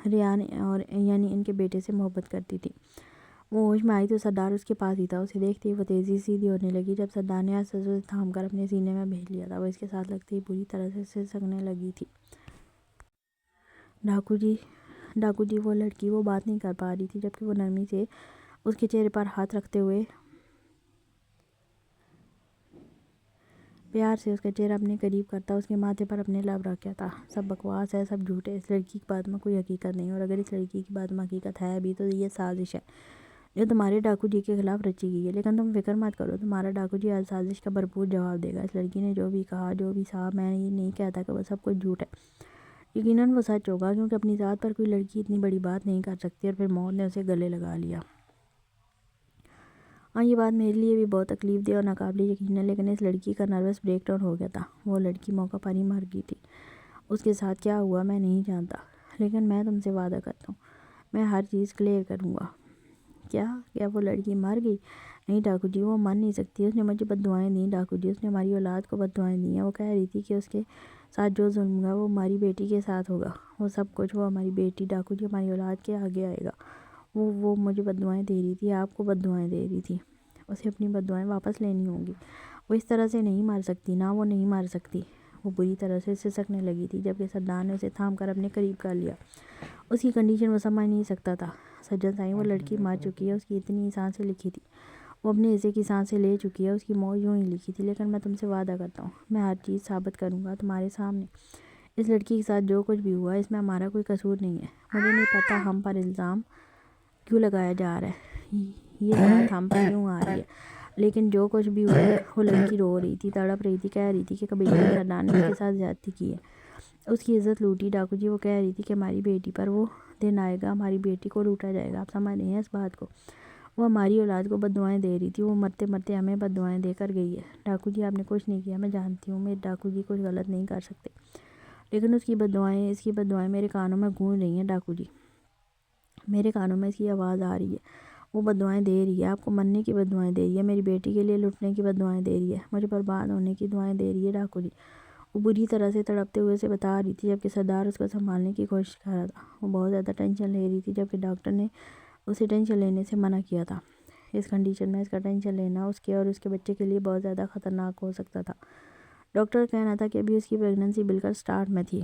[SPEAKER 1] ریان اور یعنی ان کے بیٹے سے محبت کرتی تھی۔ وہ ہوش میں آئی تو سردار اس کے پاس ہی تھا۔ اسے دیکھتے ہی وہ تیزی سیدھی ہونے لگی۔ جب سردار نے اسے تھام کر اپنے سینے میں بھیج لیا تھا وہ اس کے ساتھ لگتے ہی پوری طرح سے سسکنے لگی تھی۔ ڈاکو جی وہ لڑکی، وہ بات نہیں کر پا رہی تھی جبکہ وہ نرمی سے اس کے چہرے پر ہاتھ رکھتے ہوئے پیار سے اس کا چہرہ اپنے قریب کرتا، اس کے ماتھے پر اپنے لب رکھ کہتا، سب بکواس ہے، سب جھوٹ ہے، اس لڑکی کی بات میں کوئی حقیقت نہیں، اور اگر اس لڑکی کی بات میں حقیقت ہے بھی تو یہ سازش ہے جو تمہارے ڈاکو جی کے خلاف رچی گئی ہے۔ لیکن تم فکر مت کرو، تمہارا ڈاکو جی آج سازش کا بھرپور جواب دے گا۔ اس لڑکی نے جو بھی کہا، جو بھی سہا، میں یہ نہیں کہتا کہ وہ سب کچھ جھوٹ ہے، یقیناً وہ سچ ہوگا، کیونکہ اپنی ذات پر کوئی لڑکی اتنی بڑی بات نہیں کر سکتی۔ اور پھر موت نے اسے گلے لگا لیا۔ ہاں یہ بات میرے لیے بھی بہت تکلیف دہ اور ناقابل یقین ہے، لیکن اس لڑکی کا نروس بریک ڈاؤن ہو گیا تھا۔ وہ لڑکی موقع پر ہی مر گئی تھی۔ اس کے ساتھ کیا ہوا میں نہیں جانتا، لیکن میں تم سے وعدہ کرتا ہوں میں ہر چیز کلیئر کروں گا۔ کیا وہ لڑکی مر گئی؟ نہیں ڈاکو جی، وہ مر نہیں سکتی، اس نے مجھے بد دعائیں دیں ڈاکو جی، اس نے ہماری اولاد کو بد دعائیں دی ہیں۔ وہ کہہ رہی تھی کہ اس کے ساتھ جو ظلم ہوگا وہ ہماری بیٹی کے ساتھ ہوگا، وہ سب کچھ وہ ہماری بیٹی ڈاکو جی ہماری اولاد کے آگے آئے گا۔ وہ مجھے بد دعائیں دے رہی تھی، آپ کو بد دعائیں دے رہی تھی، اسے اپنی بد دعائیں واپس لینی ہوں گی۔ وہ اس طرح سے نہیں مر سکتی، نہ وہ نہیں مر سکتی۔ وہ بری طرح سے سسکنے لگی تھی جبکہ سردار نے اسے تھام کر اپنے قریب کر لیا۔ اس کی کنڈیشن وہ سمجھ نہیں سکتا تھا۔ سجن سائیں، وہ لڑکی مر چکی ہے، اس کی اتنی سانسیں لکھی تھی، وہ اپنے حصے کی سانسیں لے چکی ہے، اس کی موت یوں ہی لکھی تھی۔ لیکن میں تم سے وعدہ کرتا ہوں میں ہر چیز ثابت کروں گا تمہارے سامنے۔ اس لڑکی کے ساتھ جو کچھ بھی ہوا اس میں ہمارا کوئی قصور نہیں ہے۔ مجھے نہیں پتا ہم پر الزام کیوں لگایا جا رہا ہے، یہ بات ہم پر کیوں آ رہی ہے، لیکن جو کچھ بھی ہوا وہ لڑکی رو رہی تھی، تڑپ رہی تھی، کہہ رہی تھی کہ کبھی سردار نے اس کے ساتھ زیادتی کی ہے، اس کی عزت لوٹی ڈاکو جی۔ وہ کہہ رہی تھی کہ ہماری بیٹی پر وہ دن آئے گا، ہماری بیٹی کو لوٹا جائے گا۔ آپ سمجھ رہے ہیں اس بات کو؟ وہ ہماری اولاد کو بد دعائیں دے رہی تھی، وہ مرتے مرتے ہمیں بد دعائیں دے کر گئی ہے۔ ڈاکو جی آپ نے کچھ نہیں کیا، میں جانتی ہوں میرے ڈاکو جی کچھ غلط نہیں کر سکتے، لیکن اس کی بد دعائیں میرے کانوں میں گونج رہی ہیں ڈاکو جی، میرے کانوں میں اس کی آواز آ رہی ہے۔ وہ بد دعائیں دے رہی ہے، آپ کو مرنے کی بد دعائیں دے رہی ہے، میری بیٹی کے لیے لٹنے کی بد دعائیں دے رہی ہے، مجھے برباد ہونے کی دعائیں دے رہی ہے ڈاکو جی۔ وہ بری طرح سے تڑپتے ہوئے اسے بتا رہی تھی جبکہ سردار اس کو سنبھالنے کی کوشش کر رہا تھا۔ وہ بہت زیادہ ٹینشن لے رہی تھی جبکہ ڈاکٹر نے اسے ٹینشن لینے سے منع کیا تھا۔ اس کنڈیشن میں اس کا ٹینشن لینا اس کے اور اس کے بچے کے لیے بہت زیادہ خطرناک ہو سکتا تھا۔ ڈاکٹر کا کہنا تھا کہ ابھی اس کی پریگننسی بالکل سٹارٹ میں تھی،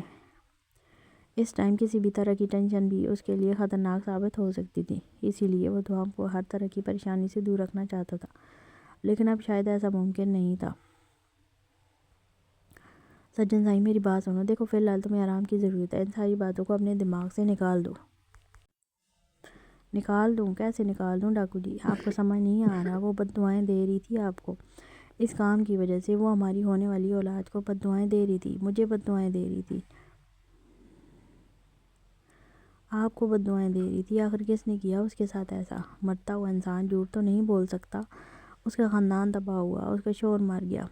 [SPEAKER 1] اس ٹائم کسی بھی طرح کی ٹینشن بھی اس کے لیے خطرناک ثابت ہو سکتی تھی، اسی لیے وہ دعاؤں کو ہر طرح کی پریشانی سے دور رکھنا چاہتا تھا، لیکن اب شاید ایسا ممکن نہیں تھا۔ سجن سائیں میری بات سنو، دیکھو فی الحال تمہیں آرام کی ضرورت ہے، ان ساری باتوں کو اپنے دماغ سے نکال دو۔ نکال دوں؟ کیسے نکال دوں ڈاکو جی، آپ کو سمجھ نہیں آ رہا؟ وہ بد دعائیں دے رہی تھی آپ کو، اس کام کی وجہ سے وہ ہماری ہونے والی اولاد کو بد دعائیں دے رہی تھی، مجھے بد دعائیں دے رہی تھی۔ آپ کو بددعائیں دے رہی تھی۔ آخر کس نے کیا اس کے ساتھ ایسا؟ مرتا ہوا انسان جھوٹ تو نہیں بول سکتا۔ اس کا خاندان تباہ ہوا، اس کا شوہر مر گیا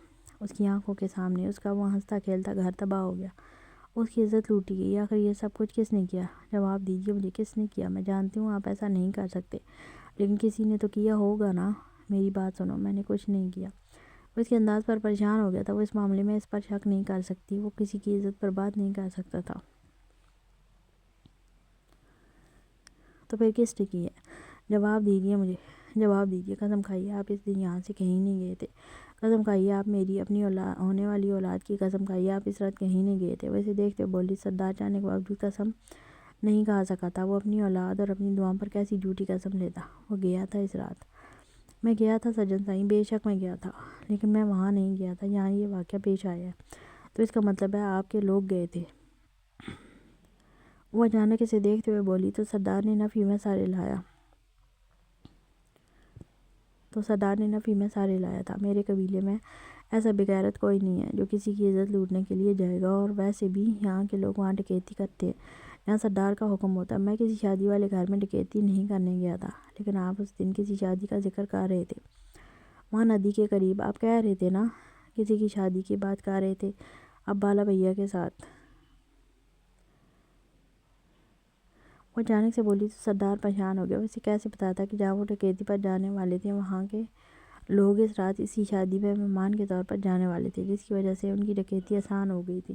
[SPEAKER 1] اس کی آنکھوں کے سامنے، اس کا وہ ہنستا کھیلتا گھر تباہ ہو گیا، اس کی عزت لوٹی گئی۔ آخر یہ سب کچھ کس نے کیا؟ جواب دیجیے مجھے، کس نے کیا؟ میں جانتی ہوں آپ ایسا نہیں کر سکتے، لیکن کسی نے تو کیا ہوگا نا۔ میری بات سنو، میں نے کچھ نہیں کیا۔ وہ اس کے انداز پر پریشان ہو گیا تھا۔ وہ اس معاملے میں اس پر شک نہیں کر سکتی، وہ کسی کی عزت برباد نہیں کر سکتا تھا۔ تو پھر کس نے کی ہے؟ جواب دیجیے مجھے، جواب دیجیے۔ قسم کھائیے آپ اس دن یہاں سے کہیں نہیں گئے تھے۔ قسم کھائیے آپ میری اپنی ہونے والی اولاد کی قسم کھائیے آپ اس رات کہیں نہیں گئے تھے۔ ویسے دیکھتے بولی سردار چاہنے کے باوجود قسم نہیں کھا سکا تھا۔ وہ اپنی اولاد اور اپنی دعاؤں پر کیسی جھوٹی قسم لیتا۔ وہ گیا تھا اس رات۔ میں گیا تھا سجن سائیں، بے شک میں گیا تھا، لیکن میں وہاں نہیں گیا تھا جہاں یہ واقعہ پیش آیا ہے۔ تو اس کا مطلب ہے آپ کے لوگ گئے تھے۔ وہ اچانک اسے دیکھتے ہوئے بولی تو سردار نے نفی میں سارے لایا تھا۔ میرے قبیلے میں ایسا بغیرت کوئی نہیں ہے جو کسی کی عزت لوٹنے کے لیے جائے گا، اور ویسے بھی یہاں کے لوگ وہاں ڈکیتی کرتے ہیں، یہاں سردار کا حکم ہوتا ہے۔ میں کسی شادی والے گھر میں ڈکیتی نہیں کرنے گیا تھا، لیکن آپ اس دن کسی شادی کا ذکر کر رہے تھے وہاں ندی کے قریب۔ آپ کہہ رہے تھے نا کسی کی شادی کی بات کر رہے تھے اب بالا بھیا کے ساتھ۔ وہ اچانک سے بولی تو سردار پریشان ہو گیا۔ وہ اسے کیسے بتاتا کہ جہاں وہ ڈکیتی پر جانے والے تھے وہاں کے لوگ اس رات اسی شادی میں مہمان کے طور پر جانے والے تھے، جس کی وجہ سے ان کی ڈکیتی آسان ہو گئی تھی۔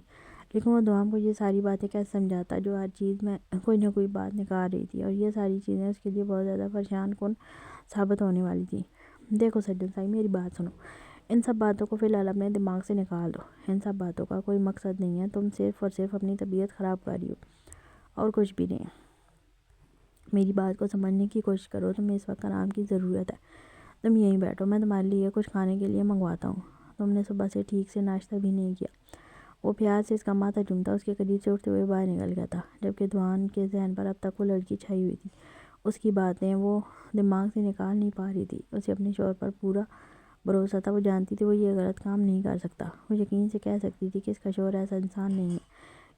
[SPEAKER 1] لیکن وہ دوام کو یہ ساری باتیں کیسے سمجھاتا جو ہر چیز میں کوئی نہ کوئی بات نکال رہی تھی، اور یہ ساری چیزیں اس کے لیے بہت زیادہ پریشان کن ثابت ہونے والی تھی۔ دیکھو سجن سائی، میری بات سنو، ان سب باتوں کو فی الحال اپنے دماغ سے نکال دو۔ ان سب باتوں کا کوئی مقصد نہیں ہے، تم صرف اور صرف اپنی طبیعت خراب کر رہی ہو اور کچھ بھی نہیں۔ میری بات کو سمجھنے کی کوشش کرو، تمہیں اس وقت آرام کی ضرورت ہے۔ تم یہیں بیٹھو، میں تمہارے لیے کچھ کھانے کے لیے منگواتا ہوں۔ تم نے صبح سے ٹھیک سے ناشتہ بھی نہیں کیا۔ وہ پیار سے اس کا ماتھا چومتا اس کے قریب سے اٹھتے ہوئے باہر نکل گیا تھا، جبکہ دوان کے ذہن پر اب تک وہ لڑکی چھائی ہوئی تھی۔ اس کی باتیں وہ دماغ سے نکال نہیں پا رہی تھی۔ اسے اپنے شوہر پر پورا بھروسہ تھا۔ وہ جانتی تھی وہ یہ غلط کام نہیں کر سکتا۔ وہ یقین سے کہہ سکتی تھی کہ اس کا شوہر ایسا انسان نہیں ہے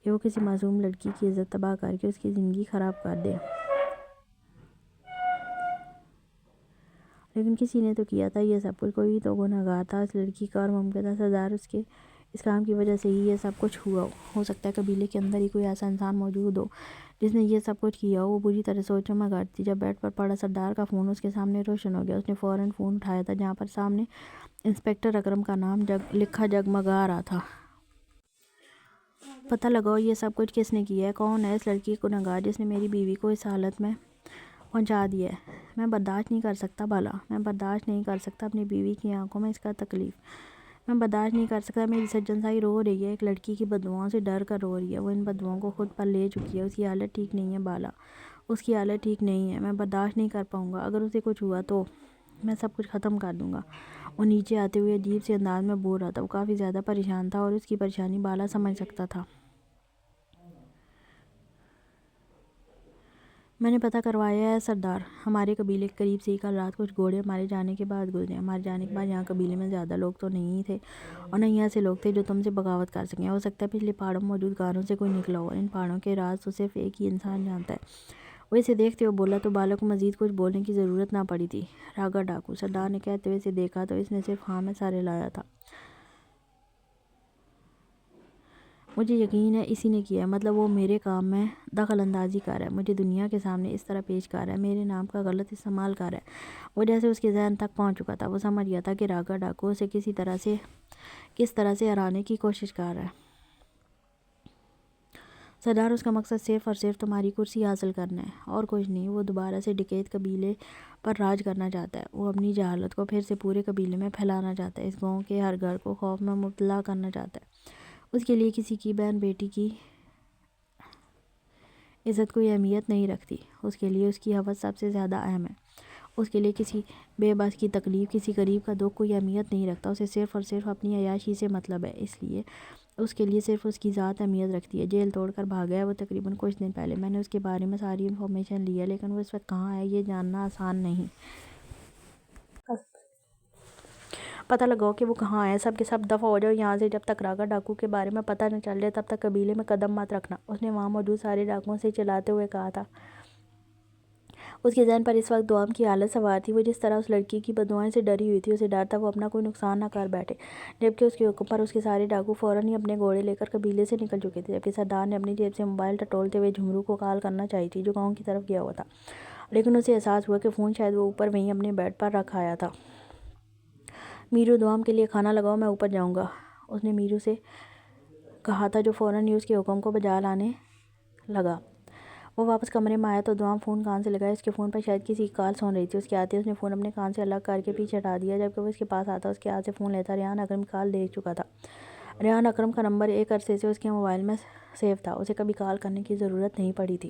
[SPEAKER 1] کہ وہ کسی معصوم لڑکی کی عزت تباہ کر کے اس کی زندگی خراب کر دے۔ لیکن کسی نے تو کیا تھا یہ سب کچھ، کوئی تو گنہگار تھا اس لڑکی کا، اور ممکن ہے سردار اس کے اس کام کی وجہ سے ہی یہ سب کچھ ہوا ہو سکتا ہے قبیلے کے اندر ہی کوئی ایسا انسان موجود ہو جس نے یہ سب کچھ کیا ہو۔ وہ بری طرح سوچوں میں غرق تھی جب بیڈ پر پڑا سردار کا فون اس کے سامنے روشن ہو گیا۔ اس نے فوراً فون اٹھایا تھا جہاں پر سامنے انسپکٹر اکرم کا نام لکھا جگمگا رہا تھا۔ پتہ لگاؤ یہ سب کچھ کس نے کیا ہے، کون ہے اس لڑکی گنہگار جس نے میری بیوی کو اس حالت میں پہنچا دیا ہے۔ میں برداشت نہیں کر سکتا بالا، میں برداشت نہیں کر سکتا اپنی بیوی کی آنکھوں میں اس کا تکلیف، میں برداشت نہیں کر سکتا۔ میری سجن سائی رو رہی ہے، ایک لڑکی کی بددعاؤں سے ڈر کر رو رہی ہے۔ وہ ان بددعاؤں کو خود پر لے چکی ہے۔ اس کی حالت ٹھیک نہیں ہے بالا، اس کی حالت ٹھیک نہیں ہے۔ میں برداشت نہیں کر پاؤں گا، اگر اسے کچھ ہوا تو میں سب کچھ ختم کر دوں گا۔ وہ نیچے آتے ہوئے عجیب سے انداز میں بول رہا تھا۔ وہ کافی زیادہ پریشان تھا اور اس کی پریشانی بالا سمجھ سکتا تھا۔ میں نے پتہ کروایا ہے سردار، ہمارے قبیلے کے قریب سے ہی کل رات کچھ گھوڑے ہمارے جانے کے بعد گزرے۔ ہمارے جانے کے بعد یہاں قبیلے میں زیادہ لوگ تو نہیں تھے، اور نہ ہی ایسے لوگ تھے جو تم سے بغاوت کر سکیں۔ ہو سکتا ہے پچھلے پہاڑوں میں موجود غاروں سے کوئی نکلا ہو۔ ان پہاڑوں کے راز تو صرف ایک ہی انسان جانتا ہے۔ وہ اسے دیکھتے ہوئے بولا تو بالا کو مزید کچھ بولنے کی ضرورت نہ پڑی تھی۔ راگا ڈاکو، سردار نے کہتے ہوئے اسے دیکھا تو اس نے صرف ہاں میں سارے لایا تھا۔ مجھے یقین ہے اسی نے کیا ہے، مطلب وہ میرے کام میں دخل اندازی کر رہا ہے، مجھے دنیا کے سامنے اس طرح پیش کر رہا ہے، میرے نام کا غلط استعمال کر رہا ہے۔ وہ جیسے اس کے ذہن تک پہنچ چکا تھا۔ وہ سمجھ گیا تھا کہ راگا ڈاکو اسے کس طرح سے ہرانے کی کوشش کر رہا ہے۔ سردار، اس کا مقصد صرف اور صرف تمہاری کرسی حاصل کرنا ہے اور کچھ نہیں۔ وہ دوبارہ سے ڈکیت قبیلے پر راج کرنا چاہتا ہے۔ وہ اپنی جہالت کو پھر سے پورے قبیلے میں پھیلانا چاہتا ہے، اس گاؤں کے ہر گھر کو خوف میں مبتلا کرنا چاہتا ہے۔ اس کے لیے کسی کی بہن بیٹی کی عزت کوئی اہمیت نہیں رکھتی، اس کے لیے اس کی حوث سب سے زیادہ اہم ہے۔ اس کے لیے کسی بے بس کی تکلیف، کسی غریب کا دکھ کوئی اہمیت نہیں رکھتا۔ اسے صرف اور صرف اپنی عیاشی سے مطلب ہے، اس لیے اس کے لیے صرف اس کی ذات اہمیت رکھتی ہے۔ جیل توڑ کر بھاگا ہے وہ تقریباً کچھ دن پہلے۔ میں نے اس کے بارے میں ساری انفارمیشن لی ہے، لیکن وہ اس وقت کہاں ہے یہ جاننا آسان نہیں۔ پتہ لگاؤ کہ وہ کہاں ہے، سب کے سب دفع ہو جاؤ یہاں سے، جب تک راگا ڈاکو کے بارے میں پتہ نہ چل جائے تب تک قبیلے میں قدم مت رکھنا، اس نے وہاں موجود سارے ڈاکوؤں سے چلاتے ہوئے کہا تھا۔ اس کے ذہن پر اس وقت دوام کی حالت سوار تھی، وہ جس طرح اس لڑکی کی بددعائیں سے ڈری ہوئی تھی، اسے ڈر تھا وہ اپنا کوئی نقصان نہ کر بیٹھے، جبکہ اس کے حکم پر اس کے سارے ڈاکو فوراً ہی اپنے گھوڑے لے کر قبیلے سے نکل چکے تھے، جبکہ سردار نے اپنی جیب سے موبائل ٹٹولتے ہوئے جھمرو کو کال کرنا چاہی تھی جو گاؤں کی طرف گیا ہوا تھا، لیکن اسے احساس ہوا کہ فون شاید وہ اوپر وہیں اپنے بیڈ پر رکھ آیا تھا۔ میرو دوام کے لیے کھانا لگاؤ، میں اوپر جاؤں گا، اس نے میرو سے کہا تھا جو فوراً ہی اس کے حکم کو بجا لانے لگا۔ وہ واپس کمرے میں آیا تو دوام فون کان سے لگایا، اس کے فون پر شاید کسی کی کال سن رہی تھی، اس کے آتے اس نے فون اپنے کان سے الگ کر کے پیچھے ہٹا دیا، جبکہ وہ اس کے پاس آتا اس کے ہاتھ سے فون لیتا ریحان اکرم کی کال دیکھ چکا تھا۔ ریحان اکرم کا نمبر ایک عرصے سے اس کے موبائل میں سیو تھا، اسے کبھی کال کرنے کی ضرورت نہیں پڑی تھی۔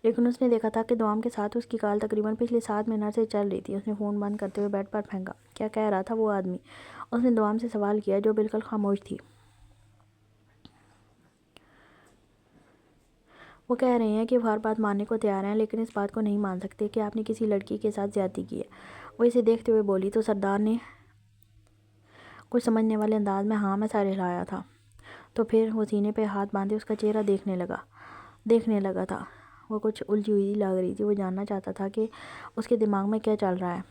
[SPEAKER 1] لیکن اس نے دیکھا تھا کہ دوام کے ساتھ اس کی کال تقریباً پچھلے 7 منٹ سے چل رہی تھی۔ اس نے فون بند کرتے ہوئے بیڈ پر پھینکا۔ کیا کہہ رہا تھا وہ آدمی؟ اس نے دوام سے سوال کیا جو بالکل خاموش تھی۔ وہ کہہ رہے ہیں کہ وہ ہر بات ماننے کو تیار ہیں لیکن اس بات کو نہیں مان سکتے کہ آپ نے کسی لڑکی کے ساتھ زیادتی کی ہے، وہ اسے دیکھتے ہوئے بولی۔ تو سردار نے کچھ سمجھنے والے انداز میں ہاں میں سر ہلایا تھا۔ تو پھر وہ سینے پہ ہاتھ باندھے اس کا چہرہ دیکھنے لگا تھا، وہ کچھ الجھی ہوئی لگ رہی تھی، وہ جاننا چاہتا تھا کہ اس کے دماغ میں کیا چل رہا ہے۔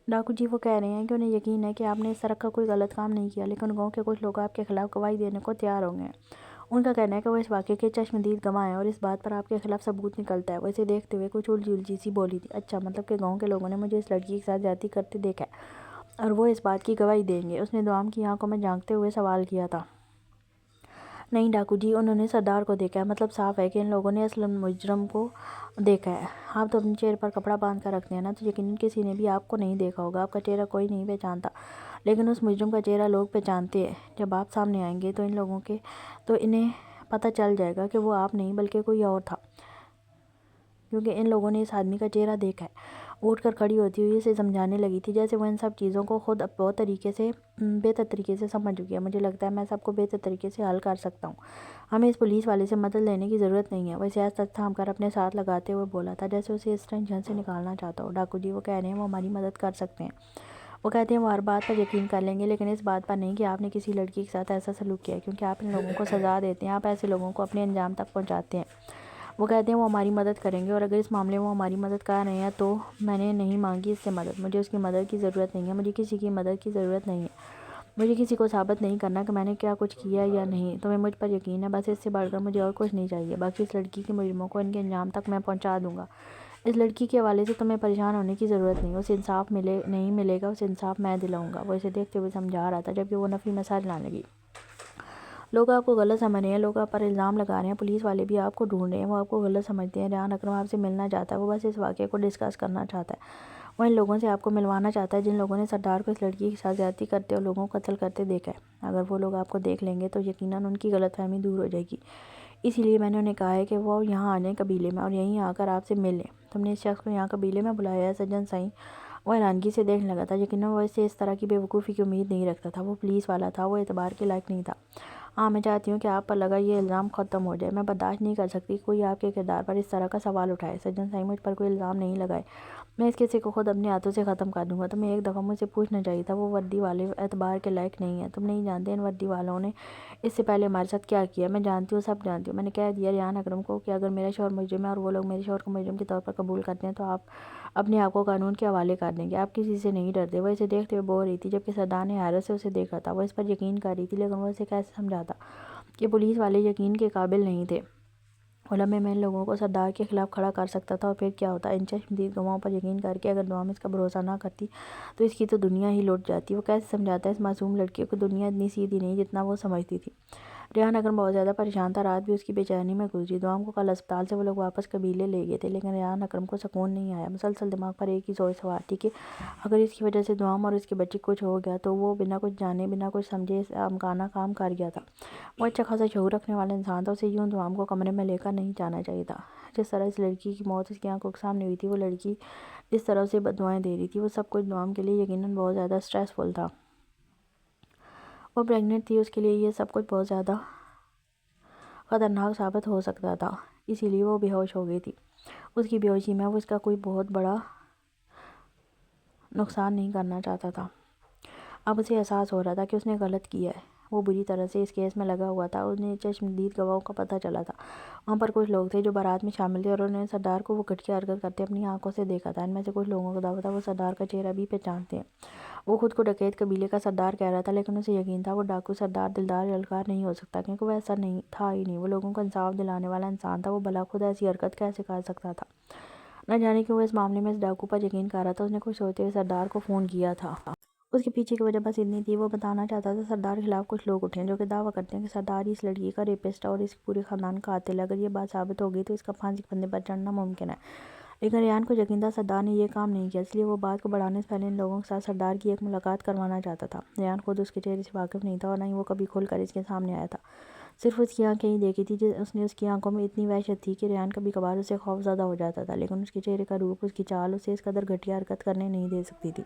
[SPEAKER 1] ڈاکو جی وہ کہہ رہے ہیں کہ انہیں یقین ہے کہ آپ نے اس طرح کا کوئی غلط کام نہیں کیا، لیکن گاؤں کے کچھ لوگ آپ کے خلاف گواہی دینے کو تیار ہو گئے ہیں۔ ان کا کہنا ہے کہ وہ اس واقعے کے چشمدید گواہ ہیں اور اس بات پر آپ کے خلاف ثبوت نکلتا ہے۔ وہ اسے دیکھتے ہوئے کچھ الجھی سی بولی تھی۔ اچھا، مطلب کہ گاؤں کے لوگوں نے مجھے اس لڑکی کے ساتھ زیادتی کرتے دیکھا ہے اور وہ اس بات کی گواہی دیں گے؟ اس نے دوام کی آنکھوں میں جھانکتے ہوئے سوال کیا تھا۔ نہیں ڈاکو جی، انہوں نے سردار کو دیکھا ہے، مطلب صاف ہے کہ ان لوگوں نے اصل مجرم کو دیکھا ہے۔ آپ تو اپنے چہرے پر کپڑا باندھ کر رکھتے ہیں نا، تو یقیناً کسی نے بھی آپ کو نہیں دیکھا ہوگا، آپ کا چہرہ کوئی نہیں پہچانتا، لیکن اس مجرم کا چہرہ لوگ پہچانتے ہیں۔ جب آپ سامنے آئیں گے تو انہیں پتہ چل جائے گا کہ وہ آپ نہیں بلکہ کوئی اور تھا، کیونکہ ان لوگوں نے اس آدمی کا چہرہ دیکھا ہے۔ وہ اٹھ کر کھڑی ہوتی ہوئی اسے سمجھانے لگی تھی، جیسے وہ ان سب چیزوں کو خود بہتر طریقے سے سمجھ چکی ہے۔ مجھے لگتا ہے میں سب کو بہتر طریقے سے حل کر سکتا ہوں، ہمیں اس پولیس والے سے مدد لینے کی ضرورت نہیں ہے، وہ اسے تک تھام کر اپنے ساتھ لگاتے ہوئے بولا تھا جیسے اسے اس ٹینشن سے نکالنا چاہتا ہو۔ ڈاکو جی وہ کہہ رہے ہیں وہ ہماری مدد کر سکتے ہیں، وہ کہتے ہیں وہ ہر بات پر یقین کر لیں گے لیکن اس بات پر نہیں کہ آپ نے کسی لڑکی کے ساتھ ایسا سلوک کیا ہے، کیونکہ آپ ان لوگوں کو سزا دیتے ہیں، آپ ایسے لوگوں کو اپنے انجام تک پہنچاتے ہیں۔ وہ کہتے ہیں وہ ہماری مدد کریں گے، اور اگر اس معاملے میں وہ ہماری مدد کر رہے ہیں تو میں نے نہیں مانگی اس سے مدد، مجھے اس کی مدد کی ضرورت نہیں ہے، مجھے کسی کی مدد کی ضرورت نہیں ہے، مجھے کسی کو ثابت نہیں کرنا کہ میں نے کیا کچھ کیا یا نہیں، تمہیں مجھ پر یقین ہے، بس اس سے بڑھ کر مجھے اور کچھ نہیں چاہیے، باقی اس لڑکی کے مجرموں کو ان کے انجام تک میں پہنچا دوں گا، اس لڑکی کے حوالے سے تمہیں پریشان ہونے کی ضرورت نہیں، اسے انصاف نہیں ملے گا، اسے انصاف میں دلاؤں گا۔ وہ اسے دیکھتے ہوئے سمجھا رہا تھا جبکہ وہ نفی میں سر ہلانے لگی۔ لوگ آپ کو غلط سمجھ رہے ہیں، لوگ آپ پر الزام لگا رہے ہیں، پولیس والے بھی آپ کو ڈھونڈ رہے ہیں، وہ آپ کو غلط سمجھتے ہیں۔ ریحان اکرم آپ سے ملنا چاہتا ہے، وہ بس اس واقعے کو ڈسکس کرنا چاہتا ہے، وہ ان لوگوں سے آپ کو ملوانا چاہتا ہے جن لوگوں نے سردار کو اس لڑکی کے ساتھ زیادتی کرتے اور لوگوں کو قتل کرتے دیکھا ہے۔ اگر وہ لوگ آپ کو دیکھ لیں گے تو یقیناً ان کی غلط فہمی دور ہو جائے گی، اسی لیے میں نے انہیں کہا ہے کہ وہ یہاں آ جائیں قبیلے میں اور یہیں آ کر آپ سے مل لیں۔ تم نے اس شخص کو یہاں قبیلے میں بلایا ہے؟ سجن سائیں وہ حیرانگی سے دیکھنے لگا تھا، یقیناً وہ اس سے اس طرح کی بے وقوفی کی امید نہیں رکھتا تھا، وہ پولیس والا تھا، وہ اعتبار کے لائق نہیں تھا۔ ہاں، میں چاہتی ہوں کہ آپ پر لگا یہ الزام ختم ہو جائے، میں برداشت نہیں کر سکتی کہ کوئی آپ کے کردار پر اس طرح کا سوال اٹھائے۔ سجن سائیں مجھ پر کوئی الزام نہیں لگائے، میں اس قصے کو خود اپنے ہاتھوں سے ختم کر دوں گا، تمہیں ایک دفعہ مجھ سے پوچھنا چاہیے تھا، وہ وردی والے اعتبار کے لائق نہیں ہیں، تم نہیں جانتے ان وردی والوں نے اس سے پہلے ہمارے ساتھ کیا کیا، میں جانتی ہوں، سب جانتی ہوں۔ میں نے کہہ دیا ریحان اکرم کو کہ اگر میرا شوہر مجرم ہے اور وہ لوگ میرے شوہر کو مجرم کے طور پر قبول کرتے ہیں تو آپ اپنے آپ کو قانون کے حوالے کر دیں گے، آپ کسی سے نہیں ڈرتے۔ وہ اسے دیکھتے ہوئے بول رہی تھی جبکہ سردار نے حیرت سے اسے دیکھا تھا، وہ اس پر یقین کر رہی تھی لیکن وہ اسے کیسے سمجھاتا کہ پولیس والے یقین کے قابل نہیں تھے۔ وہ لمحے میں ان لوگوں کو سردار کے خلاف کھڑا کر سکتا تھا اور پھر کیا ہوتا، ان چشمدید گواہوں پر یقین کر کے اگر دوام اس کا بھروسہ نہ کرتی تو اس کی تو دنیا ہی لٹ جاتی۔ وہ کیسے سمجھاتا اس معصوم لڑکی کو دنیا اتنی سیدھی نہیں جتنا وہ سمجھتی تھی۔ ریحان اکرم بہت زیادہ پریشان تھا، رات بھی اس کی بے چینی میں گزری۔ دوام کو کل ہسپتال سے وہ لوگ واپس قبیلے لے گئے تھے، لیکن ریحان اکرم کو سکون نہیں آیا۔ مسلسل دماغ پر ایک ہی سوچ سوار تھی کہ اگر اس کی وجہ سے دوام اور اس کے بچے کچھ ہو گیا تو وہ بنا کچھ جانے بنا کچھ سمجھے امکانہ کام کر گیا تھا۔ وہ اچھا خاصا شعور رکھنے والا انسان تھا، اسے یوں دوام کو کمرے میں لے کر نہیں جانا چاہیے تھا۔ جس طرح اس لڑکی کی موت اس کی آنکھوں کے سامنے ہوئی تھی، وہ لڑکی جس طرح اسے بددعائیں دے رہی تھی، وہ سب کچھ دوام کے لیے یقیناً بہت زیادہ اسٹریسفل تھا۔ وہ پریگننٹ تھی، اس کے لیے یہ سب کچھ بہت زیادہ خطرناک ثابت ہو سکتا تھا، اسی لیے وہ بے ہوش ہو گئی تھی۔ اس کی بے ہوشی میں وہ اس کا کوئی بہت بڑا نقصان نہیں کرنا چاہتا تھا۔ اب اسے احساس ہو رہا تھا کہ اس نے غلط کیا ہے۔ وہ بری طرح سے اس کیس میں لگا ہوا تھا، انہیں چشمدید گواہوں کا پتہ چلا تھا۔ وہاں پر کچھ لوگ تھے جو بارات میں شامل تھے اور انہوں نے سردار کو وہ گھٹیا حرکت کرتے اپنی آنکھوں سے دیکھا تھا۔ ان میں سے کچھ لوگوں کا دعویٰ تھا وہ سردار کا چہرہ بھی پہچانتے ہیں۔ وہ خود کو ڈکیت قبیلے کا سردار کہہ رہا تھا، لیکن اسے یقین تھا وہ ڈاکو سردار دلدار جلکار نہیں ہو سکتا، کیونکہ وہ ایسا نہیں تھا ہی نہیں۔ وہ لوگوں کو انصاف دلانے والا انسان تھا، وہ بھلا خود ایسی حرکت کیسے کر سکتا تھا؟ نہ جانے کیوں وہ اس معاملے میں اس ڈاکو پر یقین کر رہا تھا۔ اس نے کچھ سوچتے ہوئے سردار کو فون کیا تھا۔ اس کے پیچھے کی وجہ بس اتنی تھی، وہ بتانا چاہتا تھا سردار کے خلاف کچھ لوگ اٹھے ہیں جو کہ دعویٰ کرتے ہیں کہ سردار ہی اس لڑکی کا ریپسٹ اور اس پورے خاندان کا قاتل ہے۔ اگر یہ بات ثابت ہو گئی تو اس کا پھانسی کے پھندے پر چڑھنا ممکن ہے، لیکن ریحان کو یقین تھا سردار نے یہ کام نہیں کیا، اس لیے وہ بات کو بڑھانے سے پہلے ان لوگوں کے ساتھ سردار کی ایک ملاقات کروانا چاہتا تھا۔ ریحان خود اس کے چہرے سے واقف نہیں تھا اور نہ ہی وہ کبھی کھل کر اس کے سامنے آیا تھا، صرف اس کی آنکھیں ہی دیکھی تھی۔ اس کی آنکھوں میں اتنی وحشت تھی کہ ریحان کبھی کبھار اسے خوف زدہ ہو جاتا تھا، لیکن اس کے چہرے کا روپ، اس کی چال اسے اس قدر گھٹیا حرکت کرنے نہیں دے سکتی تھی۔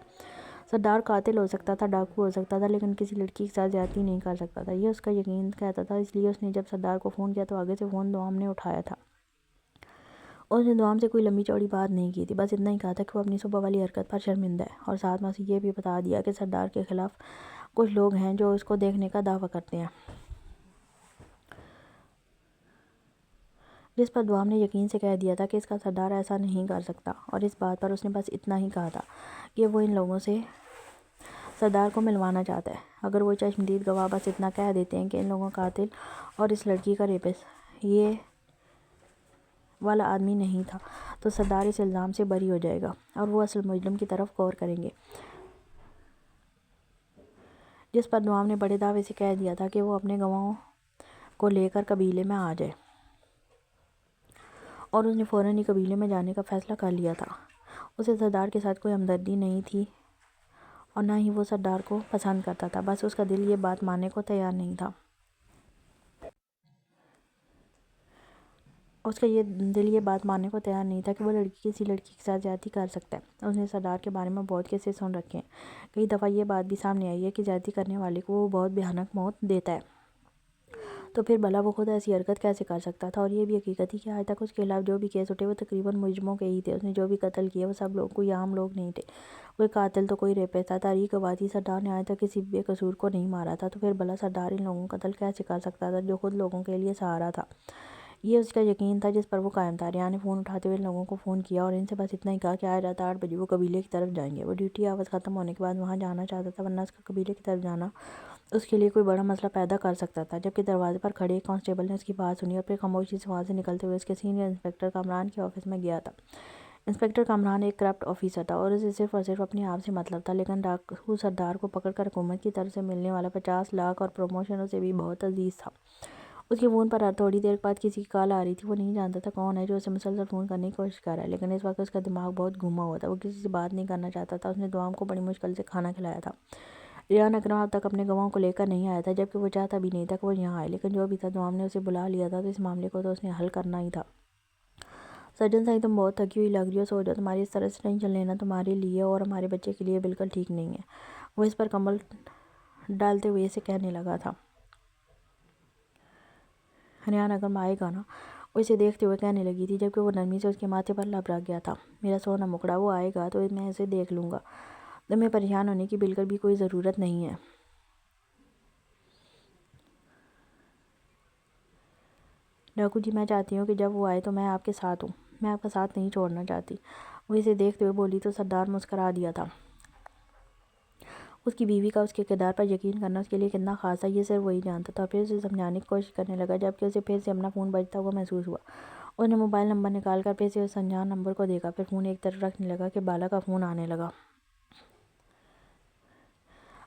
[SPEAKER 1] سردار قاتل ہو سکتا تھا، ڈاکو ہو سکتا تھا، لیکن کسی لڑکی کے ساتھ زیادتی نہیں کر سکتا تھا، یہ اس کا یقین کہتا تھا۔ اس لیے اس نے جب سردار کو فون کیا تو آگے سے فون دوام نے اٹھایا تھا۔ اس نے دوام سے کوئی لمبی چوڑی بات نہیں کی تھی، بس اتنا ہی کہا تھا کہ وہ اپنی صبح والی حرکت پر شرمندہ ہے، اور ساتھ میں اسے یہ بھی بتا دیا کہ سردار کے خلاف کچھ لوگ ہیں جو اس کو دیکھنے کا دعویٰ کرتے ہیں، جس پر دوام نے یقین سے کہہ دیا تھا کہ اس کا سردار ایسا نہیں کر سکتا۔ اور اس بات پر اس نے بس اتنا ہی کہا تھا کہ وہ ان لوگوں سے سردار کو ملوانا چاہتا ہے۔ اگر وہ چشمدید گواہ بس اتنا کہہ دیتے ہیں کہ ان لوگوں کا قاتل اور اس لڑکی کا ریپسٹ یہ والا آدمی نہیں تھا، تو سردار اس الزام سے بری ہو جائے گا اور وہ اصل مجرم کی طرف غور کریں گے، جس پر دوام نے بڑے دعوے سے کہہ دیا تھا کہ وہ اپنے گواہوں کو لے کر قبیلے میں آ جائے، اور اس نے فوراً ہی قبیلے میں جانے کا فیصلہ کر لیا تھا۔ اسے سردار کے ساتھ کوئی ہمدردی نہیں تھی اور نہ ہی وہ سردار کو پسند کرتا تھا، بس اس کا دل یہ بات ماننے کو تیار نہیں تھا۔ اس کا دل یہ بات ماننے کو تیار نہیں تھا کہ وہ لڑکی کسی لڑکی کے ساتھ زیادتی کر سکتا ہے۔ اس نے سردار کے بارے میں بہت قصے سن رکھے ہیں، کئی دفعہ یہ بات بھی سامنے آئی ہے کہ زیادتی کرنے والے کو وہ بہت بھیانک موت دیتا ہے، تو پھر بھلا وہ خود ایسی حرکت کیسے کر سکتا تھا؟ اور یہ بھی حقیقت تھی کہ آج تک اس کے خلاف جو بھی کیس اٹھے وہ تقریباً مجرموں کے ہی تھے۔ اس نے جو بھی قتل کیے وہ سب لوگ کوئی عام لوگ نہیں تھے، کوئی قاتل تو کوئی ریپسٹ تھا۔ تاریخ گواہ تھی سردار نے آج تک کسی بے قصور کو نہیں مارا تھا، تو پھر بھلا سردار ان لوگوں کو قتل کیسے کر سکتا تھا جو خود لوگوں کے لیے سہارا تھا؟ یہ اس کا یقین تھا جس پر وہ قائم تھا۔ ریحان نے فون اٹھاتے ہوئے ان لوگوں کو فون کیا اور ان سے بس اتنا ہی کہا کہ آج رات 8 بجے وہ قبیلے کی طرف جائیں گے۔ وہ ڈیوٹی آورز ختم ہونے کے بعد وہاں جانا چاہتا تھا، ورنہ اس کا قبیلے کی طرف جانا اس کے لیے کوئی بڑا مسئلہ پیدا کر سکتا تھا۔ جبکہ دروازے پر کھڑے ایک کانسٹیبل نے اس کی بات سنی اور پھر خاموشی سے وہاں سے نکلتے ہوئے اس کے سینئر انسپکٹر کامران کے آفس میں گیا تھا۔ انسپکٹر کامران ایک کرپٹ آفیسر تھا اور اسے صرف اور صرف اپنے آپ سے مطلب تھا، لیکن ڈاکو سردار کو پکڑ کر حکومت کی طرف سے ملنے والا 50 لاکھ اور پروموشن اسے بھی بہت عزیز تھا۔ اس کے فون پر ہر تھوڑی دیر بعد کسی کی کال آ رہی تھی۔ وہ نہیں جانتا تھا کون ہے جو اسے مسلسل فون کرنے کی کوشش کر رہا ہے، لیکن اس وقت اس کا دماغ بہت گھوما ہوا تھا، وہ کسی سے بات نہیں کرنا چاہتا تھا۔ اس نے دوام کو بڑی مشکل سے کھانا کھلایا تھا۔ ریحان اکرم اب تک اپنے گواہوں کو لے کر نہیں آیا تھا، جبکہ وہ چاہتا بھی نہیں تھا کہ وہ یہاں آئے، لیکن جو بھی تھا دوام نے اسے بلا لیا تھا، تو اس معاملے کو تو اس نے حل کرنا ہی تھا۔ سجن سائی تم بہت تھکی ہوئی لگ رہی ہو، سو جاؤ، تمہاری اس طرح سے ٹینشن لینا تمہارے لیے اور ہمارے بچے کے لیے بالکل ٹھیک نہیں ہے، وہ اس پر کمبل ڈالتے ہوئے اسے کہنے لگا تھا۔ ریحان اکرم آئے گا نا، وہ اسے دیکھتے ہوئے کہنے لگی تھی، جبکہ وہ نرمی سے اس کے ماتھے پر لب رکھ گیا تھا۔ میرا سونا مکڑا، وہ آئے گا تو میں اسے دیکھ لوں گا، تمہیں پریشان ہونے کی بالکل بھی کوئی ضرورت نہیں ہے۔ ڈاکو جی، میں چاہتی ہوں کہ جب وہ آئے تو میں آپ کے ساتھ ہوں، میں آپ کا ساتھ نہیں چھوڑنا چاہتی، وہ اسے دیکھتے ہوئے بولی۔ تو سردار مسکرا دیا تھا۔ اس کی بیوی کا اس کے کردار پر یقین کرنا اس کے لیے کتنا خاص تھا یہ صرف وہی جانتا تھا۔ پھر اسے سمجھانے کی کوشش کرنے لگا، جبکہ اسے پھر سے اپنا فون بجتا ہوا محسوس ہوا۔ اس نے موبائل نمبر نکال کر پھر سے اس انجان نمبر کو دیکھا، پھر فون ایک طرف رکھنے لگا کہ بالا کا فون آنے لگا۔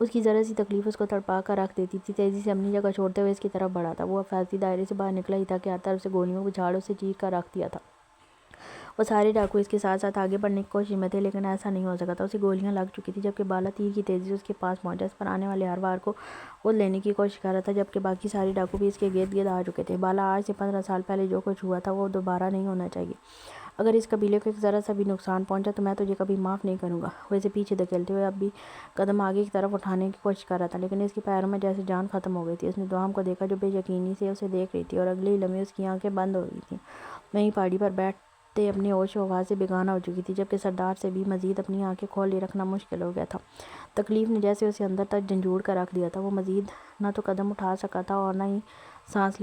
[SPEAKER 1] اس کی ذرا سی تکلیف اس کو تڑپا کر رکھ دیتی تھی۔ تیزی سے اپنی جگہ چھوڑتے ہوئے اس کی طرف بڑھا تھا۔ وہ حفاظتی دائرے سے باہر نکلا ہی تھا کہ ہر طرف سے گولیوں کے جھاڑ اسے چیر کر رکھ دیا تھا۔ وہ سارے ڈاکو اس کے ساتھ ساتھ آگے بڑھنے کی کوشش میں تھے، لیکن ایسا نہیں ہو سکا تھا۔ اسے گولیاں لگ چکی تھی جبکہ بالا تیر کی تیزی سے اس کے پاس پہنچا۔ اس پر آنے والے ہر وار کو وہ لینے کی کوشش کر رہا تھا، جبکہ باقی سارے ڈاکو بھی اس کے گرد گرد آ چکے تھے۔ بالا، آج سے 15 سال پہلے جو کچھ ہوا تھا وہ دوبارہ نہیں ہونا چاہیے۔ اگر اس قبیلے کو ایک ذرا سا بھی نقصان پہنچا تو میں تجھے کبھی معاف نہیں کروں گا۔ وہ اسے پیچھے دھکیلتے ہوئے اب بھی قدم آگے کی طرف اٹھانے کی کوشش کر رہا تھا، لیکن اس کے پیروں میں جیسے جان ختم ہو گئی تھی۔ اس نے دوہم کو دیکھا جو بے یقینی سے اسے دیکھ رہی تھی، اور اگلے ہی لمحے اس کی آنکھیں بند ہو گئی تھیں۔ وہیں پہاڑی پر بیٹھتے اپنے ہوش و حواس سے بیگانہ ہو چکی تھی، جبکہ سردار سے بھی مزید اپنی آنکھیں کھولے رکھنا مشکل ہو گیا تھا۔ تکلیف نے جیسے اسے اندر تک جھنجھوڑ کر رکھ دیا تھا۔ وہ مزید نہ تو قدم اٹھا سکا تھا اور نہ ہی سانس